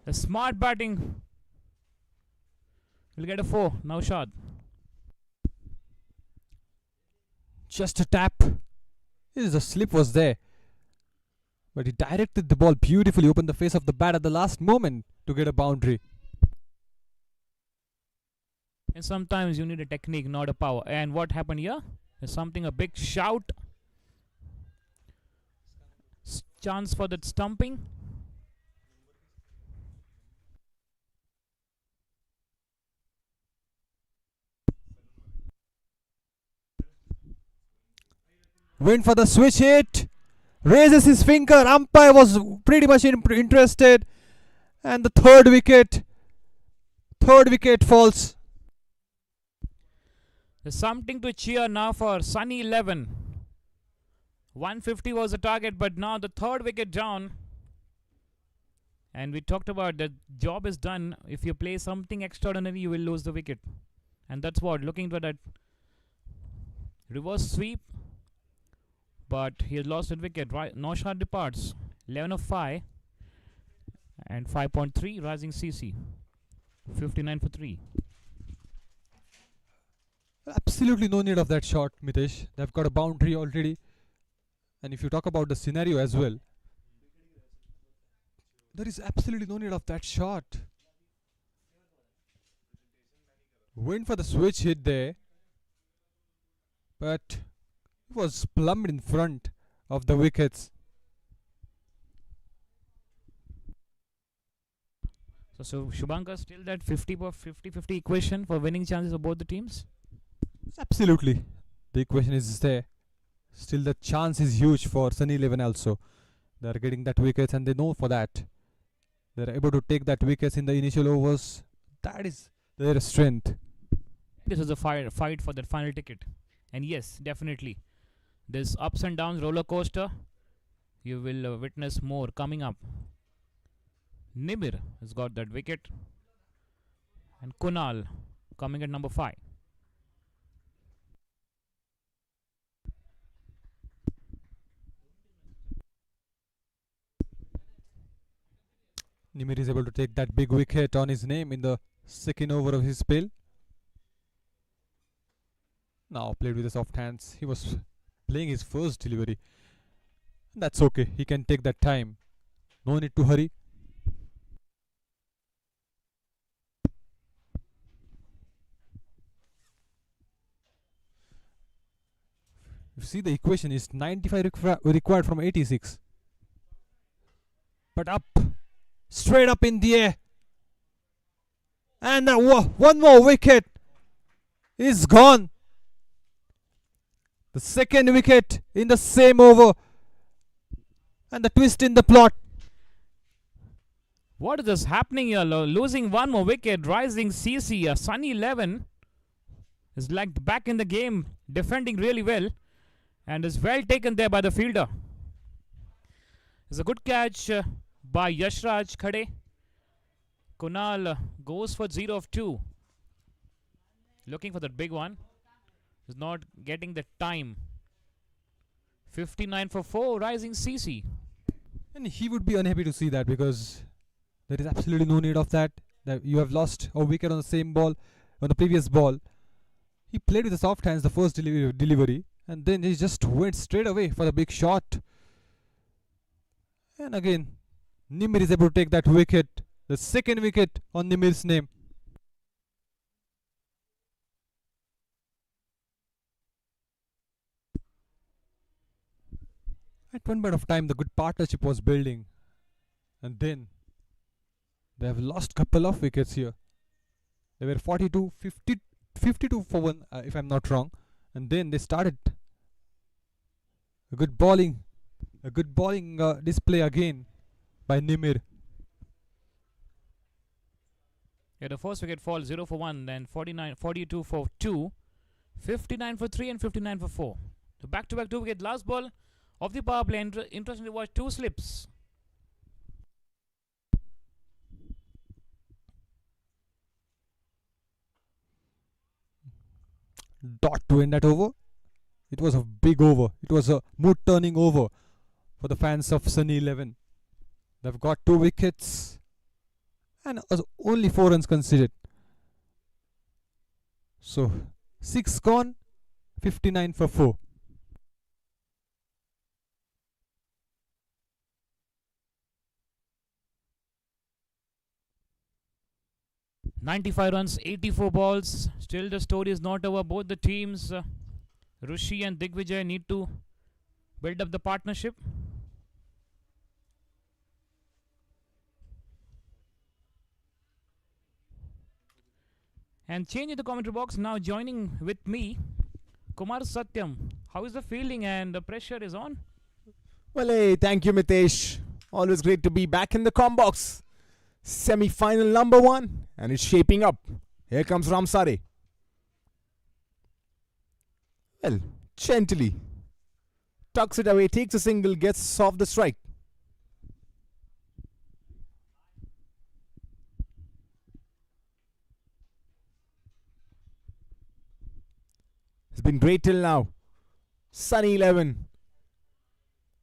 [SPEAKER 2] The smart batting. He'll get a 4. Naushad.
[SPEAKER 1] Just a tap. The slip was there. But he directed the ball beautifully, opened the face of the bat at the last moment to get a boundary.
[SPEAKER 2] And sometimes you need a technique, not a power. And what happened here? There's something, a big shout. Chance for that stumping.
[SPEAKER 1] Went for the switch hit. Raises his finger. Umpire was pretty much interested. And the third wicket falls.
[SPEAKER 2] There's something to cheer now for Sunny 11. 150 was the target, but now the third wicket down. And we talked about the job is done. If you play something extraordinary, you will lose the wicket. And that's what, looking for that reverse sweep. But he has lost a wicket. Right, no shot departs. 11 of 5. And 5.3, rising CC. 59 for 3.
[SPEAKER 1] Absolutely no need of that shot, Mitesh. They've got a boundary already. And if you talk about the scenario as well, there is absolutely no need of that shot. Went for the switch hit there, but it was plumb in front of the wickets.
[SPEAKER 2] So Shubhankar, still that 50-50 equation for winning chances of both the teams?
[SPEAKER 1] Absolutely. The equation is there. Still the chance is huge for Sunny 11 also. They are getting that wickets and they know for that. They are able to take that wickets in the initial overs. That is their strength.
[SPEAKER 2] This was a fight for that final ticket. And yes, definitely. This ups and downs roller coaster, you will witness more coming up. Nimir has got that wicket. And Kunal coming at number 5.
[SPEAKER 1] Nimir is able to take that big wicket on his name in the second over of his spell. Now played with the soft hands. He was playing his first delivery. That's okay. He can take that time. No need to hurry. You see the equation is 95 required from 86. But up. Straight up in the air. And one more wicket is gone. The second wicket in the same over. And the twist in the plot.
[SPEAKER 2] What is this happening here? Losing one more wicket. Rising CC. Sunny 11 is like back in the game. Defending really well. And is well taken there by the fielder. It's a good catch by Yashraj Khade. Kunal goes for 0 of 2. Looking for that big one. Is not getting the time. 59 for 4, rising CC.
[SPEAKER 1] And he would be unhappy to see that because there is absolutely no need of that. That you have lost a wicket on the same ball, on the previous ball. He played with the soft hands the first delivery. And then he just went straight away for the big shot. And again, Nimir is able to take that wicket. The second wicket on Nimir's name. At one point of time, the good partnership was building. And then, they have lost couple of wickets here. They were 42, 52 for 1, if I'm not wrong. And then they started a good bowling display again by Nimir.
[SPEAKER 2] Yeah, the first wicket falls 0 for 1, then 42 for 2, 59 for 3 and 59 for 4. So back-to-back 2 wicket. Last ball of the power play. Interestingly watch 2 slips.
[SPEAKER 1] Dot to end that over. It was a big over. It was a mood-turning over for the fans of Sunny 11. They've got 2 wickets and only 4 runs considered. So 6 gone, 59 for 4.
[SPEAKER 2] 95 runs, 84 balls. Still the story is not over. Both the teams, Rishi and Digvijay, need to build up the partnership. And change in the commentary box. Now joining with me, Kumar Satyam. How is the feeling and the pressure is on?
[SPEAKER 5] Well, hey, thank you, Mitesh. Always great to be back in the combox. Semi-final number 1, and it's shaping up. Here comes Ramsare. Well, gently tucks it away, takes a single, gets off the strike. It's been great till now. Sunny 11.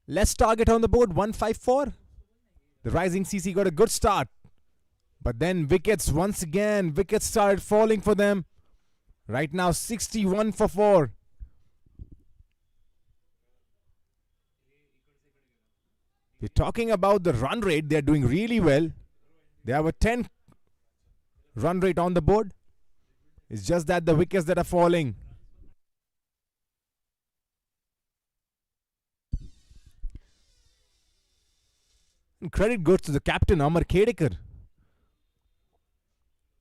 [SPEAKER 5] Less target on the board, 154. The rising CC got a good start. But then wickets, once again, wickets started falling for them. Right now, 61 for 4. We're talking about the run rate. They're doing really well. They have a 10 run rate on the board. It's just that the wickets that are falling. And credit goes to the captain, Amar Khedekar.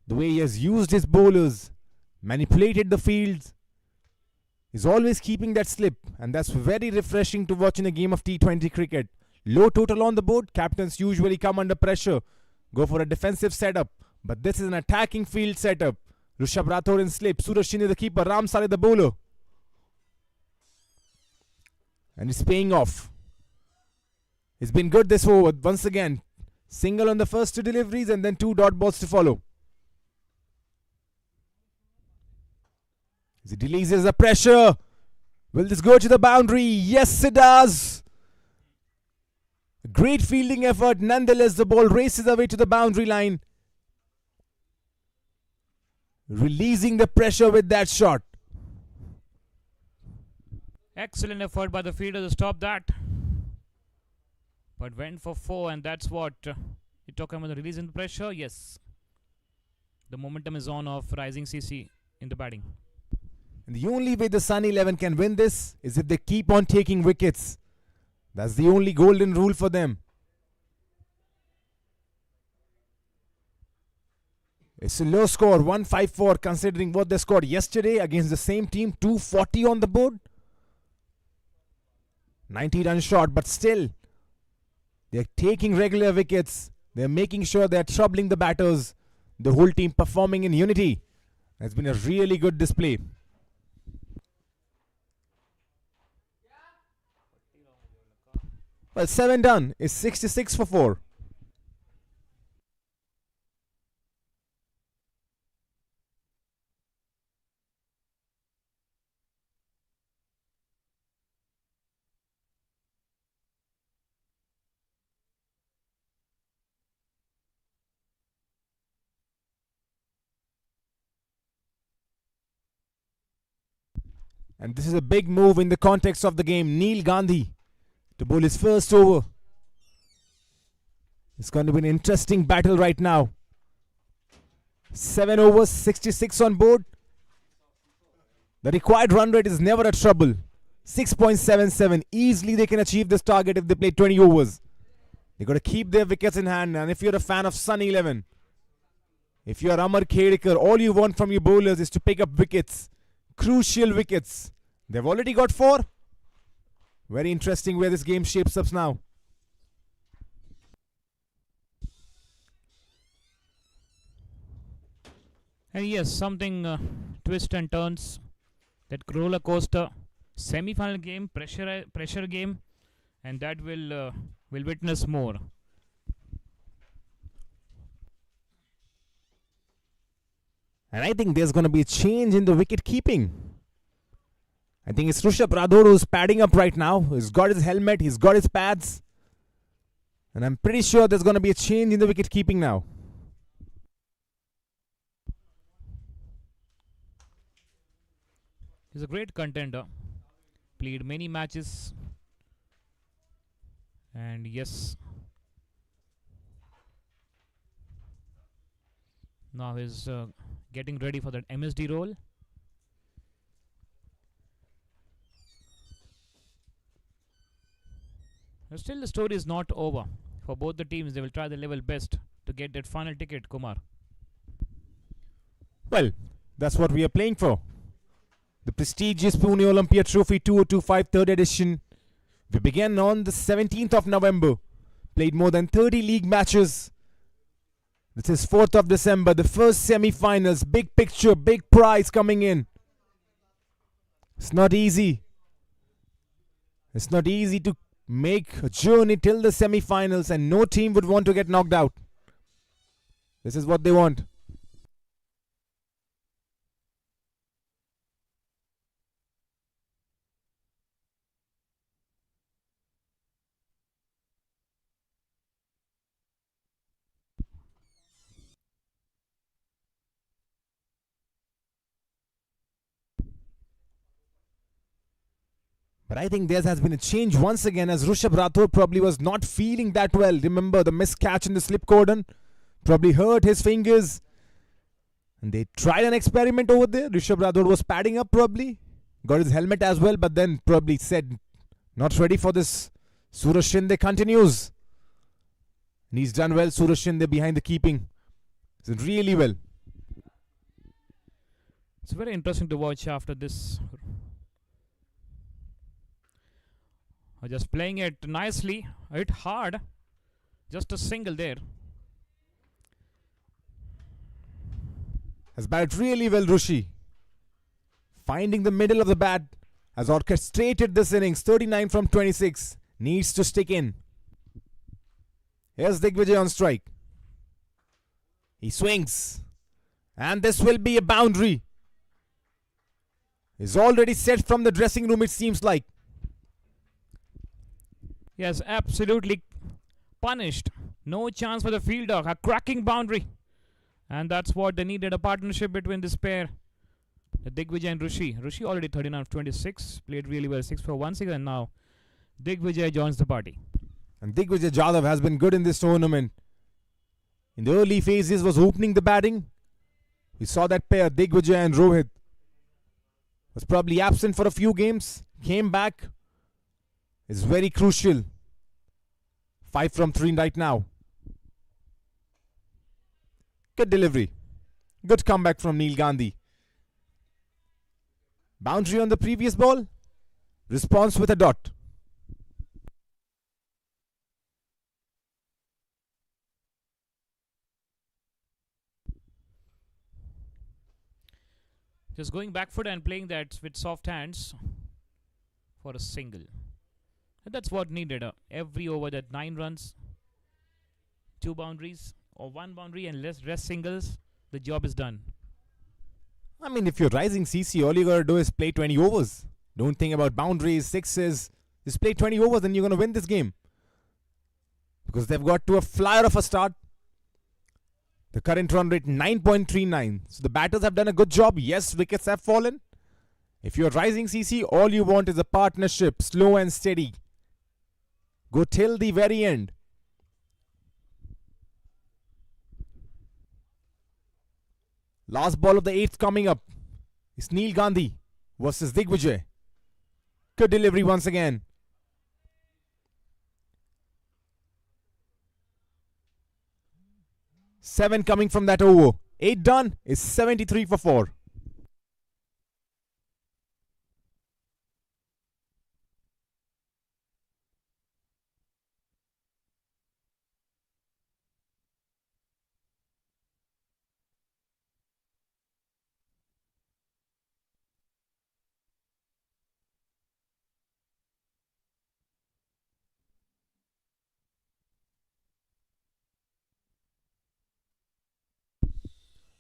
[SPEAKER 5] The way he has used his bowlers, manipulated the fields, is always keeping that slip, and that's very refreshing to watch in a game of T20 cricket. Low total on the board, captains usually come under pressure, go for a defensive setup, but this is an attacking field setup. Rishabh Rathod in slip, Suraj Shindai the keeper, Ramsare the bowler. And it's paying off. It's been good this over, once again. Single on the first 2 deliveries and then 2 dot balls to follow. As he releases the pressure. Will this go to the boundary? Yes, it does. A great fielding effort. Nonetheless, the ball races away to the boundary line. Releasing the pressure with that shot.
[SPEAKER 2] Excellent effort by the fielder to stop that. But went for 4, and that's what it took him on the releasing the pressure. Yes. The momentum is on of rising CC in the batting.
[SPEAKER 5] And the only way the Sun 11 can win this is if they keep on taking wickets. That's the only golden rule for them. It's a low score, 154, considering what they scored yesterday against the same team, 240 on the board. 90 run short, but still, they're taking regular wickets. They're making sure they're troubling the batters. The whole team performing in unity. It's been a really good display. Well, 7 done is 66 for 4. And this is a big move in the context of the game. Neil Gandhi to bowl his first over. It's going to be an interesting battle right now. 7 overs, 66 on board. The required run rate is never a trouble. 6.77. Easily they can achieve this target if they play 20 overs. They've got to keep their wickets in hand. And if you're a fan of Sun 11, if you're Amar Khedekar, all you want from your bowlers is to pick up wickets. Crucial wickets. They've already got 4. Very interesting where this game shapes up now.
[SPEAKER 2] And yes, something twists and turns. That roller coaster semi-final game, pressure game, and that will witness more.
[SPEAKER 5] And I think there's going to be a change in the wicket keeping. I think it's Rishabh Rathod who's padding up right now. He's got his helmet, he's got his pads. And I'm pretty sure there's going to be a change in the wicket keeping now.
[SPEAKER 2] He's a great contender. Played many matches. And yes. Now he's getting ready for that MSD role. But still, the story is not over. For both the teams, they will try their level best to get that final ticket, Kumar.
[SPEAKER 5] Well, that's what we are playing for. The prestigious Pune Olympia Trophy 2025 third edition. We began on the 17th of November. Played more than 30 league matches. This is 4th of December, the first semi-finals. Big picture, big prize coming in. It's not easy. It's not easy to make a journey till the semi-finals, and no team would want to get knocked out. This is what they want. But I think there has been a change once again, as Rishabh Rathod probably was not feeling that well. Remember the missed catch in the slip cordon? Probably hurt his fingers. And they tried an experiment over there. Rishabh Rathod was padding up probably. Got his helmet as well, but then probably said, not ready for this. Suraj Shindai continues. And he's done well, Suraj Shindai behind the keeping. He's done really well.
[SPEAKER 2] It's very interesting to watch after this. Just playing it nicely, hit hard, just a single there.
[SPEAKER 5] Has batted really well, Rushi. Finding the middle of the bat, has orchestrated this innings. 39 from 26. Needs to stick in. Here's Digvijay on strike. He swings. And this will be a boundary. He's already set from the dressing room, it seems like.
[SPEAKER 2] Yes, absolutely punished. No chance for the fielder. A cracking boundary. And that's what they needed, a partnership between this pair. The Digvijay and Rishi. Rishi already 39 of 26. Played really well. 6 for 1 6. And now Digvijay joins the party.
[SPEAKER 5] And Digvijay Jadhav has been good in this tournament. In the early phases was opening the batting. We saw that pair, Digvijay and Rohit. Was probably absent for a few games. Came back. Is very crucial. 5 from 3 right now. Good delivery. Good comeback from Neil Gandhi. Boundary on the previous ball. Response with a dot.
[SPEAKER 2] Just going back foot and playing that with soft hands for a single. And that's what needed. Every over that 9 runs, 2 boundaries or 1 boundary and less rest singles, the job is done.
[SPEAKER 5] I mean, if you're rising CC, all you gotta do is play 20 overs. Don't think about boundaries, sixes. Just play 20 overs and you're gonna win this game. Because they've got to a flyer of a start. The current run rate 9.39. So the batters have done a good job. Yes, wickets have fallen. If you're rising CC, all you want is a partnership, slow and steady. Go till the very end. Last ball of the 8th coming up. It's Neil Gandhi versus Digvijay. Good delivery once again. Seven coming from that over. 8 done is 73 for 4.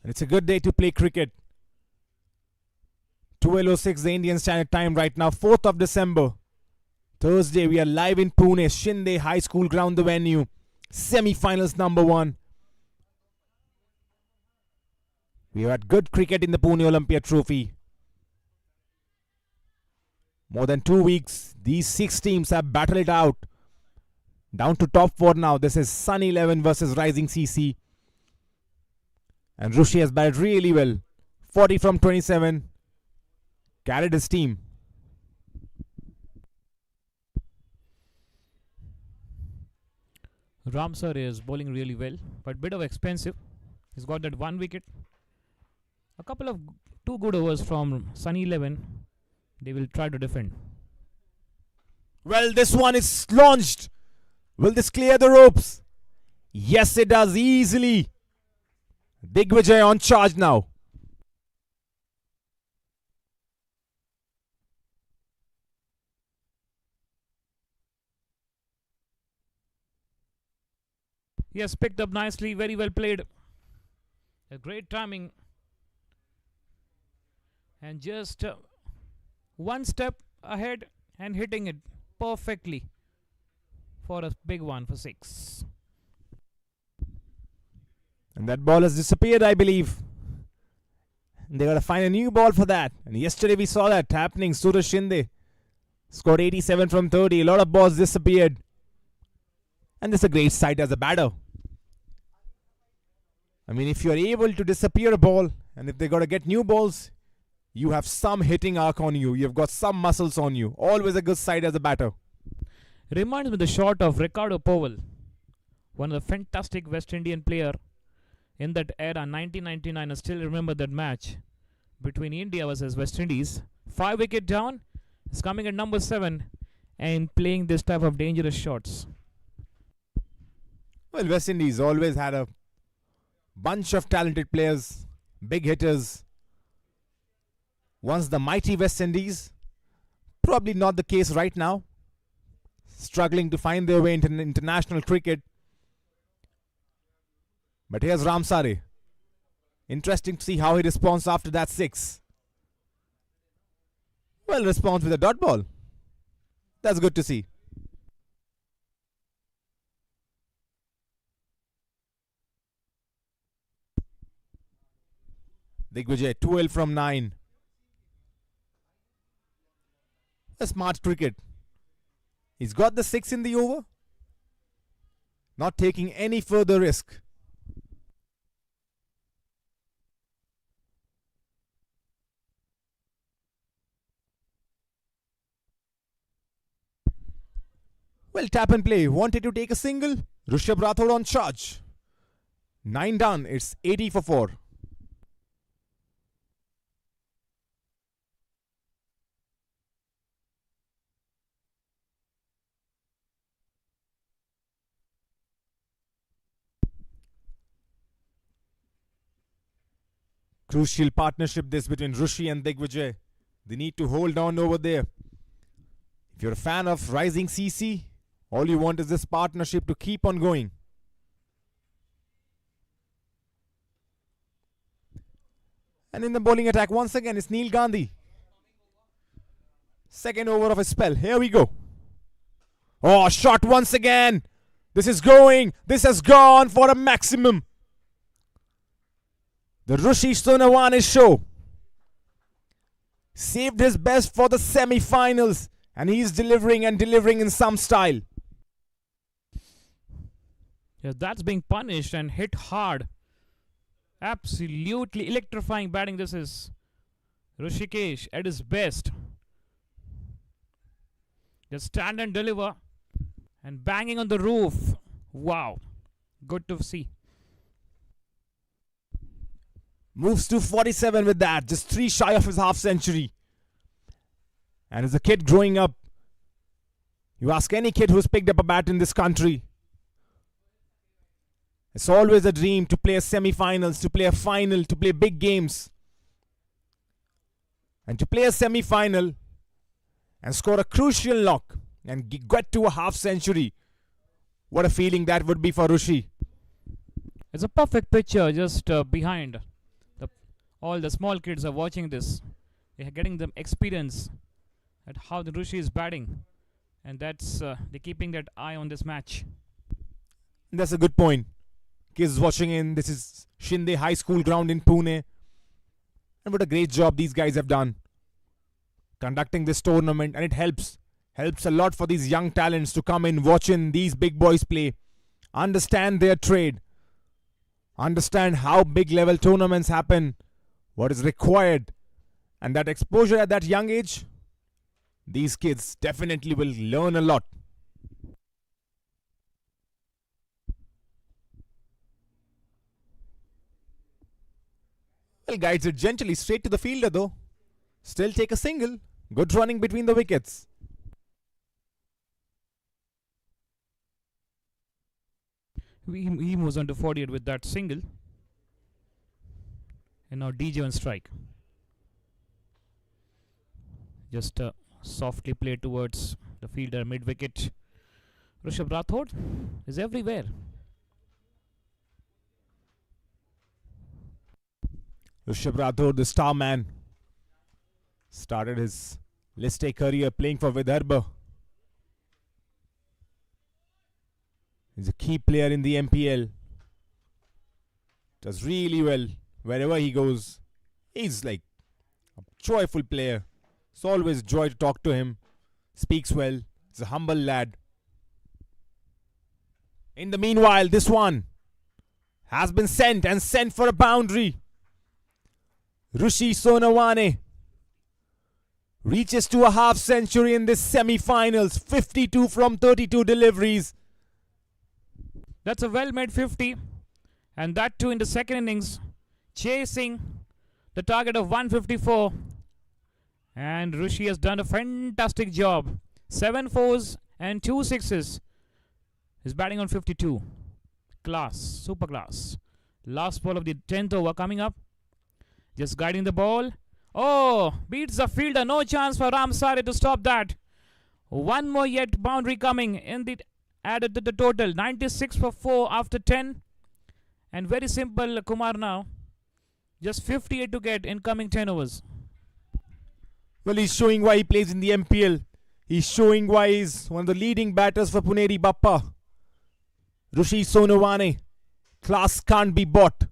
[SPEAKER 5] And it's a good day to play cricket. 12:06 the Indian Standard Time right now, 4th of December. Thursday, we are live in Pune, Shinde High School ground, the venue. Semi-finals number 1. We have had good cricket in the Pune Olympia Trophy. More than 2 weeks, these 6 teams have battled it out. Down to top 4 now. This is Sun 11 versus Rising CC. And Rishi has batted really well. 40 from 27. Carried his team.
[SPEAKER 2] Ramsar is bowling really well, but bit of expensive. He's got that 1 wicket. A couple of two good overs from Sunny 11. They will try to defend.
[SPEAKER 5] Well, this one is launched. Will this clear the ropes? Yes, it does easily. Digvijay on charge now.
[SPEAKER 2] He has picked up nicely, very well played. A great timing. And just one step ahead and hitting it perfectly for a big one for 6.
[SPEAKER 5] And that ball has disappeared, I believe. And they got to find a new ball for that. And yesterday we saw that happening. Suraj Shindai scored 87 from 30. A lot of balls disappeared. And this is a great sight as a batter. I mean, if you're able to disappear a ball, and if they got to get new balls, you have some hitting arc on you. You've got some muscles on you. Always a good sight as a batter.
[SPEAKER 2] Reminds me the shot of Ricardo Powell, one of the fantastic West Indian player in that era, 1999. I still remember that match between India versus West Indies. 5 wicket down, is coming at number 7 and playing this type of dangerous shots.
[SPEAKER 5] Well, West Indies always had a bunch of talented players, big hitters. Once the mighty West Indies, probably not the case right now. Struggling to find their way into international cricket. But here's Ramsare. Interesting to see how he responds after that 6. Well, responds with a dot ball. That's good to see. Digvijay, 12 from 9. A smart cricket. He's got the 6 in the over. Not taking any further risk. Well, tap and play. Wanted to take a single. Rishabh Rathod on charge. 9 done. It's 80 for 4. Crucial partnership this between Rishi and Digvijay. They need to hold on over there. If you're a fan of rising CC, all you want is this partnership to keep on going. And in the bowling attack, once again, it's Neil Gandhi. Second over of his spell. Here we go. Oh, shot once again. This is going. This has gone for a maximum. The Rishi Sonawane show. Saved his best for the semi-finals. And he's delivering and delivering in some style.
[SPEAKER 2] Yes, that's being punished and hit hard. Absolutely electrifying batting. This is Rishikesh at his best. Just stand and deliver. And banging on the roof. Wow. Good to see.
[SPEAKER 5] Moves to 47 with that. Just 3 shy of his half century. And as a kid growing up, you ask any kid who's picked up a bat in this country, it's always a dream to play a semi-finals, to play a final, to play big games. And to play a semi-final and score a crucial knock and get to a half century. What a feeling that would be for Rishi.
[SPEAKER 2] It's a perfect picture just behind. All the small kids are watching this. They are getting them experience at how the Rishi is batting. And that's they're keeping that eye on this match.
[SPEAKER 5] That's a good point. Kids watching in. This is Shinde High School ground in Pune. And what a great job these guys have done conducting this tournament. And it helps a lot for these young talents to come in, watching these big boys play, understand their trade. understand how big level tournaments happen, what is required, and that exposure at that young age, these kids definitely will learn a lot. Well, guides it gently straight to the fielder though. Still take a single. Good running between the wickets.
[SPEAKER 2] He moves on to 48 with that single. And now DJ on strike. Just softly play towards the fielder mid wicket. Rishabh Rathod is everywhere.
[SPEAKER 5] Rishabh Rathod, the star man, started his list A career playing for Vidarbha. He's a key player in the MPL. Does really well wherever he goes. He's like a joyful player. It's always joy to talk to him. Speaks well. He's a humble lad. In the meanwhile, this one has been sent and sent for a boundary. Rishi Sonawane reaches to a half century in this semi-finals. 52 from 32 deliveries.
[SPEAKER 2] That's a well-made 50. And that too in the second innings. Chasing the target of 154. And Rishi has done a fantastic job. 7 fours and 2 sixes. He's batting on 52. Class. Super class. Last ball of the 10th over coming up. Just guiding the ball. Oh, beats the fielder. No chance for Ramsare to stop that. One more yet boundary coming in the added to the total. 96 for 4 after 10. And very simple Kumar now. Just 58 to get in coming 10 overs.
[SPEAKER 5] Well, he's showing why he plays in the MPL. He's showing why he's one of the leading batters for Puneri Bappa. Rishi Sonawane. Class can't be bought.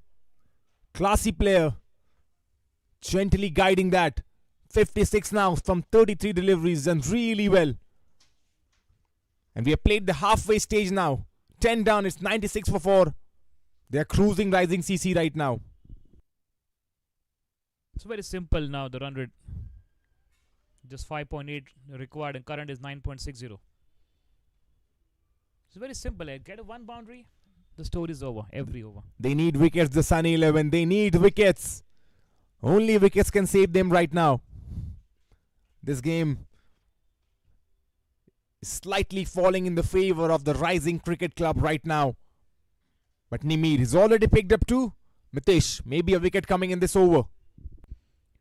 [SPEAKER 5] Classy player. Gently guiding that. 56 now from 33 deliveries and really well. And we have played the halfway stage now. 10 down, it's 96 for 4. They are cruising Rising CC right now.
[SPEAKER 2] It's very simple now, the run rate. Just 5.8 required and current is 9.60. It's very simple. Get a one boundary, the story is over. Every over.
[SPEAKER 5] They need wickets, the Sunny 11. They need wickets. Only wickets can save them right now. This game is slightly falling in the favor of the Rising Cricket Club right now. But Nimir is already picked up 2. Mitesh, maybe a wicket coming in this over.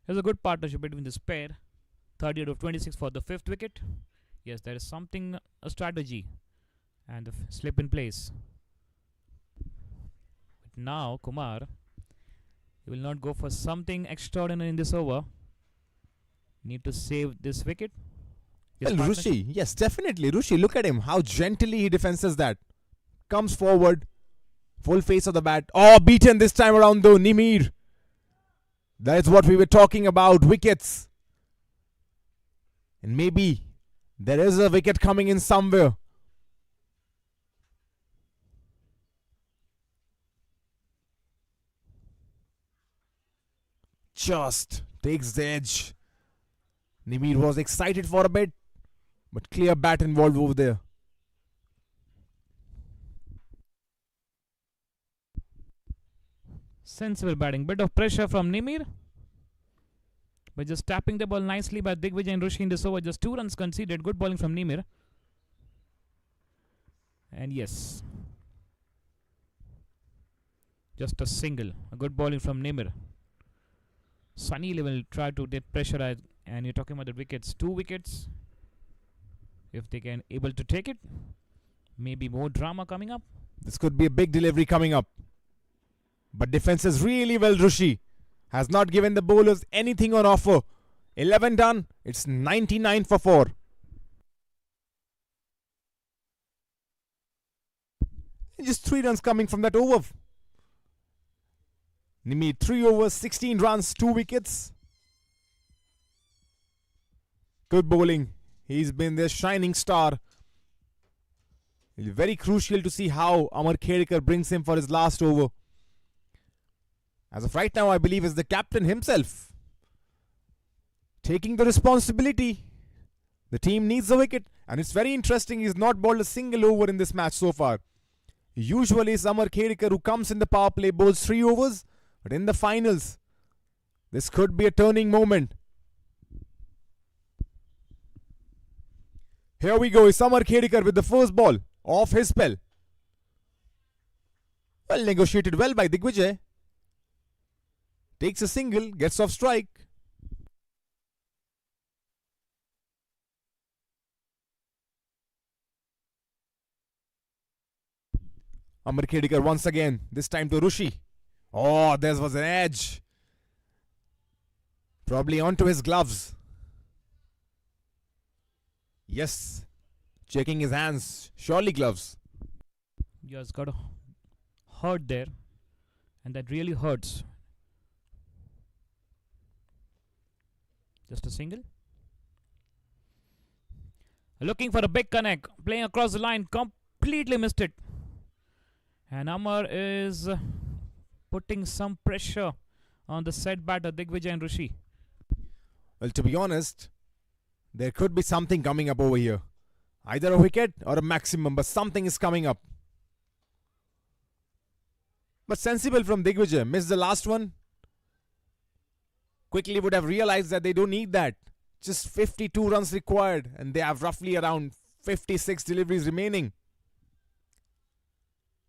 [SPEAKER 2] There's a good partnership between this pair. 30 out of 26 for the 5th wicket. Yes, there is something, a strategy. And the slip in place. But now, Kumar, he will not go for something extraordinary in this over. Need to save this wicket.
[SPEAKER 5] Well, Rishi, yes, definitely. Rishi, look at him. How gently he defenses that. Comes forward. Full face of the bat. Oh, beaten this time around though, Nimir. That is what we were talking about. Wickets. And maybe there is a wicket coming in somewhere. Just takes the edge. Nimir was excited for a bit, but clear bat involved over there.
[SPEAKER 2] Sensible batting. Bit of pressure from Nimir. But just tapping the ball nicely by Digvijay and Rishi in this over. Just 2 runs conceded. Good bowling from Nimir. And yes. Just a single. A good bowling from Nimir. Sunny will try to get pressure. And you're talking about the wickets. 2 wickets. If they can able to take it. Maybe more drama coming up.
[SPEAKER 5] This could be a big delivery coming up. But defenses really well, Rishi. Has not given the bowlers anything on offer. 11 done. It's 99 for 4. And just 3 runs coming from that over. Nimir 3 overs, 16 runs, 2 wickets. Good bowling. He's been their shining star. It's very crucial to see how Amar Khedkar brings him for his last over. As of right now, I believe is the captain himself taking the responsibility. The team needs a wicket, and it's very interesting. He's not bowled a single over in this match so far. Usually, Samar Khedkar, who comes in the power play, bowls 3 overs, but in the finals, this could be a turning moment. Here we go, Samar Khedkar with the first ball off his spell. Well negotiated well by Digvijay. Takes a single, gets off strike. Amar Khedkar once again, this time to Rushi. Oh, there was an edge. Probably onto his gloves. Yes, checking his hands, surely gloves.
[SPEAKER 2] You just got hurt there, and that really hurts. Just a single. Looking for a big connect, playing across the line, completely missed it. And Amar is putting some pressure on the set batter Digvijay and Rishi.
[SPEAKER 5] Well, to be honest, there could be something coming up over here. Either a wicket or a maximum, but something is coming up. But sensible from Digvijay. Missed the last one. Quickly would have realized that they don't need that. Just 52 runs required, and they have roughly around 56 deliveries remaining.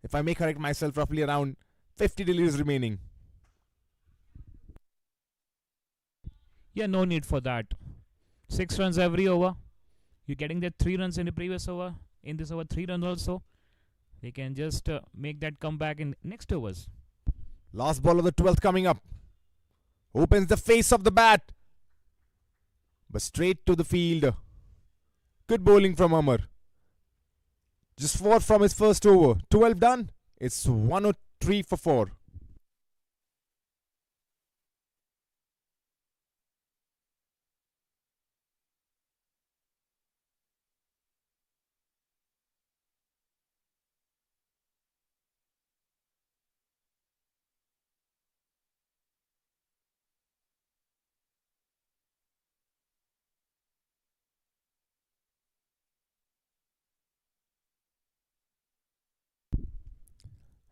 [SPEAKER 5] If I may correct myself, roughly around 50 deliveries remaining.
[SPEAKER 2] Yeah, no need for that. 6 runs every over. You're getting that 3 runs in the previous over. In this over, 3 runs also. They can just make that comeback in next overs.
[SPEAKER 5] Last ball of the 12th coming up. Opens the face of the bat. But straight to the field. Good bowling from Amar. Just 4 from his first over. 12 done. It's 103 for 4.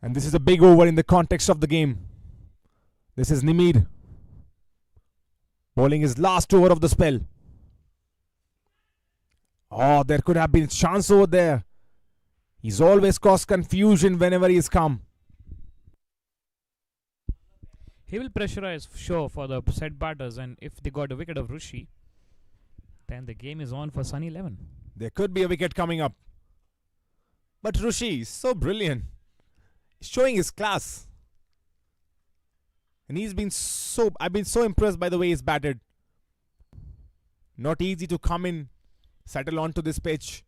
[SPEAKER 5] And this is a big over in the context of the game. This is Nimir bowling his last over of the spell. Oh, there could have been a chance over there. He's always caused confusion whenever he's come.
[SPEAKER 2] He will pressurize, sure, for the set batters, and if they got a wicket of Rishi, then the game is on for Sunny 11.
[SPEAKER 5] There could be a wicket coming up. But Rishi is so brilliant. He's showing his class. And I've been so impressed by the way he's batted. Not easy to come in, settle onto this pitch.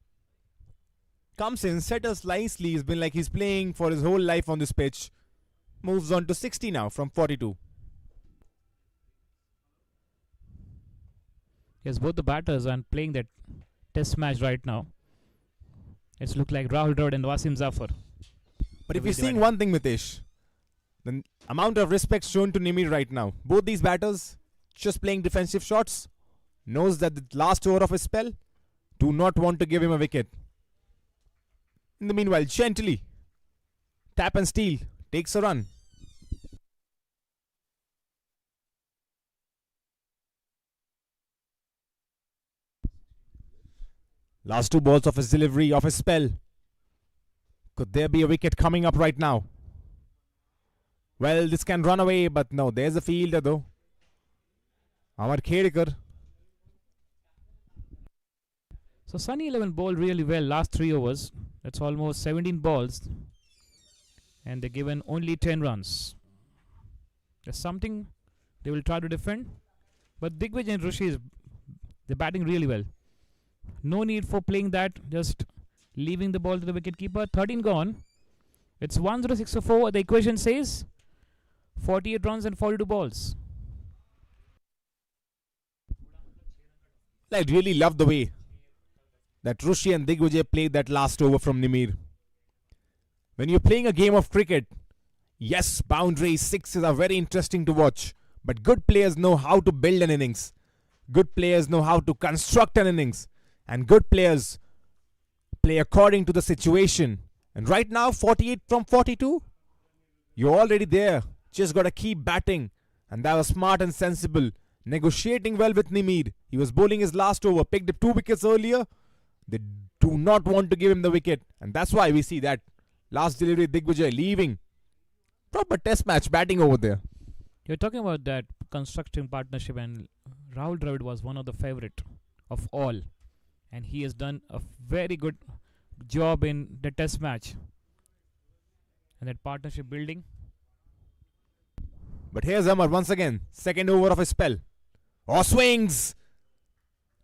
[SPEAKER 5] Comes in, settles nicely. He's been like he's playing for his whole life on this pitch. Moves on to 60 now from 42.
[SPEAKER 2] Yes, both the batters are playing that test match right now. It's looked like Rahul Dravid and Wasim Zafar.
[SPEAKER 5] But if you're seeing one thing, Mitesh, the amount of respect shown to Nimir right now. Both these batters just playing defensive shots. Knows that the last over of his spell, do not want to give him a wicket. In the meanwhile, gently, tap and steal, takes a run. Last 2 balls of his delivery, of his spell. Could there be a wicket coming up right now? Well, this can run away, but no, there's a fielder though. Amar Khedkar.
[SPEAKER 2] So Sunny 11 bowled really well last 3 overs. That's almost 17 balls. And they're given only 10 runs. There's something they will try to defend. But Digvijay and Rishi, they're batting really well. No need for playing that. Just leaving the ball to the wicketkeeper. 13 gone. It's 106 for 4. The equation says 48 runs and 42 balls.
[SPEAKER 5] I really love the way that Rishi and Digvijay played that last over from Nimir. When you're playing a game of cricket, Yes, boundary sixes are very interesting to watch. But good players know how to build an innings. Good players know how to construct an innings. And good players play according to the situation. And right now, 48 from 42. You're already there. Just got to keep batting. And that was smart and sensible. Negotiating well with Nimid. He was bowling his last over. Picked up 2 wickets earlier. They do not want to give him the wicket. And that's why we see that last delivery, Digvijay leaving. Proper test match batting over there.
[SPEAKER 2] You're talking about that constructing partnership, and Rahul Dravid was one of the favorite of all, and he has done a very good job in the test match and that partnership building.
[SPEAKER 5] But here's Amar once again. Second over of his spell. Swings.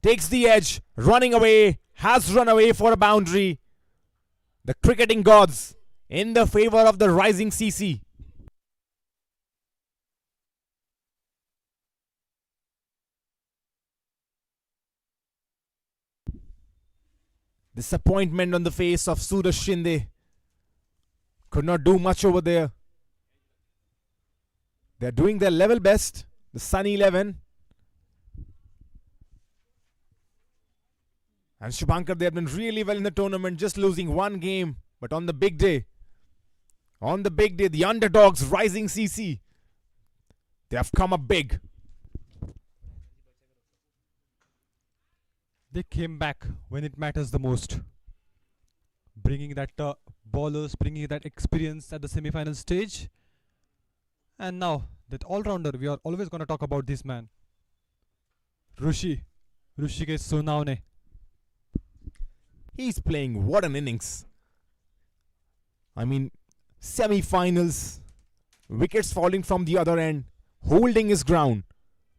[SPEAKER 5] Takes the edge. Running away. Has run away for a boundary. The cricketing gods in the favor of the rising CC. Disappointment on the face of Suraj Shindai. Could not do much over there. They're doing their level best. The Sunny 11. And Shubhankar, they have done really well in the tournament, just losing one game. But on the big day, the underdogs, rising CC, they have come up big.
[SPEAKER 1] They came back when it matters the most. Bringing that ballers, bringing that experience at the semi-final stage. And now, that all-rounder, we are always going to talk about this man. Rishikesh Sonawane.
[SPEAKER 5] He's playing what an innings. I mean, semi-finals, wickets falling from the other end, holding his ground,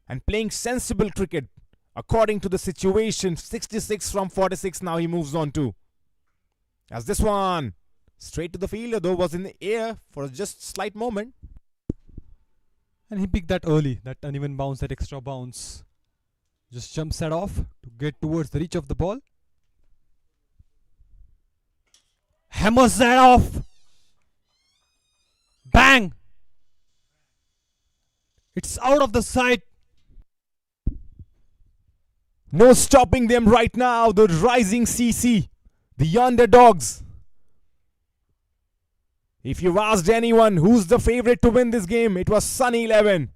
[SPEAKER 5] and playing sensible cricket. According to the situation, 66 from 46 now he moves on to. As this one, straight to the fielder, though was in the air for just slight moment.
[SPEAKER 1] And he picked that early, that uneven bounce, that extra bounce. Just jumps that off to get towards the reach of the ball. Hammers that off. Bang! It's out of the sight.
[SPEAKER 5] No stopping them right now, the rising CC, the underdogs. If you've asked anyone who's the favorite to win this game, it was Sunny 11.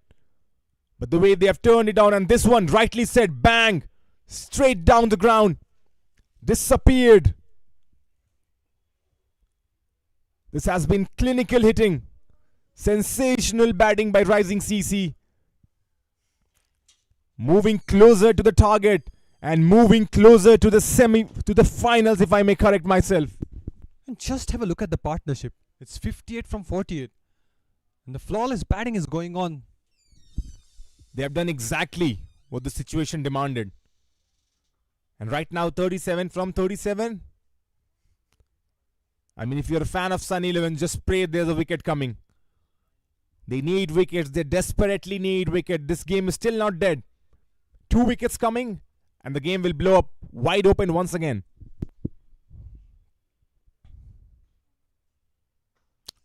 [SPEAKER 5] But the way they have turned it down, and this one rightly said, bang, straight down the ground, disappeared. This has been clinical hitting, sensational batting by rising CC. Moving closer to the target and moving closer to the finals, if I may correct myself.
[SPEAKER 1] And just have a look at the partnership. It's 58 from 48. And the flawless batting is going on.
[SPEAKER 5] They have done exactly what the situation demanded. And right now, 37 from 37. I mean, if you're a fan of Sunny 11, just pray there's a wicket coming. They need wickets. They desperately need wicket. This game is still not dead. 2 wickets coming and the game will blow up wide open once again.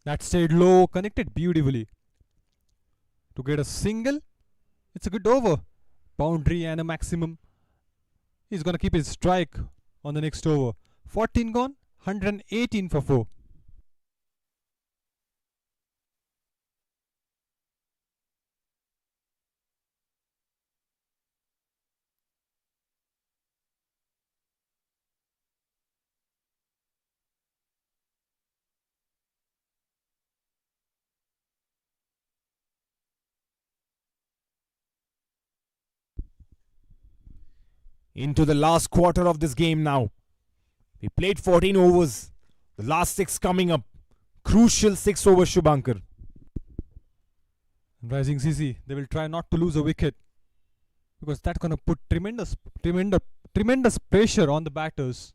[SPEAKER 1] That stayed low, connected beautifully. To get a single, it's a good over. Boundary and a maximum. He's going to keep his strike on the next over. 14 gone, 118 for 4.
[SPEAKER 5] Into the last quarter of this game now. We played 14 overs. The last 6 coming up. Crucial 6 overs, Shubhankar.
[SPEAKER 1] Rising CC, they will try not to lose a wicket. Because that's going to put tremendous pressure on the batters.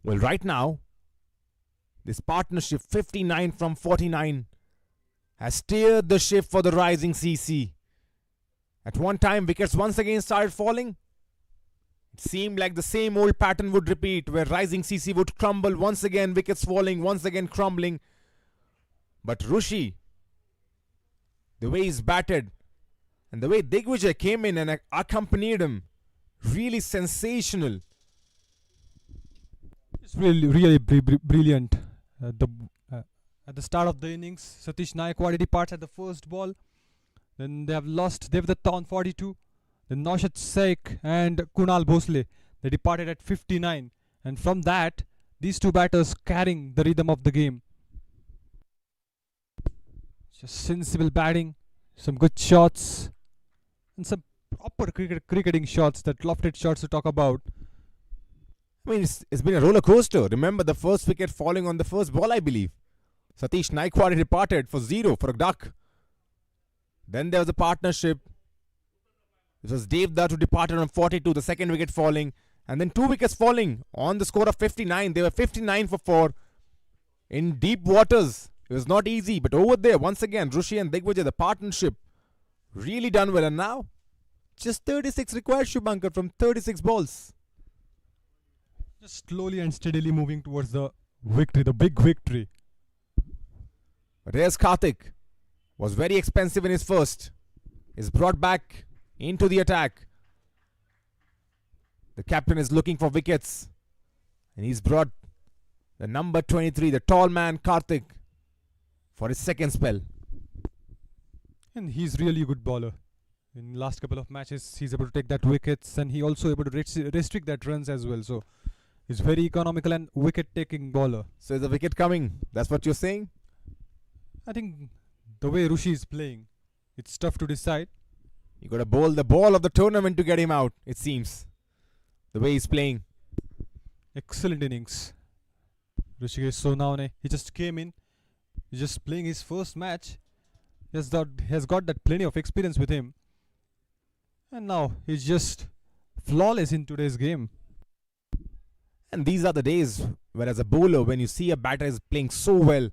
[SPEAKER 5] Well, right now, this partnership 59 from 49 has steered the ship for the rising CC. At one time, wickets once again started falling. It seemed like the same old pattern would repeat, where rising CC would crumble once again, wickets falling, once again crumbling. But Rushi, the way he's batted and the way Digvijay came in and accompanied him, really sensational.
[SPEAKER 1] It's really brilliant. At the start of the innings, Satish Naikwadi departs at the first ball. Then they have lost Devdatta on 42. Then Naushad Sheikh and Kunal Bhosle, they departed at 59. And from that, these two batters carrying the rhythm of the game. Just sensible batting, some good shots, and some proper cricketing shots, that lofted shots to talk about.
[SPEAKER 5] I mean, it's been a roller coaster. Remember the first wicket falling on the first ball, I believe. Satish Naikwadi departed for 0 for a duck. Then there was a partnership. It was Devdutt who departed on 42, the second wicket falling. And then 2 wickets falling on the score of 59. They were 59 for 4. In deep waters. It was not easy. But over there, once again, Rushi and Digvijay, the partnership, really done well. And now, just 36 required, Shubhankar, from 36 balls.
[SPEAKER 1] Just slowly and steadily moving towards the victory, the big victory.
[SPEAKER 5] But here's Karthik. Was very expensive in his first. Is brought back into the attack. The captain is looking for wickets. And he's brought the number 23, the tall man Karthik, for his second spell.
[SPEAKER 1] And he's really a good bowler. In last couple of matches, he's able to take that wickets, and he also able to restrict that runs as well. So he's very economical and wicket-taking bowler.
[SPEAKER 5] So is the wicket coming? That's what you're saying?
[SPEAKER 1] I think the way Rushi is playing, it's tough to decide.
[SPEAKER 5] You got to bowl the ball of the tournament to get him out, it seems. The way he's playing.
[SPEAKER 1] Excellent innings. Rishikesh Sonawane, he just came in. He's just playing his first match. He has got that plenty of experience with him. And now he's just flawless in today's game.
[SPEAKER 5] And these are the days where as a bowler, when you see a batter is playing so well,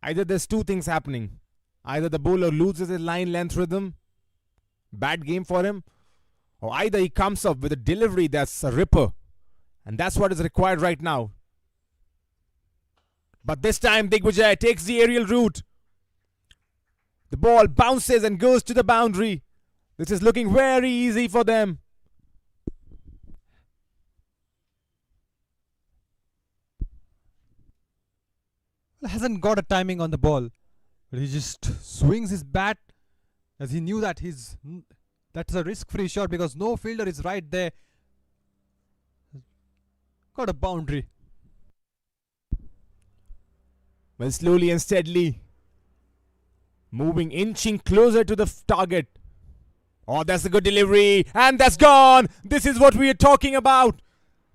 [SPEAKER 5] either there's two things happening. Either the bowler loses his line length rhythm, bad game for him, or either he comes up with a delivery that's a ripper. And that's what is required right now. But this time Digvijay takes the aerial route. The ball bounces and goes to the boundary. This is looking very easy for them.
[SPEAKER 1] Hasn't got a timing on the ball, but he just swings his bat as he knew that that's a risk-free shot because no fielder is right there. Got a boundary.
[SPEAKER 5] Well, slowly and steadily, moving, inching closer to the target. Oh, that's a good delivery, and that's gone. This is what we are talking about.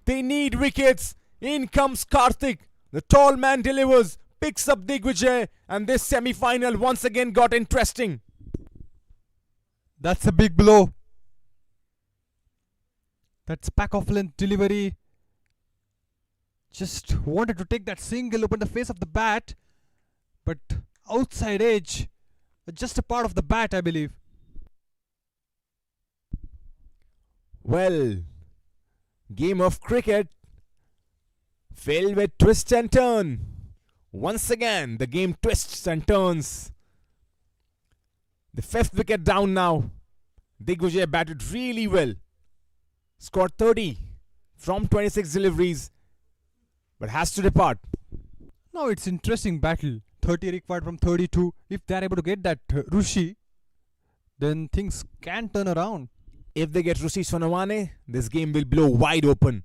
[SPEAKER 5] They need wickets. In comes Karthik. The tall man delivers, picks up Digvijay, and this semi-final once again got interesting.
[SPEAKER 1] That's a big blow. That's pack of length delivery. Just wanted to take that single, open the face of the bat, but outside edge, just a part of the bat, I believe.
[SPEAKER 5] Well, game of cricket filled with twist and turn. Once again, the game twists and turns. The 5th wicket down now. Digvijay batted really well. Scored 30 from 26 deliveries, but has to depart.
[SPEAKER 1] Now it's interesting battle. 30 required from 32. If they're able to get that Rushi, then things can turn around.
[SPEAKER 5] If they get Rushi Sonawane, this game will blow wide open.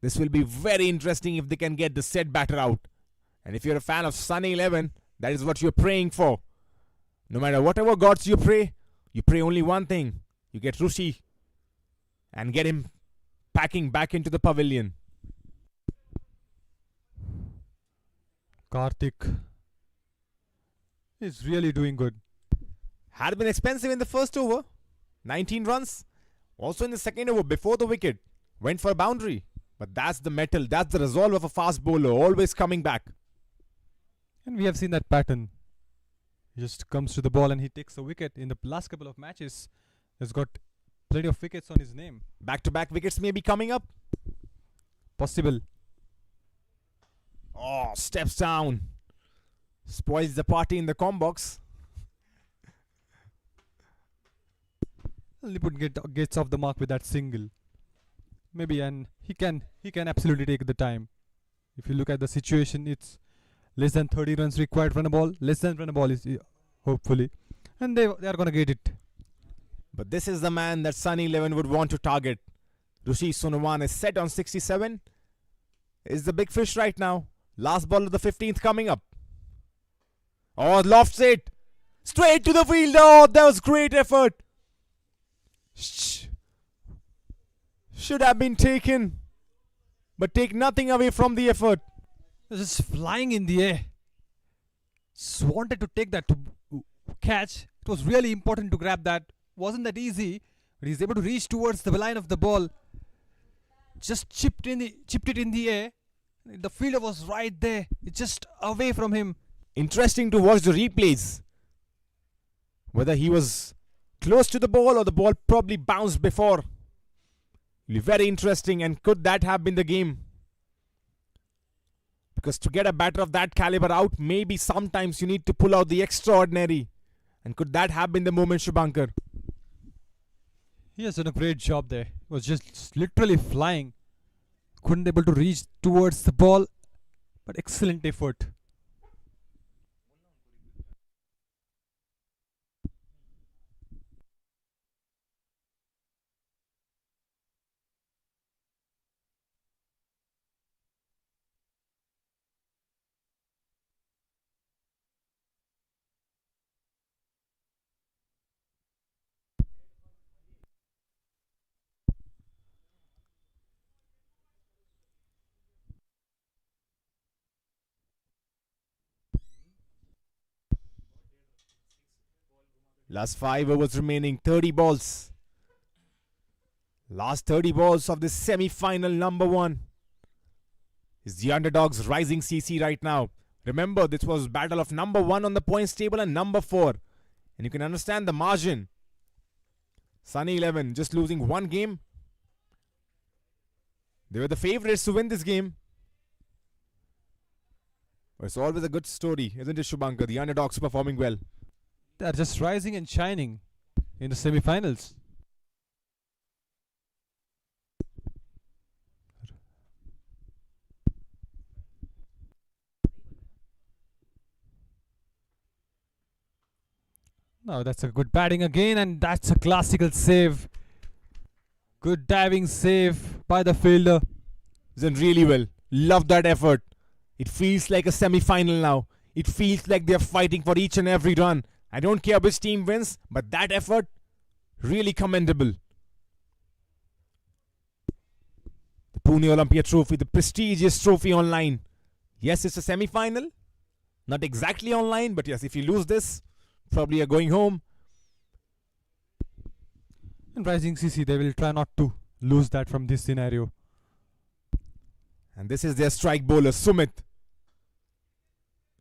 [SPEAKER 5] This will be very interesting if they can get the set batter out. And if you're a fan of Sunny 11, that is what you're praying for. No matter whatever gods you pray only one thing. You get Rushi and get him packing back into the pavilion.
[SPEAKER 1] Karthik is really doing good.
[SPEAKER 5] Had been expensive in the first over. 19 runs. Also in the second over before the wicket. Went for a boundary. But that's the metal. That's the resolve of a fast bowler. Always coming back.
[SPEAKER 1] And we have seen that pattern. He just comes to the ball and he takes a wicket. In the last couple of matches, he's got plenty of wickets on his name.
[SPEAKER 5] Back-to-back wickets may be coming up.
[SPEAKER 1] Possible.
[SPEAKER 5] Oh, steps down. Spoils the party in the com box.
[SPEAKER 1] Liput gets off the mark with that single. Maybe, and he can absolutely take the time. If you look at the situation, it's less than 30 runs required from a ball. Less than run a ball is hopefully, and they are gonna get it.
[SPEAKER 5] But this is the man that Sunny 11 would want to target. Rishi Sunawan is set on 67. Is the big fish right now. Last ball of the 15th coming up. Oh, lofts it. Straight to the field. Oh, that was great effort. Should have been taken. But take nothing away from the effort.
[SPEAKER 1] Just flying in the air. Just wanted to take that catch. It was really important to grab that. Wasn't that easy, but he's able to reach towards the line of the ball. Just chipped it in the air. The fielder was right there. It's just away from him.
[SPEAKER 5] Interesting to watch the replays. Whether he was close to the ball or the ball probably bounced before. It'll be very interesting, and could that have been the game? Because to get a batter of that caliber out, maybe sometimes you need to pull out the extraordinary. And could that have been the moment, Shubhankar?
[SPEAKER 1] He has done a great job there. He was just literally flying. Couldn't able to reach towards the ball, but excellent effort.
[SPEAKER 5] Last 5 overs remaining, 30 balls. Last 30 balls of this semi-final number 1. Is the underdogs rising CC right now. Remember, this was battle of number 1 on the points table and number 4. And you can understand the margin. Sunny 11 just losing one game. They were the favorites to win this game. But it's always a good story, isn't it, Shubhankar? The underdogs performing well.
[SPEAKER 1] They are just rising and shining in the semi-finals. Now that's a good batting again, and that's a classical save. Good diving save by the fielder.
[SPEAKER 5] Done really well. Love that effort. It feels like a semi-final now. It feels like they're fighting for each and every run. I don't care which team wins, but that effort, really commendable. The Pune Olympia trophy, the prestigious trophy online. Yes, it's a semi-final. Not exactly online, but yes, if you lose this, probably you're going home.
[SPEAKER 1] In Rising CC, they will try not to lose that from this scenario.
[SPEAKER 5] And this is their strike bowler, Sumit.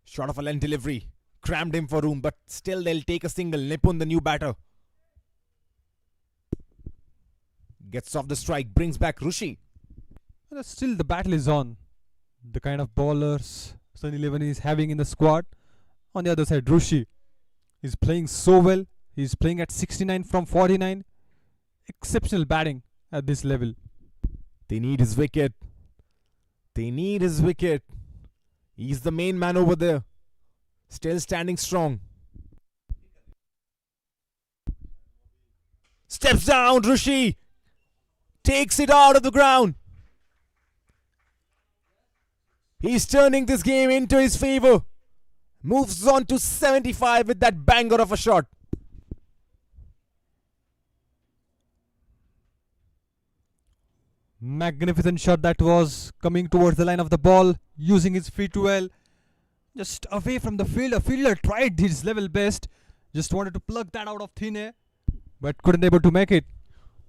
[SPEAKER 5] Short of a length delivery. Crammed him for room, but still they'll take a single. Nipun, the new batter. Gets off the strike, brings back Rishi.
[SPEAKER 1] And still the battle is on. The kind of bowlers Sun 11 is having in the squad. On the other side, Rishi is playing so well. He's playing at 69 from 49. Exceptional batting at this level.
[SPEAKER 5] They need his wicket. They need his wicket. He's the main man over there. Still standing strong. Steps down, Rishi. Takes it out of the ground. He's turning this game into his favor. Moves on to 75 with that banger of a shot.
[SPEAKER 1] Magnificent shot that was, coming towards the line of the ball, using his feet well. Just away from the fielder. Fielder tried his level best. Just wanted to plug that out of thin air, but couldn't able to make it.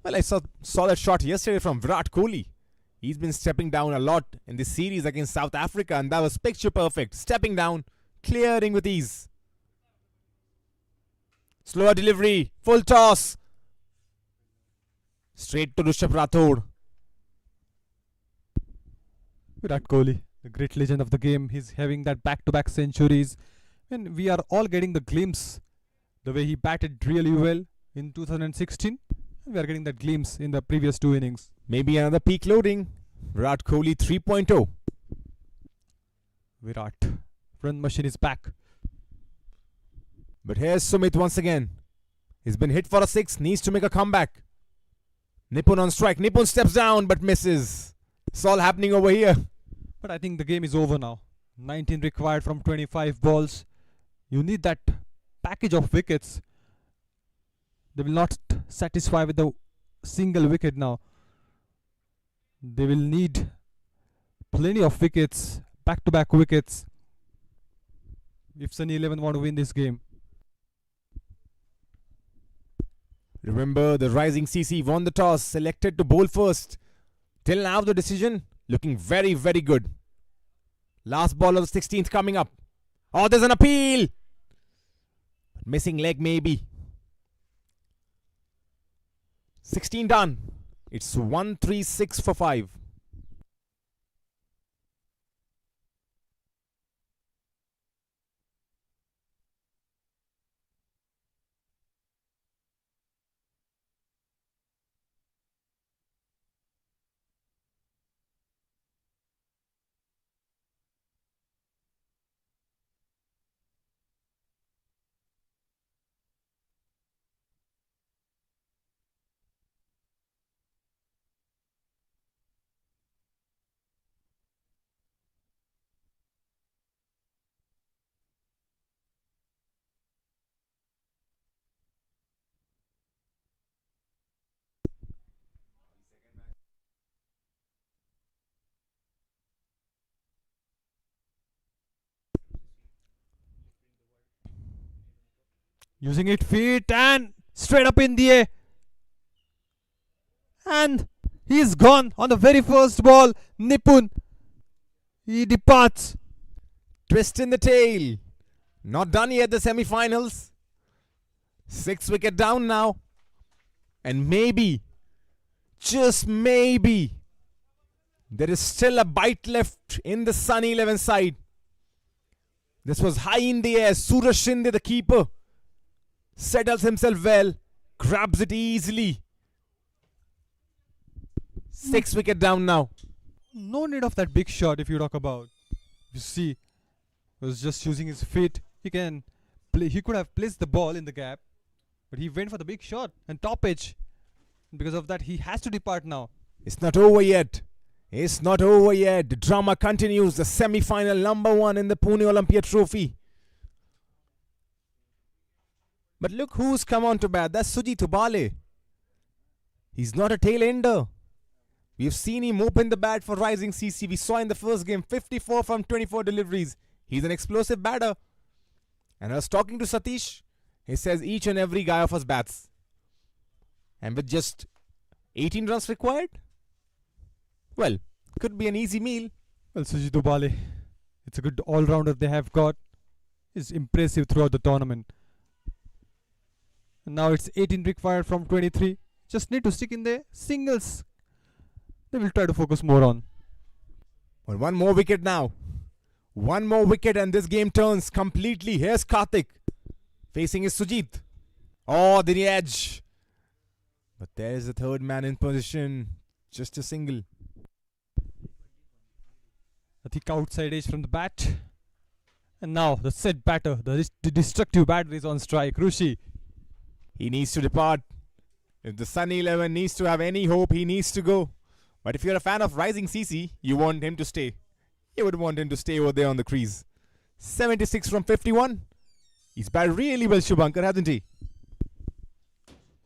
[SPEAKER 5] Well, I saw that shot yesterday from Virat Kohli. He's been stepping down a lot in this series against South Africa, and that was picture perfect. Stepping down, clearing with ease. Slower delivery, full toss. Straight to Rishabh Rathod.
[SPEAKER 1] Virat Kohli, the great legend of the game. He's having that back-to-back centuries And we are all getting the glimpse the way he batted really well in 2016. We are getting that glimpse in the previous 2 innings.
[SPEAKER 5] Maybe another peak loading. Virat Kohli 3.0.
[SPEAKER 1] Virat, run machine is back.
[SPEAKER 5] But here's Sumit once again. He's been hit for a 6, needs to make a comeback. Nipun on strike. Nipun steps down but misses. It's all happening over here.
[SPEAKER 1] But I think the game is over now. 19 required from 25 balls. You need that package of wickets. They will not satisfy with the single wicket now. They will need plenty of wickets, back-to-back wickets, if Sunny 11 want to win this game.
[SPEAKER 5] Remember, the rising CC won the toss, selected to bowl first. Till now, the decision looking very, very good. Last ball of the 16th coming up. Oh, there's an appeal. Missing leg maybe. 16 done. It's 136 for 5.
[SPEAKER 1] Using it feet and straight up in the air. And he's gone on the very first ball. Nipun, he departs.
[SPEAKER 5] Twist in the tail. Not done yet, the semi-finals. 6 wicket down now. And maybe, just maybe, there is still a bite left in the Sunny 11 side. This was high in the air. Suraj Shindai, the keeper, settles himself well, grabs it easily. 6 wicket down now.
[SPEAKER 1] No need of that big shot if you talk about. You see, he was just using his feet. He could have placed the ball in the gap, but he went for the big shot and top edge. Because of that, he has to depart now.
[SPEAKER 5] It's not over yet. It's not over yet. The drama continues. The semi-final #1 in the Pune Olympia trophy. But look who's come on to bat. That's Sujit Ubale. He's not a tail ender. We've seen him open the bat for Rising CC. We saw in the first game 54 from 24 deliveries. He's an explosive batter. And I was talking to Satish. He says each and every guy of us bats. And with just 18 runs required, well, could be an easy meal.
[SPEAKER 1] Well, Sujit Ubale, it's a good all-rounder they have got. He's impressive throughout the tournament. And now it's 18 required from 23. Just need to stick in there. Singles, they will try to focus more on.
[SPEAKER 5] Well, one more wicket now. One more wicket and this game turns completely. Here's Karthik. Facing is Sujit. Oh, the edge. But there's the third man in position. Just a single.
[SPEAKER 1] I think outside edge from the bat. And now the set batter, the destructive batter is on strike. Rushi.
[SPEAKER 5] He needs to depart. If the Sunny 11 needs to have any hope, he needs to go. But if you're a fan of Rising CC, you want him to stay. You would want him to stay over there on the crease. 76 from 51. He's batted really well, Shubhankar, hasn't he?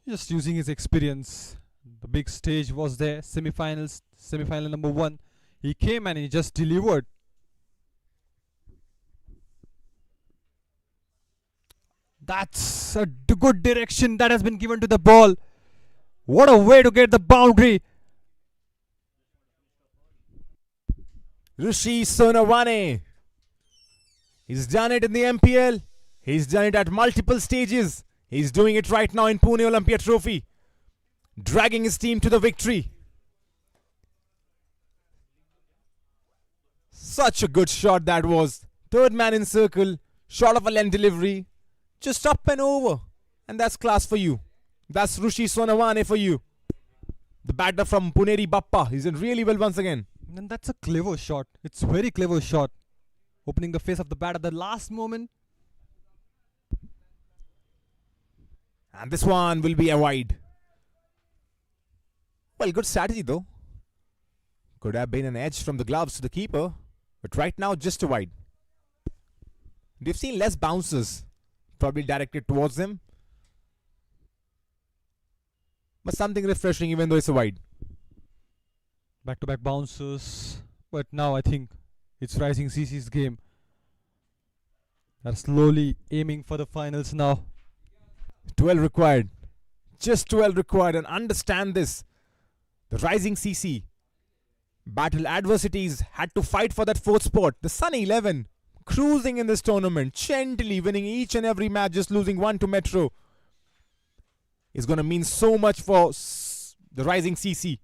[SPEAKER 1] Just using his experience. The big stage was there. Semi-final #1. He came and he just delivered. That's a good direction that has been given to the ball. What a way to get the boundary.
[SPEAKER 5] Rishi Sonawane. He's done it in the MPL. He's done it at multiple stages. He's doing it right now in Pune Olympia Trophy. Dragging his team to the victory. Such a good shot that was. Third man in circle. Short of a length delivery. Just up and over. And that's class for you. That's Rushi Sonawane for you. The batter from Puneri Bappa. He's in really well once again.
[SPEAKER 1] And that's a clever shot. It's very clever shot. Opening the face of the bat at the last moment.
[SPEAKER 5] And this one will be a wide. Well, good strategy though. Could have been an edge from the gloves to the keeper. But right now, just a wide. We've seen less bounces. Probably directed towards them. But something refreshing even though it's a wide.
[SPEAKER 1] Back-to-back bounces. But now I think it's Rising CC's game. They're slowly aiming for the finals now.
[SPEAKER 5] 12 required. Just 12 required. And understand this. The Rising CC battle adversities, had to fight for that fourth spot. The Sunny 11 cruising in this tournament, gently winning each and every match, just losing one to Metro. Is going to mean so much for the Rising CC.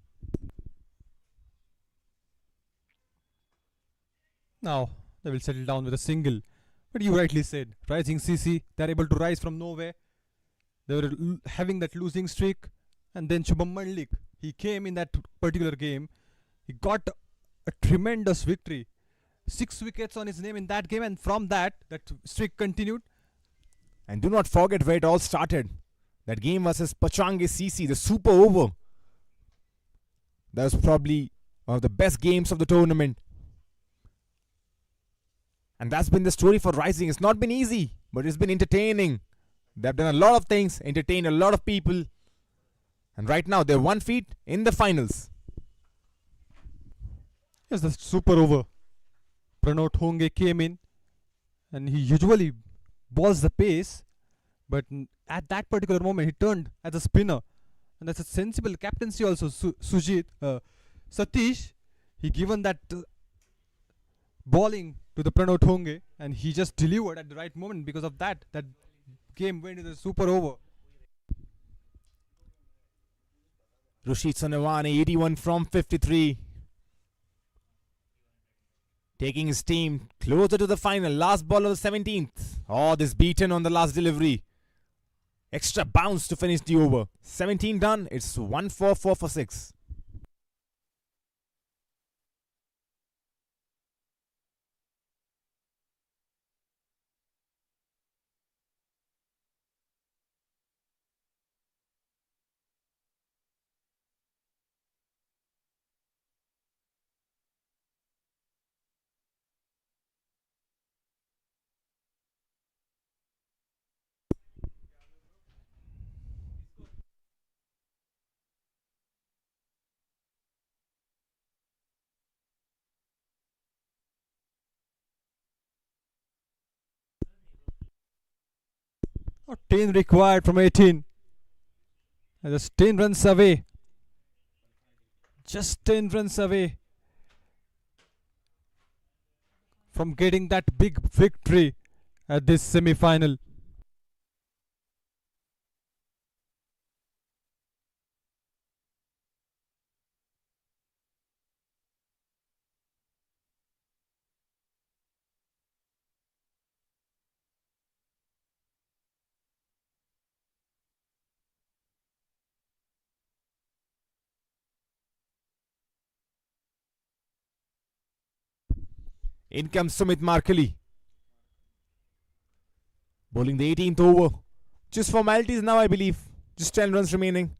[SPEAKER 1] Now they will settle down with a single. But you rightly said, Rising CC, they're able to rise from nowhere. They were having that losing streak. And then Shubham Malik, he came in that particular game. He got a tremendous victory. 6 wickets on his name in that game. And from that streak continued.
[SPEAKER 5] And do not forget where it all started. That game versus Pachange CC, the super over. That was probably one of the best games of the tournament. And that's been the story for Rising. It's not been easy, but it's been entertaining. They've done a lot of things, entertained a lot of people. And right now, they're 1 feet in the finals.
[SPEAKER 1] Yes, the super over. Pranav Thonge came in. And he usually balls the pace. But at that particular moment, he turned as a spinner. And that's a sensible captaincy also. Satish, he given that bowling to the Pranav Thonge. And he just delivered at the right moment. Because of that game went to the super over.
[SPEAKER 5] Rushid Sonawani, 81 from 53. Taking his team closer to the final. Last ball of the 17th. Oh, this beaten on the last delivery. Extra bounce to finish the over. 17 done. It's 1-4, 4 for 6.
[SPEAKER 1] Oh, 10 required from 18. And just 10 runs away. Just 10 runs away from getting that big victory at this semi-final.
[SPEAKER 5] In comes Sumit Markali. Bowling the 18th over. Just formalities now, I believe. Just 10 runs remaining.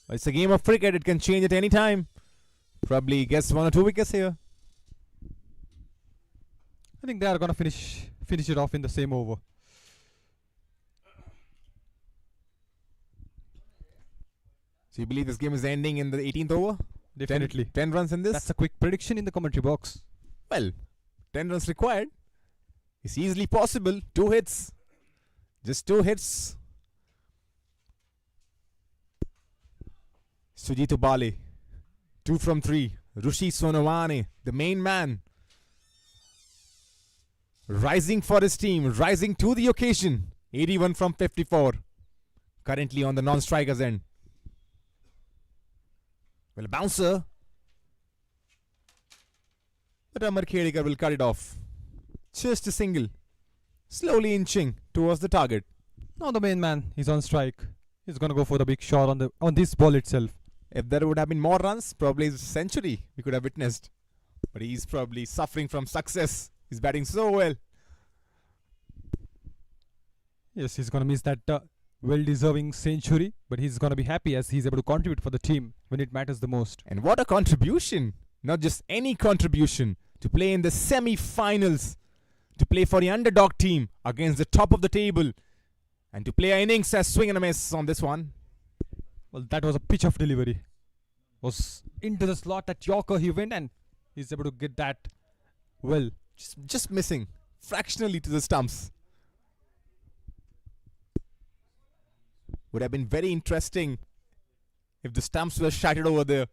[SPEAKER 5] It's a game of cricket. It can change at any time. Probably gets 1 or 2 wickets here.
[SPEAKER 1] I think they are going to finish it off in the same over.
[SPEAKER 5] So you believe this game is ending in the 18th over?
[SPEAKER 1] Definitely.
[SPEAKER 5] 10 runs in this?
[SPEAKER 1] That's a quick prediction in the commentary box.
[SPEAKER 5] Well, 10 runs required. It's easily possible. 2 hits. Just 2 hits. Sujit Bale. 2 from 3. Rushi Sonawane, the main man. Rising for his team. Rising to the occasion. 81 from 54. Currently on the non-strikers end. Well, a bouncer. But Amar Khedekar will cut it off. Just a single. slowly inching towards the target.
[SPEAKER 1] Now the main man is on strike. He's gonna go for the big shot on this ball itself.
[SPEAKER 5] If there would have been more runs, probably a century we could have witnessed. But he's probably suffering from success. He's batting so well.
[SPEAKER 1] Yes, he's gonna miss that well-deserving century, but he's gonna be happy as he's able to contribute for the team when it matters the most.
[SPEAKER 5] And what a contribution! Not just any contribution. To play in the semi-finals. To play for the underdog team against the top of the table. And to play an innings as swing and a miss on this one.
[SPEAKER 1] Well, that was a pitch of delivery. Was into the slot at Yorker he went and he's able to get that well.
[SPEAKER 5] Just missing. Fractionally to the stumps. Would have been very interesting if the stumps were shattered over there.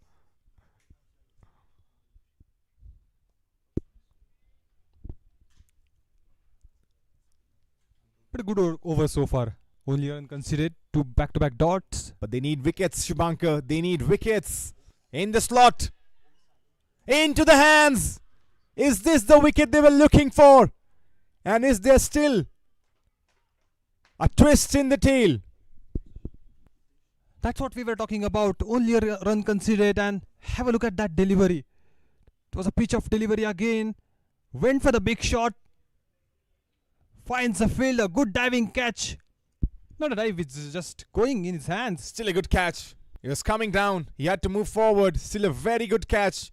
[SPEAKER 1] Pretty good over so far. Only run conceded, 2 back-to-back dots.
[SPEAKER 5] But they need wickets, Shubhankar. They need wickets. In the slot. Into the hands. Is this the wicket they were looking for? And is there still a twist in the tail?
[SPEAKER 1] That's what we were talking about. Only a run conceded, and have a look at that delivery. It was a pitch of delivery again. Went for the big shot. Finds the field, a good diving catch. Not a dive, it's just going in his hands.
[SPEAKER 5] Still a good catch. He was coming down. He had to move forward. Still a very good catch.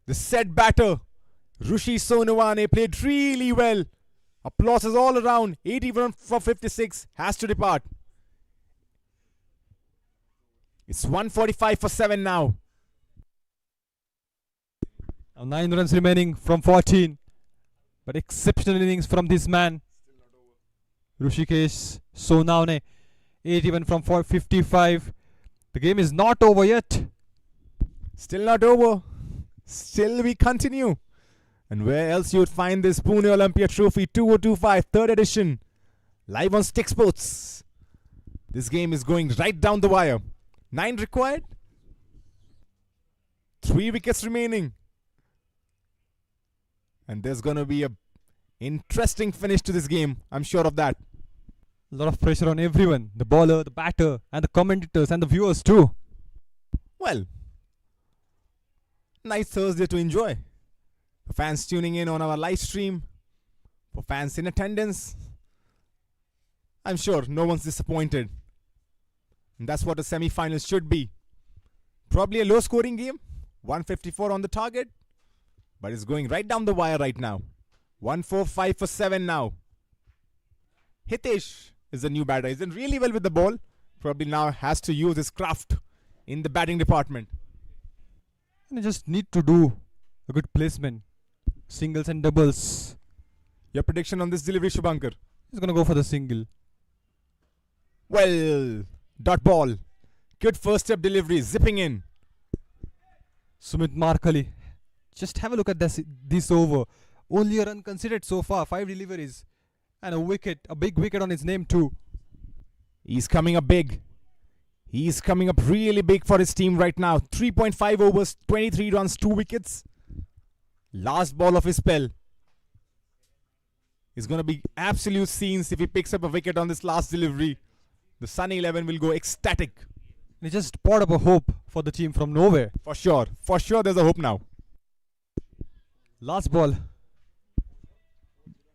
[SPEAKER 5] The set batter, Rishi Sonawane, played really well. Applauses all around. 81 for 56. Has to depart. It's 145 for 7 now.
[SPEAKER 1] Now 9 runs remaining from 14. But exceptional innings from this man. Rishikesh Sonawane, 81 from 55. The game is not over yet.
[SPEAKER 5] Still not over. Still we continue. And where else you would find this Pune Olympia Trophy 2025 third edition live on Stick Sports. This game is going right down the wire. 9 required. 3 wickets remaining. And there's going to be a interesting finish to this game. I'm sure of that.
[SPEAKER 1] A lot of pressure on everyone. The bowler, the batter, and the commentators and the viewers too.
[SPEAKER 5] Well, nice Thursday to enjoy. For fans tuning in on our live stream, for fans in attendance, I'm sure no one's disappointed. And that's what a semi-final should be. Probably a low-scoring game. 154 on the target. But it's going right down the wire right now. 145 for 7 now. Hitesh is the new batter. He's done really well with the ball. Probably now has to use his craft in the batting department.
[SPEAKER 1] And you just need to do a good placement. Singles and doubles.
[SPEAKER 5] Your prediction on this delivery, Shubhankar?
[SPEAKER 1] He's going to go for the single.
[SPEAKER 5] Well, dot ball. Good first step delivery, zipping in.
[SPEAKER 1] Sumit Markali. Just have a look at this over. Only a run considered so far. 5 deliveries. And a wicket. A big wicket on his name too.
[SPEAKER 5] He's coming up big. He's coming up really big for his team right now. 3.5 overs, 23 runs, 2 wickets. Last ball of his spell. It's going to be absolute scenes if he picks up a wicket on this last delivery. The Sunny 11 will go ecstatic.
[SPEAKER 1] And he just poured up a hope for the team from nowhere.
[SPEAKER 5] For sure. For sure there's a hope now.
[SPEAKER 1] Last ball.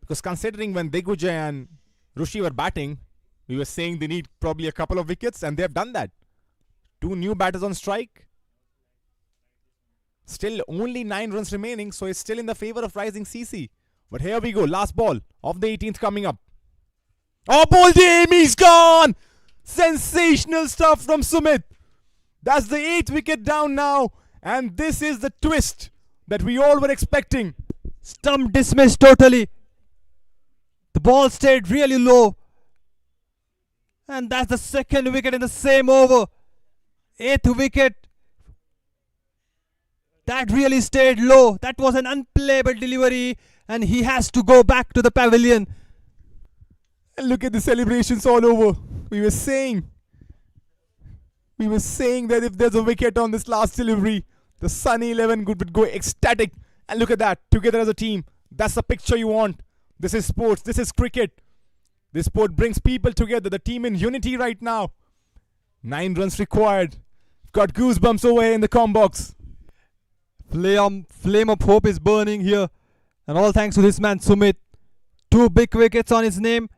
[SPEAKER 5] Because considering when Digvijay and Rishi were batting, we were saying they need probably a couple of wickets, and they have done that. 2 new batters on strike. Still only 9 runs remaining, so it's still in the favor of rising CC. But here we go, last ball of the 18th coming up. Oh, bowled him, he's gone! Sensational stuff from Sumit. That's the 8th wicket down now, and this is the twist that we all were expecting.
[SPEAKER 1] Stump dismissed totally. The ball stayed really low. And that's the 2nd wicket in the same over. 8th wicket. That really stayed low. That was an unplayable delivery. And he has to go back to the pavilion.
[SPEAKER 5] And look at the celebrations all over. We were saying that if there's a wicket on this last delivery, the Sunny 11 would go ecstatic. And look at that. Together as a team. That's the picture you want. This is sports. This is cricket. This sport brings people together. The team in unity right now. 9 runs required. Got goosebumps over here in the com box.
[SPEAKER 1] Flame of hope is burning here. And all thanks to this man, Sumit. 2 big wickets on his name.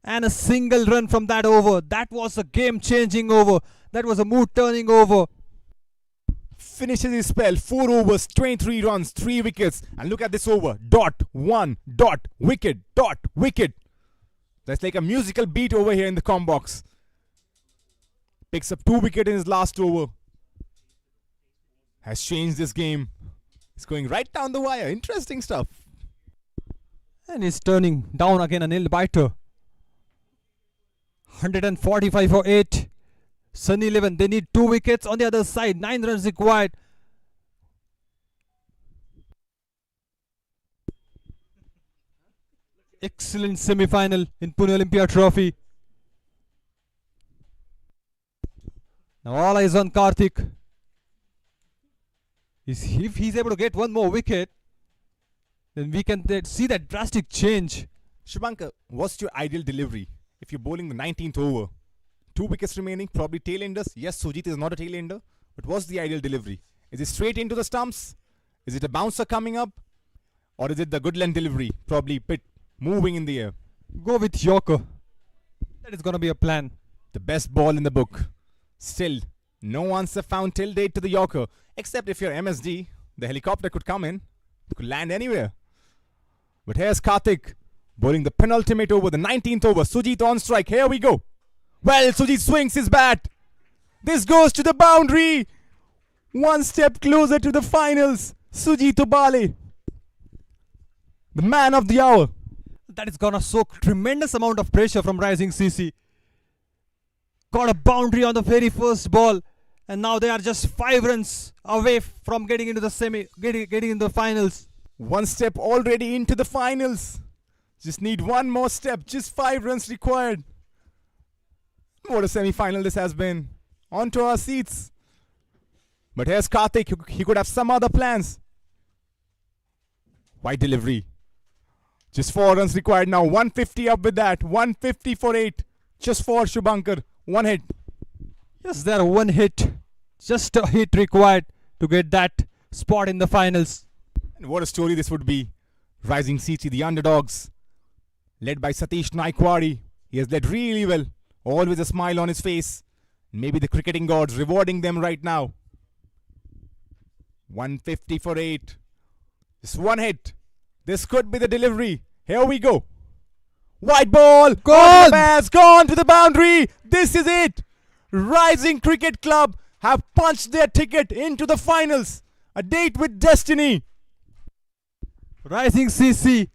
[SPEAKER 1] And a single run from that over. That was a game-changing over. That was a mood-turning over.
[SPEAKER 5] Finishes his spell. 4 overs, 23 runs, 3 wickets. And look at this over. Dot, 1, dot, wicket, dot, wicket. That's like a musical beat over here in the com box. Picks up 2 wickets in his last over. Has changed this game. It's going right down the wire. Interesting stuff.
[SPEAKER 1] And he's turning down again a nail biter. 145 for 8. Sunny 11. They need 2 wickets on the other side. 9 runs required. Excellent semi-final in Pune Olympia Trophy. Now all eyes on Karthik. If he's able to get 1 more wicket, then we can see that drastic change.
[SPEAKER 5] Shubhankar, what's your ideal delivery if you're bowling the 19th over? 2 wickets remaining, probably tail-enders. Yes, Sujit is not a tail-ender, but what's the ideal delivery? Is it straight into the stumps? Is it a bouncer coming up? Or is it the good length delivery, probably bit moving in the air?
[SPEAKER 1] Go with Yorker. That is going to be a plan.
[SPEAKER 5] The best ball in the book. Still, no answer found till date to the Yorker. Except if you're MSD, the helicopter could come in. It could land anywhere. But here's Karthik, bowling the penultimate over, the 19th over. Sujit on strike. Here we go. Well, Sujit swings his bat. This goes to the boundary. 1 step closer to the finals. Sujit Ubale, the man of the hour.
[SPEAKER 1] That is going to soak tremendous amount of pressure from Rising CC. Got a boundary on the very first ball. And now they are just 5 runs away from getting into the getting into the finals.
[SPEAKER 5] 1 step already into the finals. Just need 1 more step. Just 5 runs required. What a semi-final this has been. On to our seats. But here's Karthik. He could have some other plans. Wide delivery. Just 4 runs required now. 150 up with that. 150 for 8. Just for Shubhankar. 1 hit.
[SPEAKER 1] Yes, there 1 hit. Just a hit required to get that spot in the finals.
[SPEAKER 5] And what a story this would be. Rising CC, the underdogs. Led by Satish Naikwari. He has led really well. Always a smile on his face. Maybe the cricketing gods rewarding them right now. 150 for 8. Just 1 hit. This could be the delivery. Here we go. White ball.
[SPEAKER 1] Gone.
[SPEAKER 5] Gone to the boundary. This is it. Rising Cricket Club have punched their ticket into the finals. A date with destiny.
[SPEAKER 1] Rising CC.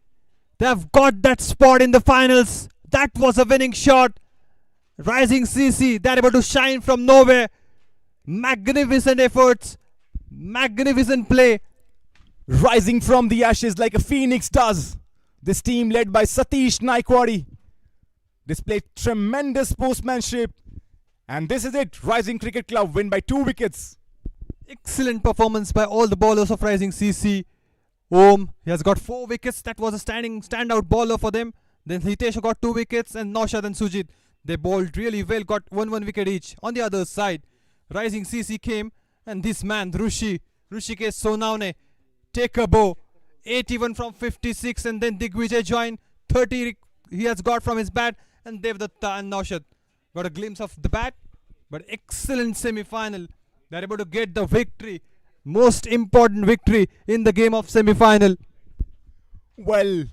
[SPEAKER 1] They have got that spot in the finals. That was a winning shot. Rising CC. They are able to shine from nowhere. Magnificent efforts. Magnificent play.
[SPEAKER 5] Rising from the ashes like a phoenix does. This team led by Satish Naikwari displayed tremendous sportsmanship. And this is it. Rising Cricket Club win by 2 wickets.
[SPEAKER 1] Excellent performance by all the bowlers of Rising CC. Om, he has got 4 wickets. That was a standout bowler for them. Then Hitesh got 2 wickets and Naushad and Sujit. They bowled really well, got 1 wicket each. On the other side, Rising CC came and this man, Rishikesh Sonawane, take a bow. 81 from 56 and then Digvijay joined. 30 he has got from his bat and Devdatta and Naushad got a glimpse of the bat. But excellent semi-final. They are able to get the victory. Most important victory in the game of semi-final.
[SPEAKER 5] Well,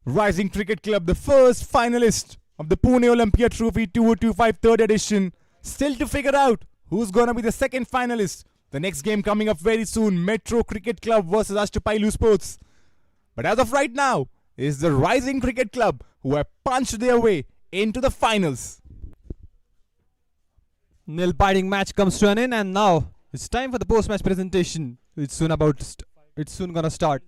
[SPEAKER 5] Rising Cricket Club, the first finalist of the Pune Olympia Trophy 2025 3rd edition. Still to figure out who's going to be the second finalist. The next game coming up very soon. Metro Cricket Club versus Ashtapailu Sports. But as of right now, is the Rising Cricket Club who have punched their way into the finals.
[SPEAKER 1] Nail-biting match comes to an end and now it's time for the post-match presentation. It's soon gonna start.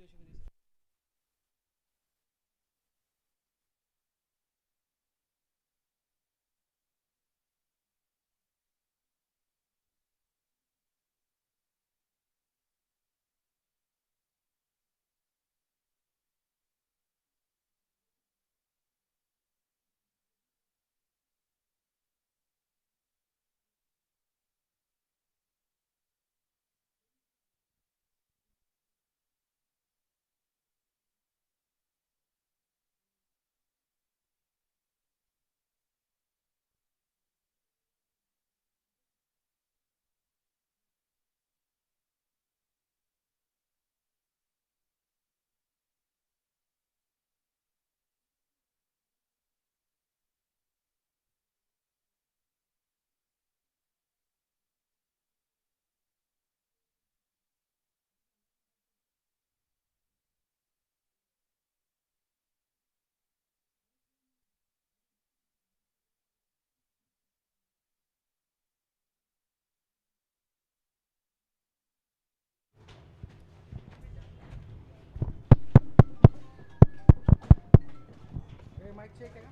[SPEAKER 6] ठीक है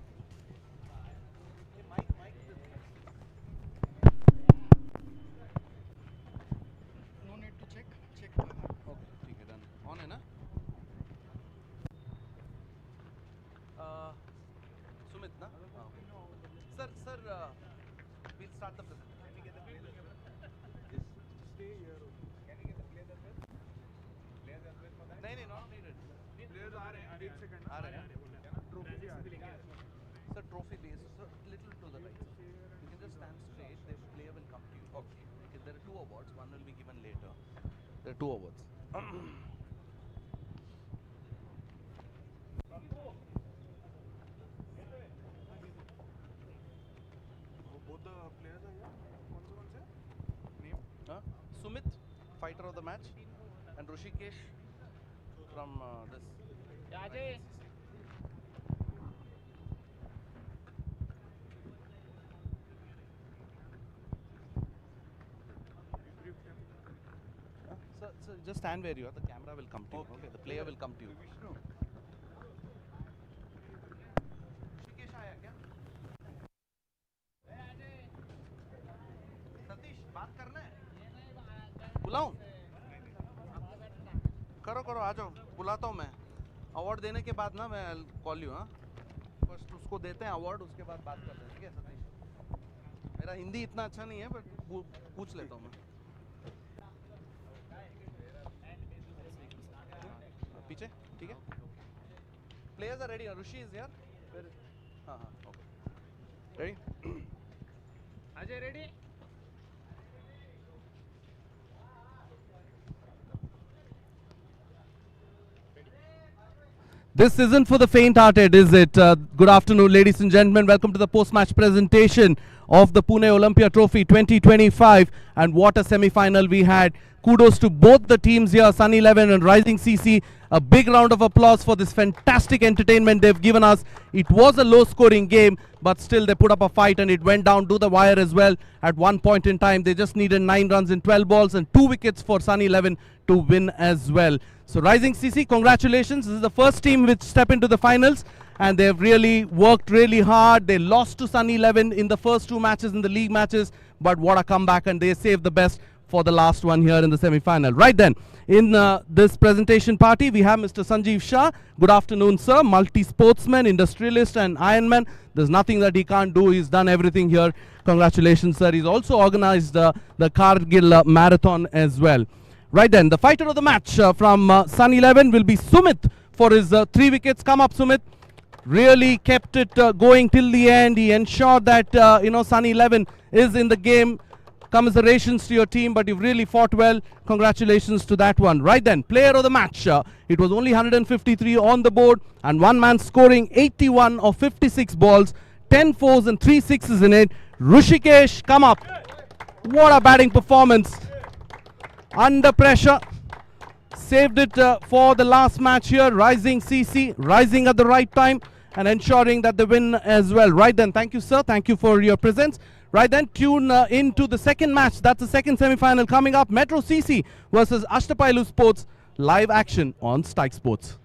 [SPEAKER 6] done on है ना सुमित ना sir we'll start the presentation. नहीं not needed. Players आ रहे हैं 1 second आ रहे हैं sir trophy base so little to the right you can just stand straight the player will come to you okay there are 2 awards one will be given later there are 2 awards Sumit, fighter of the match, and Rishikesh from this. Sir, just stand where you are. The camera will come to you. Okay, the player will come to you. Rishikesh आया क्या? सतीश बात करना है बुलाऊं करो आ जाओ बुलाता हूँ मैं अवार्ड देने के बाद ना मैं कॉल यू हाँ फर्स्ट उसको देते हैं अवार्ड उसके बाद बात करते हैं ठीक है सतीश मेरा हिंदी इतना अच्छा नहीं है बट पूछ लेता हूँ मैं पीछे ठीक है players are ready Rishi is here हाँ okay ready Ajay ready This isn't for the faint-hearted, is it? Good afternoon, ladies and gentlemen. Welcome to the post-match presentation of the Pune Olympia Trophy 2025. And what a semi-final we had. Kudos to both the teams here, Sun 11 and Rising CC. A big round of applause for this fantastic entertainment they've given us. It was a low-scoring game, but still they put up a fight and it went down to the wire as well. At one point in time, they just needed 9 runs in 12 balls and 2 wickets for Sun 11 to win as well. So Rising CC, congratulations. This is the first team which step into the finals and they've really worked really hard. They lost to Sun 11 in the first 2 matches in the league matches, but what a comeback, and they saved the best for the last one here in the semi-final. Right then, in this presentation party, we have Mr. Sanjeev Shah. Good afternoon, sir. Multi-sportsman, industrialist and Ironman. There's nothing that he can't do. He's done everything here. Congratulations, sir. He's also organized the Kargil Marathon as well. Right then, the fighter of the match from Sun 11 will be Sumit for his 3 wickets. Come up, Sumit. Really kept it going till the end. He ensured that, Sun 11 is in the game. Commiserations to your team, but you've really fought well. Congratulations to that one. Right then, player of the match. It was only 153 on the board and one man scoring 81 of 56 balls, 10 fours and 3 sixes in it. Rishikesh, come up. What a batting performance. Under pressure. Saved it for the last match here. Rising CC, rising at the right time and ensuring that they win as well. Right then, thank you, sir. Thank you for your presence. Right then, tune into the second match. That's the second semi-final coming up. Metro CC versus Ashtapailu Sports. Live action on Stike Sports.